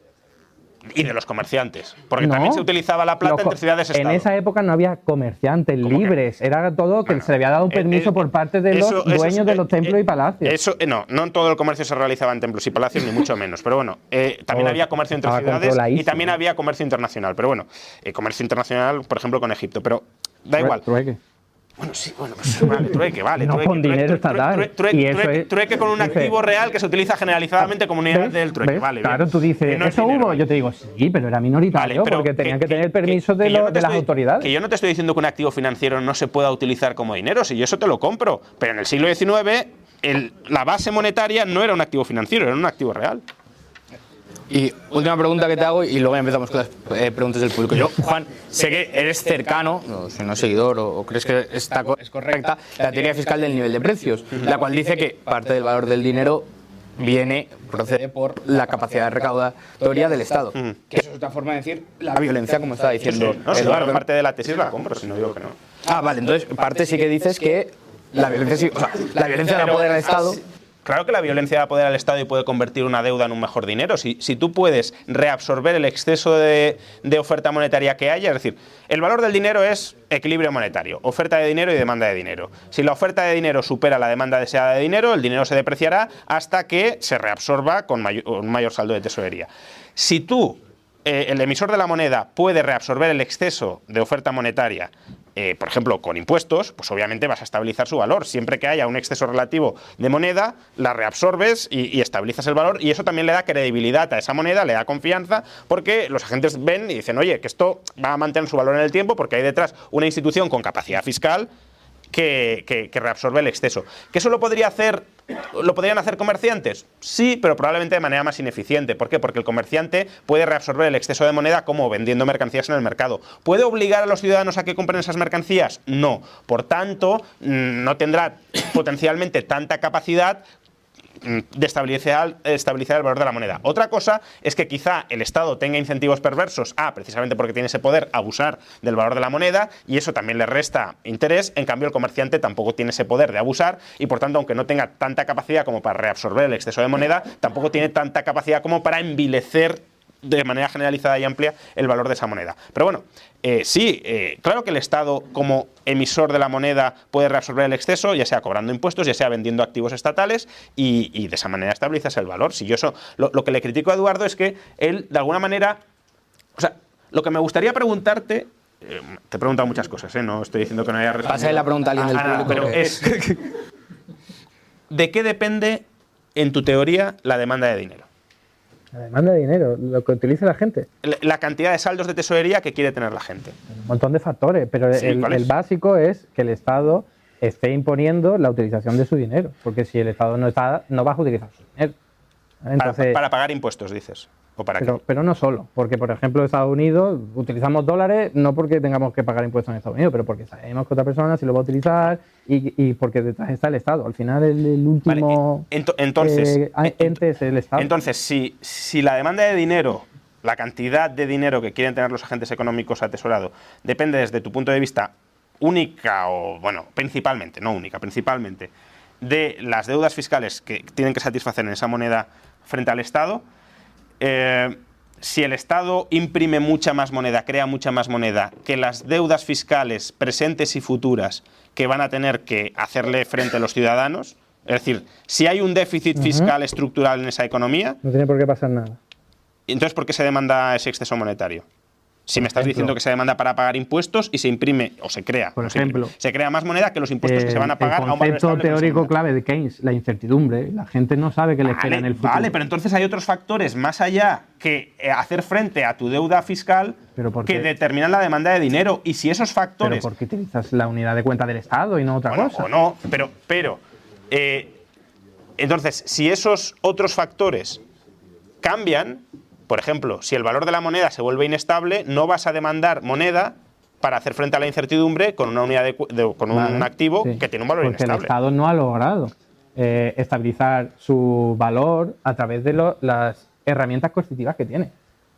Y de los comerciantes, porque también se utilizaba la plata entre ciudades-estado. En esa época no había comerciantes libres, era todo que se le había dado un permiso por parte de los dueños de los templos y palacios. No en todo el comercio se realizaba en templos y palacios, ni mucho menos, pero bueno, también había comercio entre ciudades y también había comercio internacional, pero bueno, comercio internacional, por ejemplo, con Egipto, pero da igual. Bueno, sí, pues vale, trueque, vale. No con dinero estatal. Trueque con un activo real que se utiliza generalizadamente como unidad del trueque. Vale, claro, tú dices, ¿eso hubo? Yo te digo, sí, pero era minoritario porque tenían que tener permiso de las autoridades. Que yo no te estoy diciendo que un activo financiero no se pueda utilizar como dinero, si yo eso te lo compro. Pero en el siglo XIX, la base monetaria no era un activo financiero, era un activo real. Y última pregunta que te hago y luego empezamos con las preguntas del público. Yo, Juan, sé que eres cercano, si no seguidor o crees que es correcta, la teoría fiscal del nivel de precios, la cual dice que parte del valor del dinero procede por la capacidad recaudatoria del Estado. Que eso es otra forma de decir la violencia, como estaba diciendo Eduardo. Parte de la tesis la compro, si no digo que no. Ah, vale, entonces parte sí que dices que la violencia sí, o sea, la violencia da poder al Estado. Claro que la violencia da poder al Estado y puede convertir una deuda en un mejor dinero. Si tú puedes reabsorber el exceso de oferta monetaria que haya, es decir, el valor del dinero es equilibrio monetario, oferta de dinero y demanda de dinero. Si la oferta de dinero supera la demanda deseada de dinero, el dinero se depreciará hasta que se reabsorba con un mayor saldo de tesorería. Si tú el emisor de la moneda puede reabsorber el exceso de oferta monetaria, por ejemplo, con impuestos, pues obviamente vas a estabilizar su valor. Siempre que haya un exceso relativo de moneda, la reabsorbes y estabilizas el valor, y eso también le da credibilidad a esa moneda, le da confianza, porque los agentes ven y dicen, oye, que esto va a mantener su valor en el tiempo porque hay detrás una institución con capacidad fiscal que reabsorbe el exceso. ¿Que eso lo podrían hacer comerciantes? Sí, pero probablemente de manera más ineficiente. ¿Por qué? Porque el comerciante puede reabsorber el exceso de moneda como vendiendo mercancías en el mercado. ¿Puede obligar a los ciudadanos a que compren esas mercancías? No. Por tanto, no tendrá potencialmente tanta capacidad de estabilizar el valor de la moneda. Otra cosa es que quizá el Estado tenga incentivos perversos precisamente porque tiene ese poder, abusar del valor de la moneda, y eso también le resta interés. En cambio, el comerciante tampoco tiene ese poder de abusar y, por tanto, aunque no tenga tanta capacidad como para reabsorber el exceso de moneda, tampoco tiene tanta capacidad como para envilecer de manera generalizada y amplia el valor de esa moneda. Pero bueno, claro que el Estado como emisor de la moneda puede reabsorber el exceso, ya sea cobrando impuestos, ya sea vendiendo activos estatales, y de esa manera estabilizas el valor. Si yo eso, lo que le critico a Eduardo es que él, de alguna manera, o sea, lo que me gustaría preguntarte, te he preguntado muchas cosas, no estoy diciendo que no haya respondido. Pásale la pregunta a alguien del público. Pero es, ¿de qué depende, en tu teoría, la demanda de dinero? La demanda de dinero, lo que utiliza la gente. La cantidad de saldos de tesorería que quiere tener la gente. Un montón de factores, pero Sí, el básico es que el Estado esté imponiendo la utilización de su dinero, porque si el Estado no está, no va a utilizar su dinero. Entonces, Para pagar impuestos, dices. ¿O para qué? Pero no solo, porque por ejemplo en Estados Unidos utilizamos dólares no porque tengamos que pagar impuestos en Estados Unidos, pero porque sabemos que otra persona sí lo va a utilizar y porque detrás está el Estado. Al final el último ente es el Estado. Entonces, si la demanda de dinero, la cantidad de dinero que quieren tener los agentes económicos atesorado, depende desde tu punto de vista única o, bueno, principalmente, no única, principalmente, de las deudas fiscales que tienen que satisfacer en esa moneda frente al Estado, si el Estado imprime mucha más moneda, crea mucha más moneda que las deudas fiscales presentes y futuras que van a tener que hacerle frente a los ciudadanos, es decir, si hay un déficit fiscal estructural en esa economía, no tiene por qué pasar nada. Entonces, ¿por qué se demanda ese exceso monetario? Si me estás diciendo que se demanda para pagar impuestos y se imprime o se crea, por ejemplo, se crea más moneda que los impuestos que se van a pagar. El concepto teórico clave de Keynes, la incertidumbre. La gente no sabe qué le espera en el futuro. Vale, pero entonces hay otros factores más allá que hacer frente a tu deuda fiscal que determinan la demanda de dinero. Y si esos factores... ¿Pero por qué utilizas la unidad de cuenta del Estado y no otra cosa? O no, pero entonces, si esos otros factores cambian... Por ejemplo, si el valor de la moneda se vuelve inestable, no vas a demandar moneda para hacer frente a la incertidumbre con una unidad con un activo que tiene un valor inestable. Porque el Estado no ha logrado estabilizar su valor a través de las herramientas coercitivas que tiene.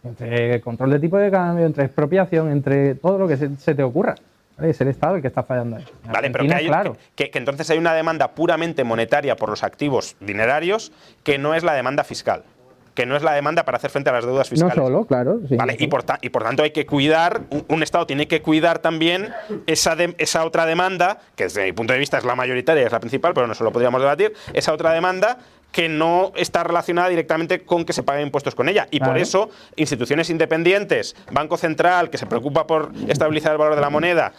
Entre control de tipo de cambio, entre expropiación, entre todo lo que se te ocurra. Es el Estado el que está fallando ahí. Vale, pero que entonces hay una demanda puramente monetaria por los activos dinerarios que no es la demanda fiscal. Que no es la demanda para hacer frente a las deudas fiscales. No solo, claro. Sí, ¿vale? Y por tanto hay que cuidar, un Estado tiene que cuidar también esa otra demanda, que desde mi punto de vista es la mayoritaria, es la principal, pero no se lo podríamos debatir, esa otra demanda que no está relacionada directamente con que se paguen impuestos con ella. Y por eso, instituciones independientes, Banco Central, que se preocupa por estabilizar el valor de la moneda,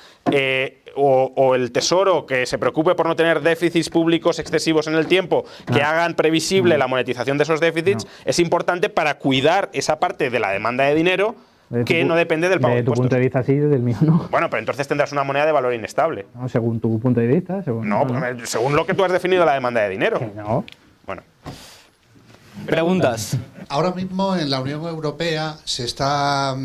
o el Tesoro, que se preocupe por no tener déficits públicos excesivos en el tiempo, que hagan previsible la monetización de esos déficits, es importante para cuidar esa parte de la demanda de dinero que no depende del pago de impuestos. De tu punto de vista sí, del mío no. Bueno, pero entonces tendrás una moneda de valor inestable. No, según tu punto de vista. Según lo que tú has definido la demanda de dinero. No. Bueno. Preguntas. Ahora mismo en la Unión Europea se está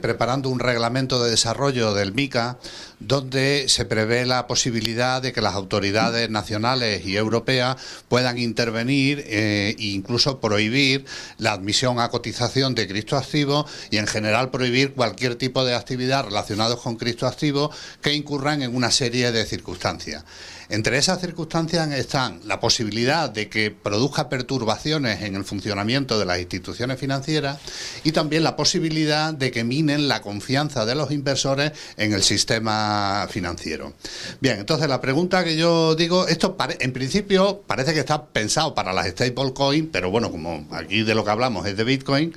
preparando un reglamento de desarrollo del MiCA donde se prevé la posibilidad de que las autoridades nacionales y europeas puedan intervenir e incluso prohibir la admisión a cotización de criptoactivos y en general prohibir cualquier tipo de actividad relacionada con criptoactivos que incurran en una serie de circunstancias. Entre esas circunstancias están la posibilidad de que produzca perturbaciones en el funcionamiento funcionamiento de las instituciones financieras y también la posibilidad de que minen la confianza de los inversores en el sistema financiero. Bien, entonces la pregunta que yo digo, esto en principio parece que está pensado para las stablecoin, pero bueno, como aquí de lo que hablamos es de Bitcoin,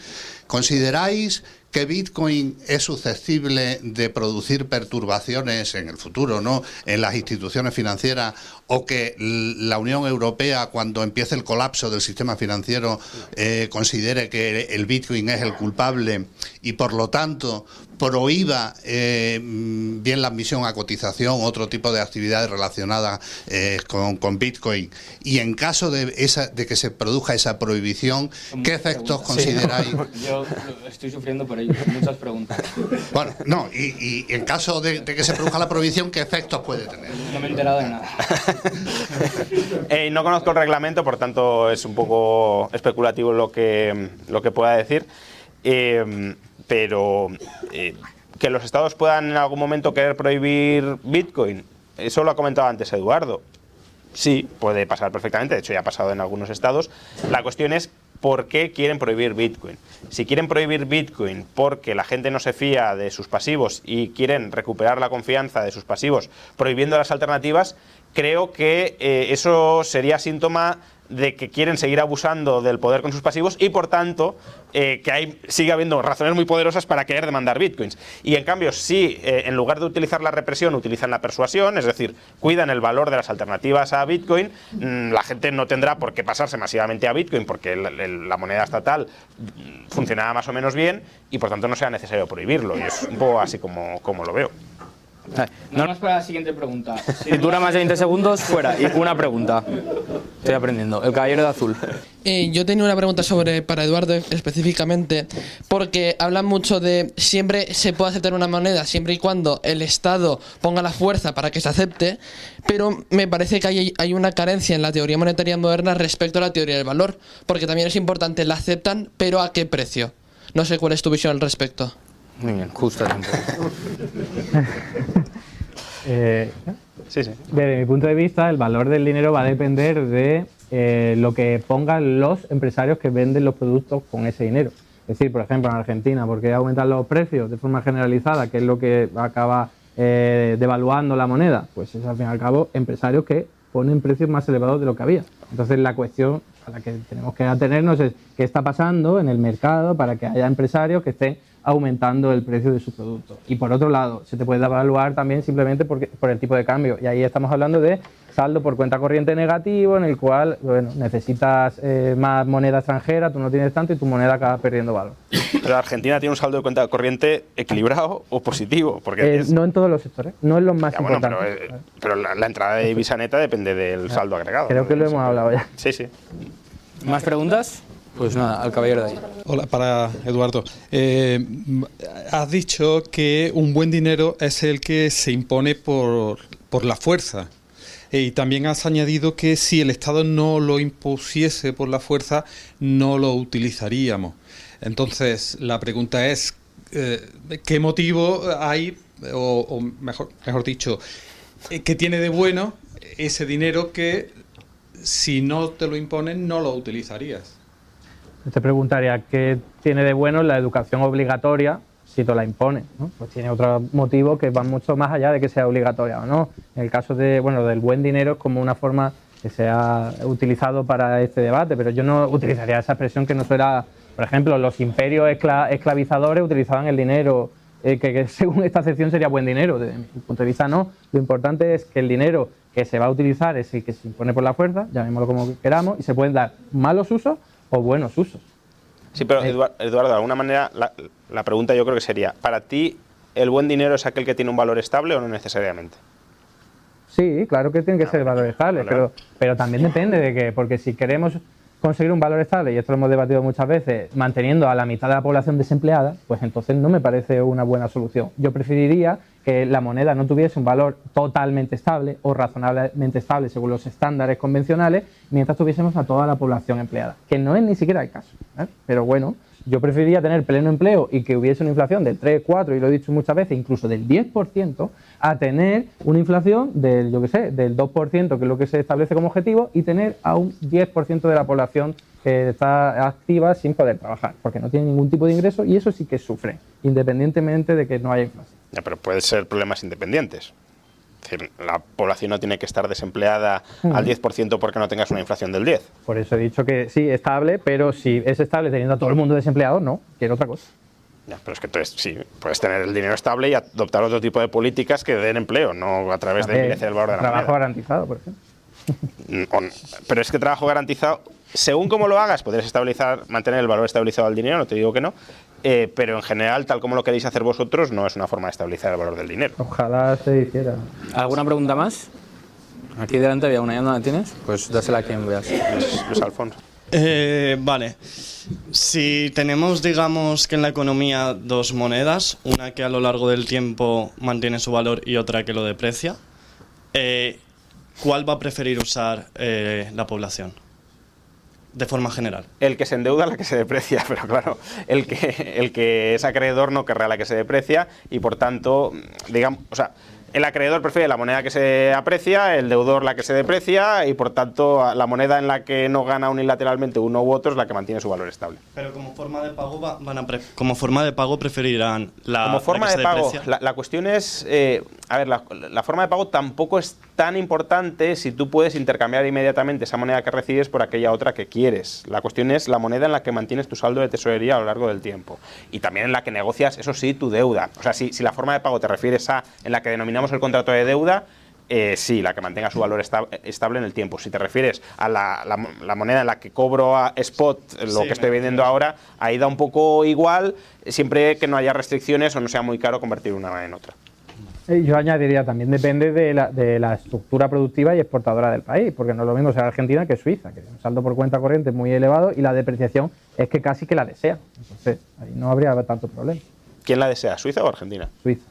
¿consideráis que Bitcoin es susceptible de producir perturbaciones en el futuro, ¿no?, en las instituciones financieras, o que la Unión Europea, cuando empiece el colapso del sistema financiero, considere que el Bitcoin es el culpable y por lo tanto prohíba bien la admisión a cotización, otro tipo de actividades relacionadas con Bitcoin? Y en caso de que se produzca esa prohibición, ¿qué efectos consideráis? Yo estoy sufriendo por ello, muchas preguntas. Bueno, no, y en caso de que se produzca la prohibición, ¿qué efectos puede tener? No me he enterado de nada. No conozco el reglamento, por tanto es un poco especulativo lo que pueda decir. Pero que los estados puedan en algún momento querer prohibir Bitcoin, eso lo ha comentado antes Eduardo. Sí, puede pasar perfectamente, de hecho ya ha pasado en algunos estados. La cuestión es ¿por qué quieren prohibir Bitcoin? Si quieren prohibir Bitcoin porque la gente no se fía de sus pasivos y quieren recuperar la confianza de sus pasivos prohibiendo las alternativas, creo que eso sería síntoma de que quieren seguir abusando del poder con sus pasivos y por tanto que sigue habiendo razones muy poderosas para querer demandar bitcoins. Y en cambio, si en lugar de utilizar la represión utilizan la persuasión, es decir, cuidan el valor de las alternativas a Bitcoin, la gente no tendrá por qué pasarse masivamente a Bitcoin porque la moneda estatal funcionaba más o menos bien y por tanto no sea necesario prohibirlo. Y es un poco así como lo veo. Nada más para la siguiente pregunta. Si dura más de 20 segundos, fuera. Y una pregunta. Estoy aprendiendo. El caballero de azul. Yo tenía una pregunta para Eduardo específicamente, porque hablan mucho de siempre se puede aceptar una moneda siempre y cuando el Estado ponga la fuerza para que se acepte, pero me parece que hay una carencia en la teoría monetaria moderna respecto a la teoría del valor, porque también es importante, la aceptan, pero ¿a qué precio? No sé cuál es tu visión al respecto. Muy bien, justo a tiempo. Sí. Desde mi punto de vista, el valor del dinero va a depender de lo que pongan los empresarios que venden los productos con ese dinero. Es decir, por ejemplo, en Argentina, ¿por qué aumentan los precios de forma generalizada? ¿Qué es lo que acaba devaluando la moneda? Pues es, al fin y al cabo, empresarios que ponen precios más elevados de lo que había. Entonces, la cuestión a la que tenemos que atenernos es qué está pasando en el mercado para que haya empresarios que estén aumentando el precio de sus productos. Y por otro lado, se te puede evaluar también simplemente por el tipo de cambio. Y ahí estamos hablando de saldo por cuenta corriente negativo, en el cual necesitas más moneda extranjera, tú no tienes tanto y tu moneda acaba perdiendo valor. Pero Argentina tiene un saldo de cuenta corriente equilibrado o positivo. Porque no en todos los sectores, no en los más bueno, importantes. pero la entrada de divisa neta depende del saldo agregado. Creo que lo hemos hablado ya. Sí. ¿Más preguntas? Pues nada, al caballero de ahí. Hola, para Eduardo. Has dicho que un buen dinero es el que se impone por la fuerza. Y también has añadido que si el Estado no lo impusiese por la fuerza, no lo utilizaríamos. Entonces, la pregunta es, ¿qué motivo hay, o mejor dicho, qué tiene de bueno ese dinero que si no te lo imponen no lo utilizarías? Te preguntaría, ¿qué tiene de bueno la educación obligatoria si te la impone, ¿no? Pues tiene otros motivos que van mucho más allá de que sea obligatoria o no. En el caso del buen dinero es como una forma que se ha utilizado para este debate, pero yo no utilizaría esa expresión que no fuera, por ejemplo, los imperios esclavizadores utilizaban el dinero, que según esta acepción sería buen dinero. Desde mi punto de vista no. Lo importante es que el dinero que se va a utilizar es el que se impone por la fuerza, llamémoslo como queramos, y se pueden dar malos usos o buenos usos. Sí, pero Eduardo, de alguna manera la pregunta yo creo que sería, ¿para ti el buen dinero es aquel que tiene un valor estable o no necesariamente? Sí, claro que tiene que ser valor estable, vale. pero también depende de que, porque si queremos conseguir un valor estable, y esto lo hemos debatido muchas veces, manteniendo a la mitad de la población desempleada, pues entonces no me parece una buena solución. Yo preferiría que la moneda no tuviese un valor totalmente estable o razonablemente estable según los estándares convencionales, mientras tuviésemos a toda la población empleada, que no es ni siquiera el caso, ¿eh? Pero bueno, yo preferiría tener pleno empleo y que hubiese una inflación del 3, 4, y lo he dicho muchas veces, incluso del 10%, a tener una inflación del 2%, que es lo que se establece como objetivo, y tener a un 10% de la población que está activa sin poder trabajar, porque no tiene ningún tipo de ingreso y eso sí que sufre, independientemente de que no haya inflación. Ya, pero pueden ser problemas independientes. Es decir, la población no tiene que estar desempleada al 10% porque no tengas una inflación del 10%. Por eso he dicho que sí, estable, pero si es estable teniendo a todo el mundo desempleado, no, quiero otra cosa. Ya, pero es que entonces sí, puedes tener el dinero estable y adoptar otro tipo de políticas que den empleo, no a través de envilecer el valor de la trabajo moneda. garantizado, por ejemplo. Pero es que trabajo garantizado, según cómo lo hagas, podrías mantener el valor estabilizado del dinero, no te digo que no, pero en general, tal como lo queréis hacer vosotros, no es una forma de estabilizar el valor del dinero. Ojalá se hiciera. ¿Alguna pregunta más? Aquí delante había una, ¿ya no la tienes? Pues dásela a quien veas. Luis Alfonso. Vale. Si tenemos, digamos, que en la economía dos monedas, una que a lo largo del tiempo mantiene su valor y otra que lo deprecia, ¿cuál va a preferir usar la población? De forma general. El que se endeuda, la que se deprecia, pero claro, el que es acreedor no querrá la que se deprecia y por tanto, digamos, o sea, el acreedor prefiere la moneda que se aprecia, el deudor la que se deprecia y por tanto la moneda en la que no gana unilateralmente uno u otro es la que mantiene su valor estable. Pero como forma de pago como forma de pago preferirán como forma la que de se pago. deprecia. La cuestión es, a ver, la forma de pago tampoco es tan importante si tú puedes intercambiar inmediatamente esa moneda que recibes por aquella otra que quieres. La cuestión es la moneda en la que mantienes tu saldo de tesorería a lo largo del tiempo y también en la que negocias, eso sí, tu deuda. O sea, si la forma de pago te refieres a en la que denominamos el contrato de deuda, sí, la que mantenga su valor estable en el tiempo. Si te refieres a la moneda en la que cobro a spot, lo que estoy vendiendo ahora, ahí da un poco igual, siempre que no haya restricciones o no sea muy caro convertir una en otra. Yo añadiría también depende de la estructura productiva y exportadora del país, porque no es lo mismo ser Argentina que Suiza, que un saldo por cuenta corriente muy elevado y la depreciación es que casi que la desea. Entonces, ahí no habría tanto problema. ¿Quién la desea, Suiza o Argentina? Suiza.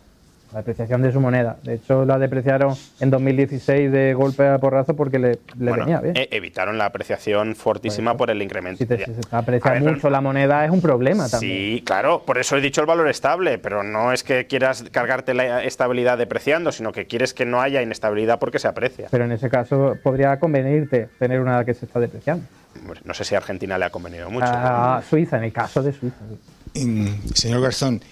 La depreciación de su moneda. De hecho, la depreciaron en 2016 de golpe a porrazo porque le venía bien. Evitaron la apreciación fortísima por el incremento. Si se aprecia mucho la moneda es un problema también. Sí, claro, por eso he dicho el valor estable, pero no es que quieras cargarte la estabilidad depreciando, sino que quieres que no haya inestabilidad porque se aprecia. Pero en ese caso podría convenirte tener una que se está depreciando. No sé si a Argentina le ha convenido mucho. A Suiza, en el caso de Suiza. Señor Garzón,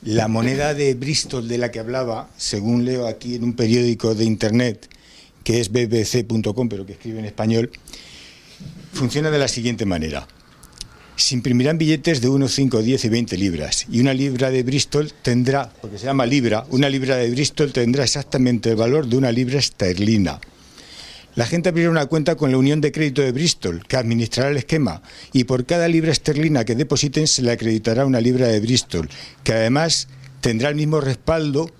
la moneda de Bristol de la que hablaba, según leo aquí en un periódico de internet, que es bbc.com, pero que escribe en español, funciona de la siguiente manera. Se imprimirán billetes de 1, 5, 10 y 20 libras. Y una libra de Bristol tendrá, porque se llama libra, una libra de Bristol tendrá exactamente el valor de una libra esterlina. La gente abrirá una cuenta con la Unión de Crédito de Bristol, que administrará el esquema, y por cada libra esterlina que depositen se le acreditará una libra de Bristol, que además tendrá el mismo respaldo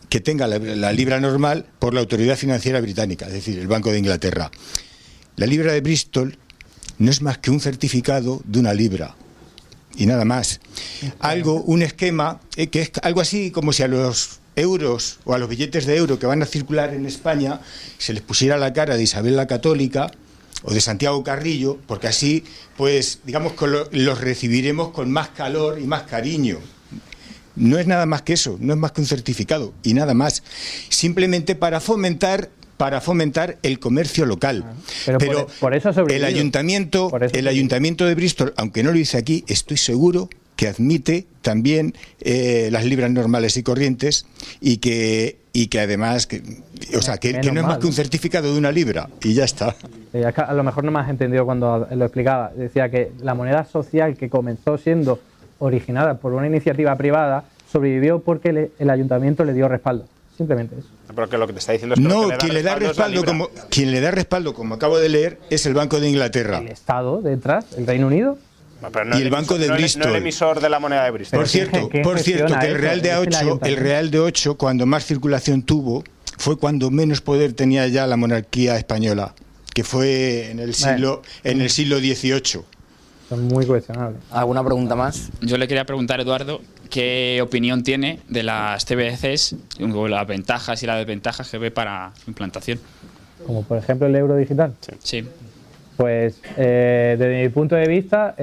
que tenga la libra normal por la Autoridad Financiera Británica, es decir, el Banco de Inglaterra. La libra de Bristol no es más que un certificado de una libra, y nada más. Un esquema que es algo así como si a los euros o a los billetes de euro que van a circular en España se les pusiera la cara de Isabel la Católica o de Santiago Carrillo, porque así, pues, digamos que los recibiremos con más calor y más cariño. No es nada más que eso, no es más que un certificado y nada más. Simplemente para fomentar el comercio local. Pero por eso el ayuntamiento de Bristol, aunque no lo dice aquí, estoy seguro que admite también las libras normales y corrientes y que además no es más que un certificado de una libra y ya está. A lo mejor no me has entendido cuando lo explicaba. Decía que la moneda social que comenzó siendo originada por una iniciativa privada sobrevivió porque el ayuntamiento le dio respaldo. Simplemente eso. Pero que lo que te está diciendo es que quien le da respaldo, como acabo de leer, es el Banco de Inglaterra. El Estado detrás, el Reino Unido. Y el Banco de Bristol. No el emisor de la moneda de Bristol. Por cierto, que el Real de 8, cuando más circulación tuvo, fue cuando menos poder tenía ya la monarquía española, que fue en el siglo XVIII. Son muy cuestionables. ¿Alguna pregunta más? Yo le quería preguntar a Eduardo qué opinión tiene de las CBDCs, las ventajas y las desventajas que ve para su implantación. Como por ejemplo el euro digital. Sí. Pues desde mi punto de vista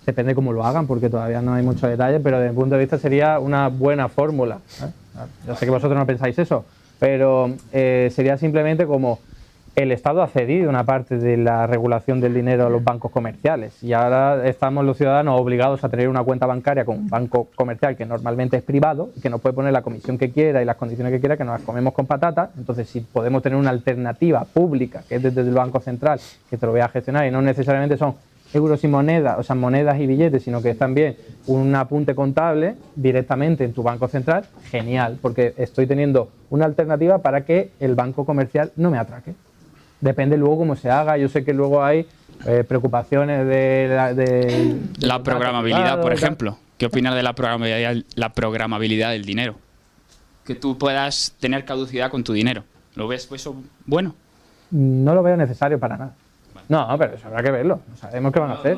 depende cómo lo hagan, porque todavía no hay mucho detalle, pero desde mi punto de vista sería una buena fórmula. Yo sé que vosotros no pensáis eso, pero sería simplemente como el Estado ha cedido una parte de la regulación del dinero a los bancos comerciales y ahora estamos los ciudadanos obligados a tener una cuenta bancaria con un banco comercial que normalmente es privado y que nos puede poner la comisión que quiera y las condiciones que quiera, que nos las comemos con patatas. Entonces, si podemos tener una alternativa pública, que es desde el Banco Central, que te lo voy a gestionar y no necesariamente son euros y monedas, o sea, monedas y billetes, sino que es también un apunte contable directamente en tu banco central, genial, porque estoy teniendo una alternativa para que el banco comercial no me atraque. Depende luego cómo se haga. Yo sé que luego hay preocupaciones de la programabilidad, por ejemplo. ¿Qué opinas de la programabilidad del dinero? Que tú puedas tener caducidad con tu dinero. ¿Lo ves eso bueno? No lo veo necesario para nada. No, pero eso habrá que verlo. Sabemos qué van a hacer.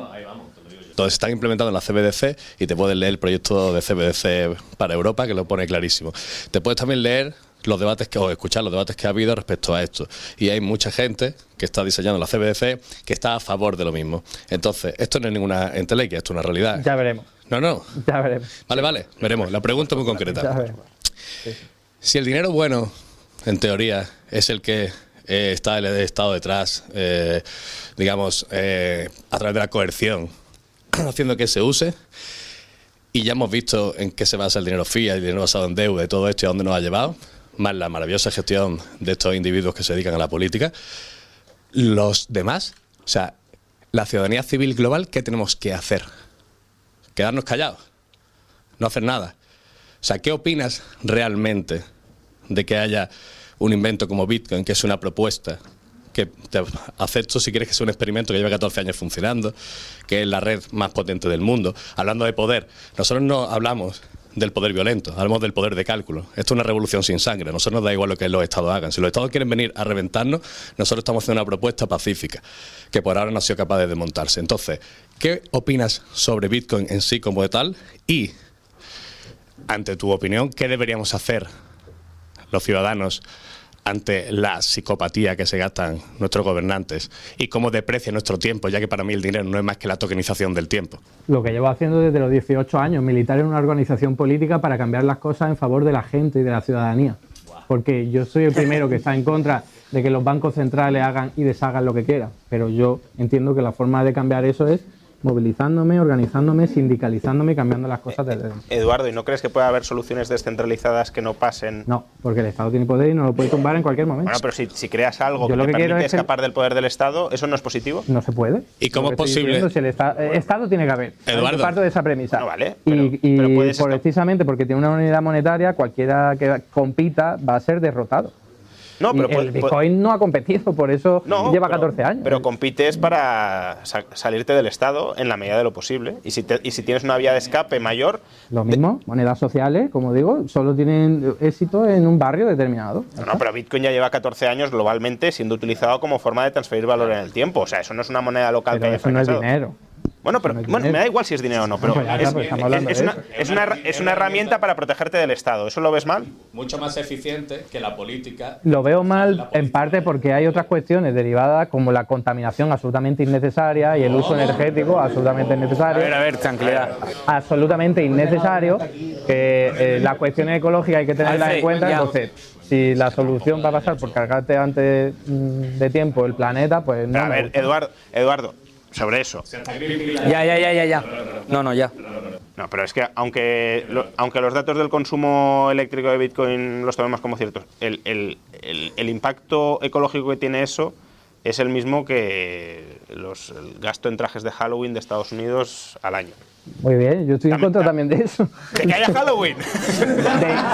Entonces están implementando en la CBDC y te puedes leer el proyecto de CBDC para Europa, que lo pone clarísimo. Te puedes también leer los debates o escuchar los debates que ha habido respecto a esto. Y hay mucha gente que está diseñando la CBDC que está a favor de lo mismo. Entonces, esto no es ninguna entelequia, esto es una realidad. Ya veremos. No. Ya veremos. Vale, veremos. La pregunta es muy concreta. Ya veremos. Sí. Si el dinero bueno, en teoría, es el que está el Estado detrás, digamos, a través de la coerción, haciendo que se use, y ya hemos visto en qué se basa el dinero fiat, el dinero basado en deuda y todo esto y a dónde nos ha llevado, más la maravillosa gestión de estos individuos que se dedican a la política. Los demás, o sea, la ciudadanía civil global, ¿qué tenemos que hacer? ¿Quedarnos callados? ¿No hacer nada? O sea, ¿qué opinas realmente de que haya un invento como Bitcoin, que es una propuesta que te acepto si quieres que sea un experimento que lleva 14 años funcionando, que es la red más potente del mundo? Hablando de poder, nosotros no hablamos del poder violento, hablamos del poder de cálculo. Esto es una revolución sin sangre. A nosotros nos da igual lo que los estados hagan. Si los estados quieren venir a reventarnos, nosotros estamos haciendo una propuesta pacífica, que por ahora no ha sido capaz de desmontarse. Entonces, ¿qué opinas sobre Bitcoin en sí como de tal? Y, ante tu opinión, ¿qué deberíamos hacer los ciudadanos ante la psicopatía que se gastan nuestros gobernantes y cómo deprecia nuestro tiempo, ya que para mí el dinero no es más que la tokenización del tiempo? Lo que llevo haciendo desde los 18 años, militar en una organización política para cambiar las cosas en favor de la gente y de la ciudadanía. Porque yo soy el primero que está en contra de que los bancos centrales hagan y deshagan lo que quieran, pero yo entiendo que la forma de cambiar eso es movilizándome, organizándome, sindicalizándome y cambiando las cosas desde dentro. Eduardo, ¿y no crees que puede haber soluciones descentralizadas que no pasen? No, porque el Estado tiene poder y no lo puede tumbar en cualquier momento. Bueno, pero si creas algo Yo que lo te que quiero permite es que- escapar del poder del Estado, ¿eso no es positivo? No se puede. ¿Y cómo Lo que es estoy posible? diciendo, si el Estado tiene que haber. Eduardo. Yo parto de esa premisa. No, vale, y pero puedes precisamente porque tiene una unidad monetaria, cualquiera que compita va a ser derrotado. No, pero Y el Bitcoin no ha competido, por eso lleva 14 años. Pero compites para salirte del Estado en la medida de lo posible. Y si tienes una vía de escape mayor... Lo mismo, monedas sociales, como digo, solo tienen éxito en un barrio determinado. No, pero Bitcoin ya lleva 14 años globalmente siendo utilizado como forma de transferir valor en el tiempo. O sea, eso no es una moneda local que Pero haya eso no es fracasado. dinero. Bueno, pero me da igual si es dinero o no, pero Pues ya está, pues estamos hablando de es una herramienta para protegerte del Estado. ¿Eso lo ves mal? Mucho más eficiente que la política. Lo veo mal en parte porque hay otras cuestiones derivadas como la contaminación absolutamente innecesaria y el uso energético absolutamente innecesario. A ver, tranquilidad. Absolutamente innecesario, que las cuestiones ecológicas hay que tenerlas en Alfred, cuenta. ya. Entonces, si la solución va a pasar por cargarte antes de tiempo el planeta, pues no. Pero a me ver, gusta. Eduardo, sobre eso. Ya. No, ya. No, pero es que aunque los datos del consumo eléctrico de Bitcoin los tomemos como ciertos, el impacto ecológico que tiene eso es el mismo que el gasto en trajes de Halloween de Estados Unidos al año. Muy bien, yo estoy en contra también de eso. ¡De que haya Halloween!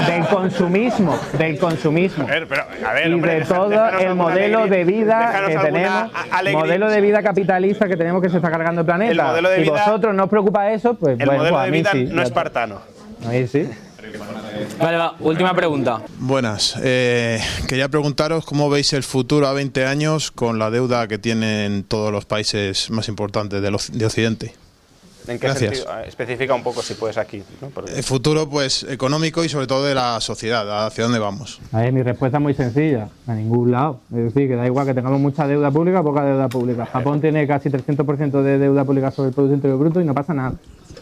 Del consumismo. Pero, a ver, Y hombre, de todo déjanos el alguna modelo alegría, de vida déjanos que alguna tenemos, alegría. modelo de vida capitalista que tenemos que se está cargando el planeta. El modelo de si vida- vosotros no os preocupa eso, pues El bueno, modelo pues a de mí vida sí. no espartano. A mí sí. Vale, va, última pregunta. Buenas. Quería preguntaros cómo veis el futuro a 20 años con la deuda que tienen todos los países más importantes de Occidente. ¿En qué Gracias. sentido? Especifica un poco si puedes aquí, ¿no? Porque- El futuro pues económico y sobre todo de la sociedad, hacia dónde vamos. A ver, mi respuesta es muy sencilla. A ningún lado. Es decir, que da igual que tengamos mucha deuda pública o poca deuda pública. Japón tiene casi 300% de deuda pública sobre el Producto Interior Bruto y no pasa nada.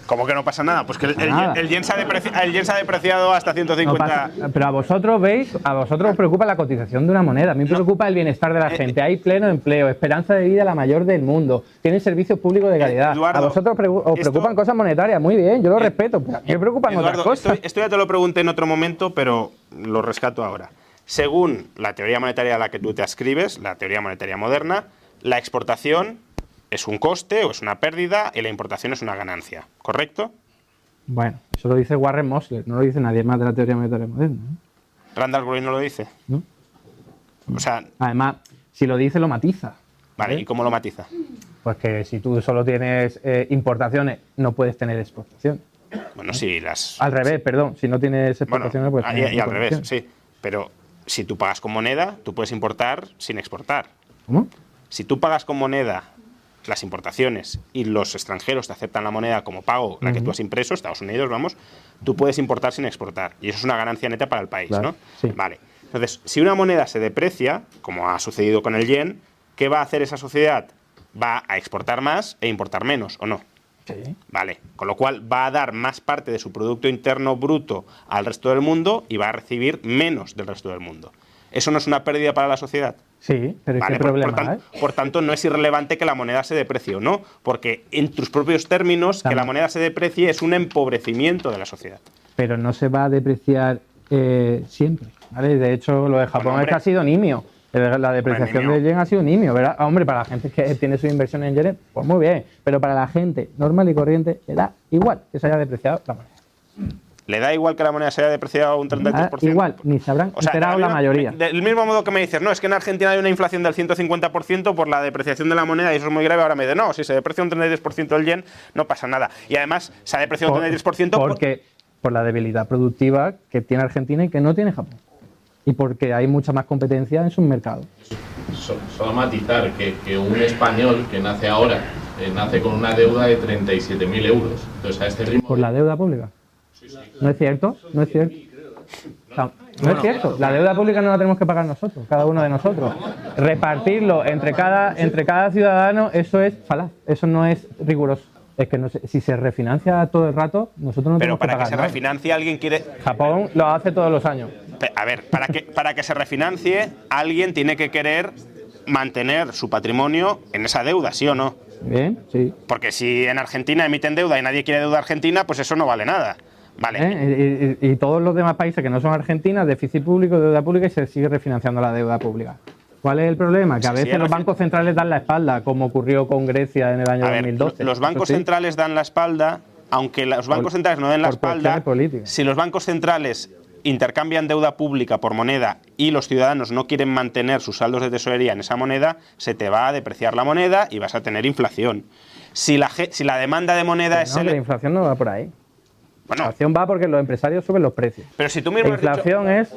¿Cómo que no pasa nada? Pues que el yen se ha depreciado hasta 150. No, pero a vosotros os preocupa la cotización de una moneda. A mí me preocupa el bienestar de la gente. Hay pleno empleo, esperanza de vida la mayor del mundo. Tienen servicios públicos de calidad. Eduardo, a vosotros os preocupan cosas monetarias. Muy bien, yo lo respeto. Pero a mí me preocupan Eduardo, otras cosas. Esto ya te lo pregunté en otro momento, pero lo rescato ahora. Según la teoría monetaria a la que tú te ascribes, la teoría monetaria moderna, la exportación es un coste o es una pérdida y la importación es una ganancia, ¿correcto? Bueno, eso lo dice Warren Mosler, no lo dice nadie más de la teoría monetaria moderna. Randall Groy no lo dice. ¿No? O sea, además, si lo dice, lo matiza. Vale, ¿y cómo lo matiza? Pues que si tú solo tienes importaciones, no puedes tener exportación. Bueno, sí, las... Al revés, perdón, si no tienes exportaciones, bueno, no puedes tener y al revés, importación. sí. Pero si tú pagas con moneda, tú puedes importar sin exportar. ¿Cómo? Si tú pagas con moneda las importaciones y los extranjeros te aceptan la moneda como pago, la que tú has impreso, Estados Unidos, vamos, tú puedes importar sin exportar. Y eso es una ganancia neta para el país, Claro, ¿no? sí. Vale. Entonces, si una moneda se deprecia, como ha sucedido con el yen, ¿qué va a hacer esa sociedad? Va a exportar más e importar menos, ¿o no? Sí. Vale. Con lo cual va a dar más parte de su Producto Interno Bruto al resto del mundo y va a recibir menos del resto del mundo. ¿Eso no es una pérdida para la sociedad? Sí, pero Vale, ¿qué problema hay? por tanto, no es irrelevante que la moneda se deprecie o no, porque en tus propios términos, que la moneda se deprecie es un empobrecimiento de la sociedad. Pero no se va a depreciar siempre, ¿vale? De hecho, lo de Japón Bueno, es que ha sido nimio. La depreciación nimio. del yen ha sido nimio, ¿verdad? Hombre, para la gente que tiene su inversión en yen, pues muy bien. Pero para la gente normal y corriente, le da igual que se haya depreciado la moneda. ¿Le da igual que la moneda se haya depreciado un 33%? Igual, ni se habrán enterado la mayoría. Del mismo modo que me dices, no, es que en Argentina hay una inflación del 150% por la depreciación de la moneda y eso es muy grave. Ahora me dices, no, si se deprecia un 33% el yen, no pasa nada. Y además, se ha depreciado un 33% por la debilidad productiva que tiene Argentina y que no tiene Japón. Y porque hay mucha más competencia en sus mercados. Solo matizar que un español que nace ahora, nace con una deuda de 37.000 euros. Entonces, a este ritmo... ¿Por la deuda pública? ¿No es cierto? ¿No es cierto? No es cierto. La deuda pública no la tenemos que pagar nosotros, cada uno de nosotros. Repartirlo entre cada ciudadano, eso es falaz. Eso no es riguroso. Es que no sé, si se refinancia todo el rato, nosotros no tenemos que pagar. Pero para que se refinancie alguien quiere... Japón lo hace todos los años. A ver, para que se refinancie, alguien tiene que querer mantener su patrimonio en esa deuda, ¿sí o no? Bien, sí. Porque si en Argentina emiten deuda y nadie quiere deuda argentina, pues eso no vale nada. Vale. Y todos los demás países que no son Argentina, déficit público, deuda pública y se sigue refinanciando la deuda pública. ¿Cuál es el problema? Que a veces los bancos centrales dan la espalda, como ocurrió con Grecia en el año 2012. Los bancos centrales dan la espalda, aunque los bancos centrales no den la espalda, si los bancos centrales intercambian deuda pública por moneda y los ciudadanos no quieren mantener sus saldos de tesorería en esa moneda, se te va a depreciar la moneda y vas a tener inflación. Si la demanda de moneda es... La inflación no va por ahí. Bueno, la inflación va porque los empresarios suben los precios. Pero si tú mismo la inflación es,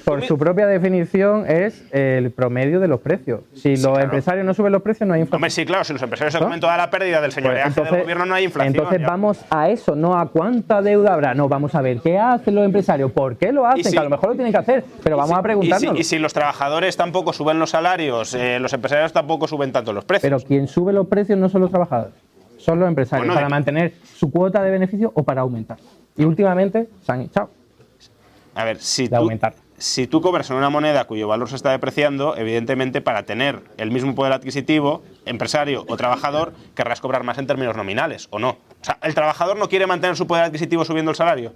por su propia definición, es el promedio de los precios. Si los empresarios no suben los precios, no hay inflación. Hombre, sí, claro, si los empresarios se comen toda la pérdida del señoreaje del gobierno, no hay inflación. Entonces vamos a eso, no a cuánta deuda habrá. No, vamos a ver qué hacen los empresarios, por qué lo hacen, que a lo mejor lo tienen que hacer, pero vamos a preguntarnos. Y si los trabajadores tampoco suben los salarios, los empresarios tampoco suben tanto los precios. Pero quien sube los precios no son los trabajadores, son los empresarios, para mantener su cuota de beneficio o para aumentar. Y últimamente se han echado. A ver, si tú cobras en una moneda cuyo valor se está depreciando, evidentemente para tener el mismo poder adquisitivo, empresario o trabajador, querrás cobrar más en términos nominales, ¿o no? O sea, ¿el trabajador no quiere mantener su poder adquisitivo subiendo el salario?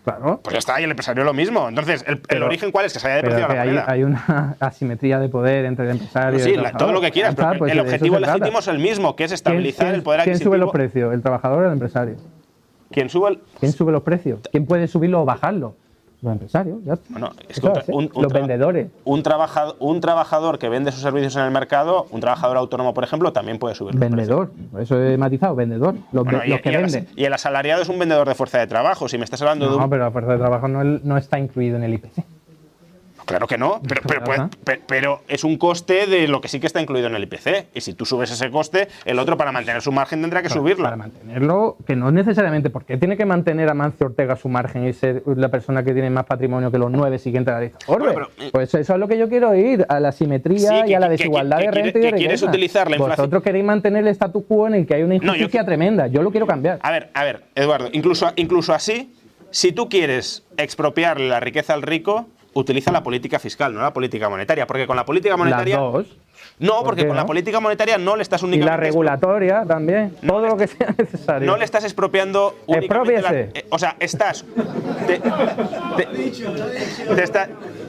Claro. Pues ya está, y el empresario lo mismo. Entonces, ¿el origen cuál es? Que se haya depreciado la moneda. Hay una asimetría de poder entre el empresario y el trabajador. Todo lo que quieras, pero pues el objetivo legítimo es el mismo, que es estabilizar el poder adquisitivo. ¿Quién sube los precios? ¿El trabajador o el empresario? ¿Quién sube los precios? ¿Quién puede subirlos o bajarlos? Los empresarios, ya está. Bueno, es que los vendedores. Un trabajador que vende sus servicios en el mercado, un trabajador autónomo, por ejemplo, también puede subir. Vendedor, por eso he matizado, vendedor. Los que venden. Y el asalariado es un vendedor de fuerza de trabajo. Si me estás hablando de No, pero la fuerza de trabajo no está incluido en el IPC. Claro que no, pero es un coste de lo que sí que está incluido en el IPC. Y si tú subes ese coste, el otro para mantener su margen tendrá que subirlo. Para mantenerlo, que no necesariamente, porque tiene que mantener a Mancio Ortega su margen y ser la persona que tiene más patrimonio que los 9 siguientes a la lista. Pues eso es lo que yo quiero ir, a la simetría y a la desigualdad de renta y de riqueza. ¿Quieres utilizar la inflación? Vosotros queréis mantener el statu quo en el que hay una injusticia tremenda. Yo lo quiero cambiar. A ver, Eduardo, incluso así, si tú quieres expropiarle la riqueza al rico, utiliza la política fiscal, no la política monetaria, porque con la política monetaria... Las dos. No, porque con la política monetaria no le estás únicamente... Y la regulatoria también, todo lo que sea necesario. No le estás expropiando únicamente... O sea, estás...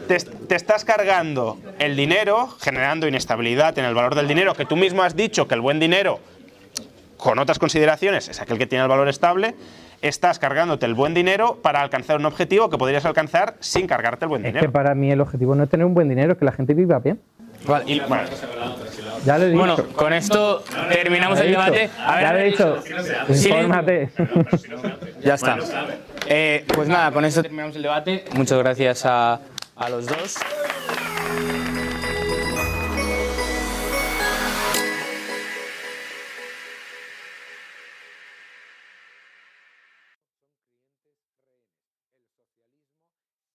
Te estás cargando el dinero, generando inestabilidad en el valor del dinero, que tú mismo has dicho que el buen dinero, con otras consideraciones, es aquel que tiene el valor estable. Estás cargándote el buen dinero para alcanzar un objetivo que podrías alcanzar sin cargarte el buen dinero. Es que para mí el objetivo no es tener un buen dinero, es que la gente viva bien. Vale, ya lo he dicho. Bueno, con esto terminamos el debate. Ya lo he dicho. Infórmate. Ya está. Pues nada, con esto terminamos el debate. Muchas gracias a los dos.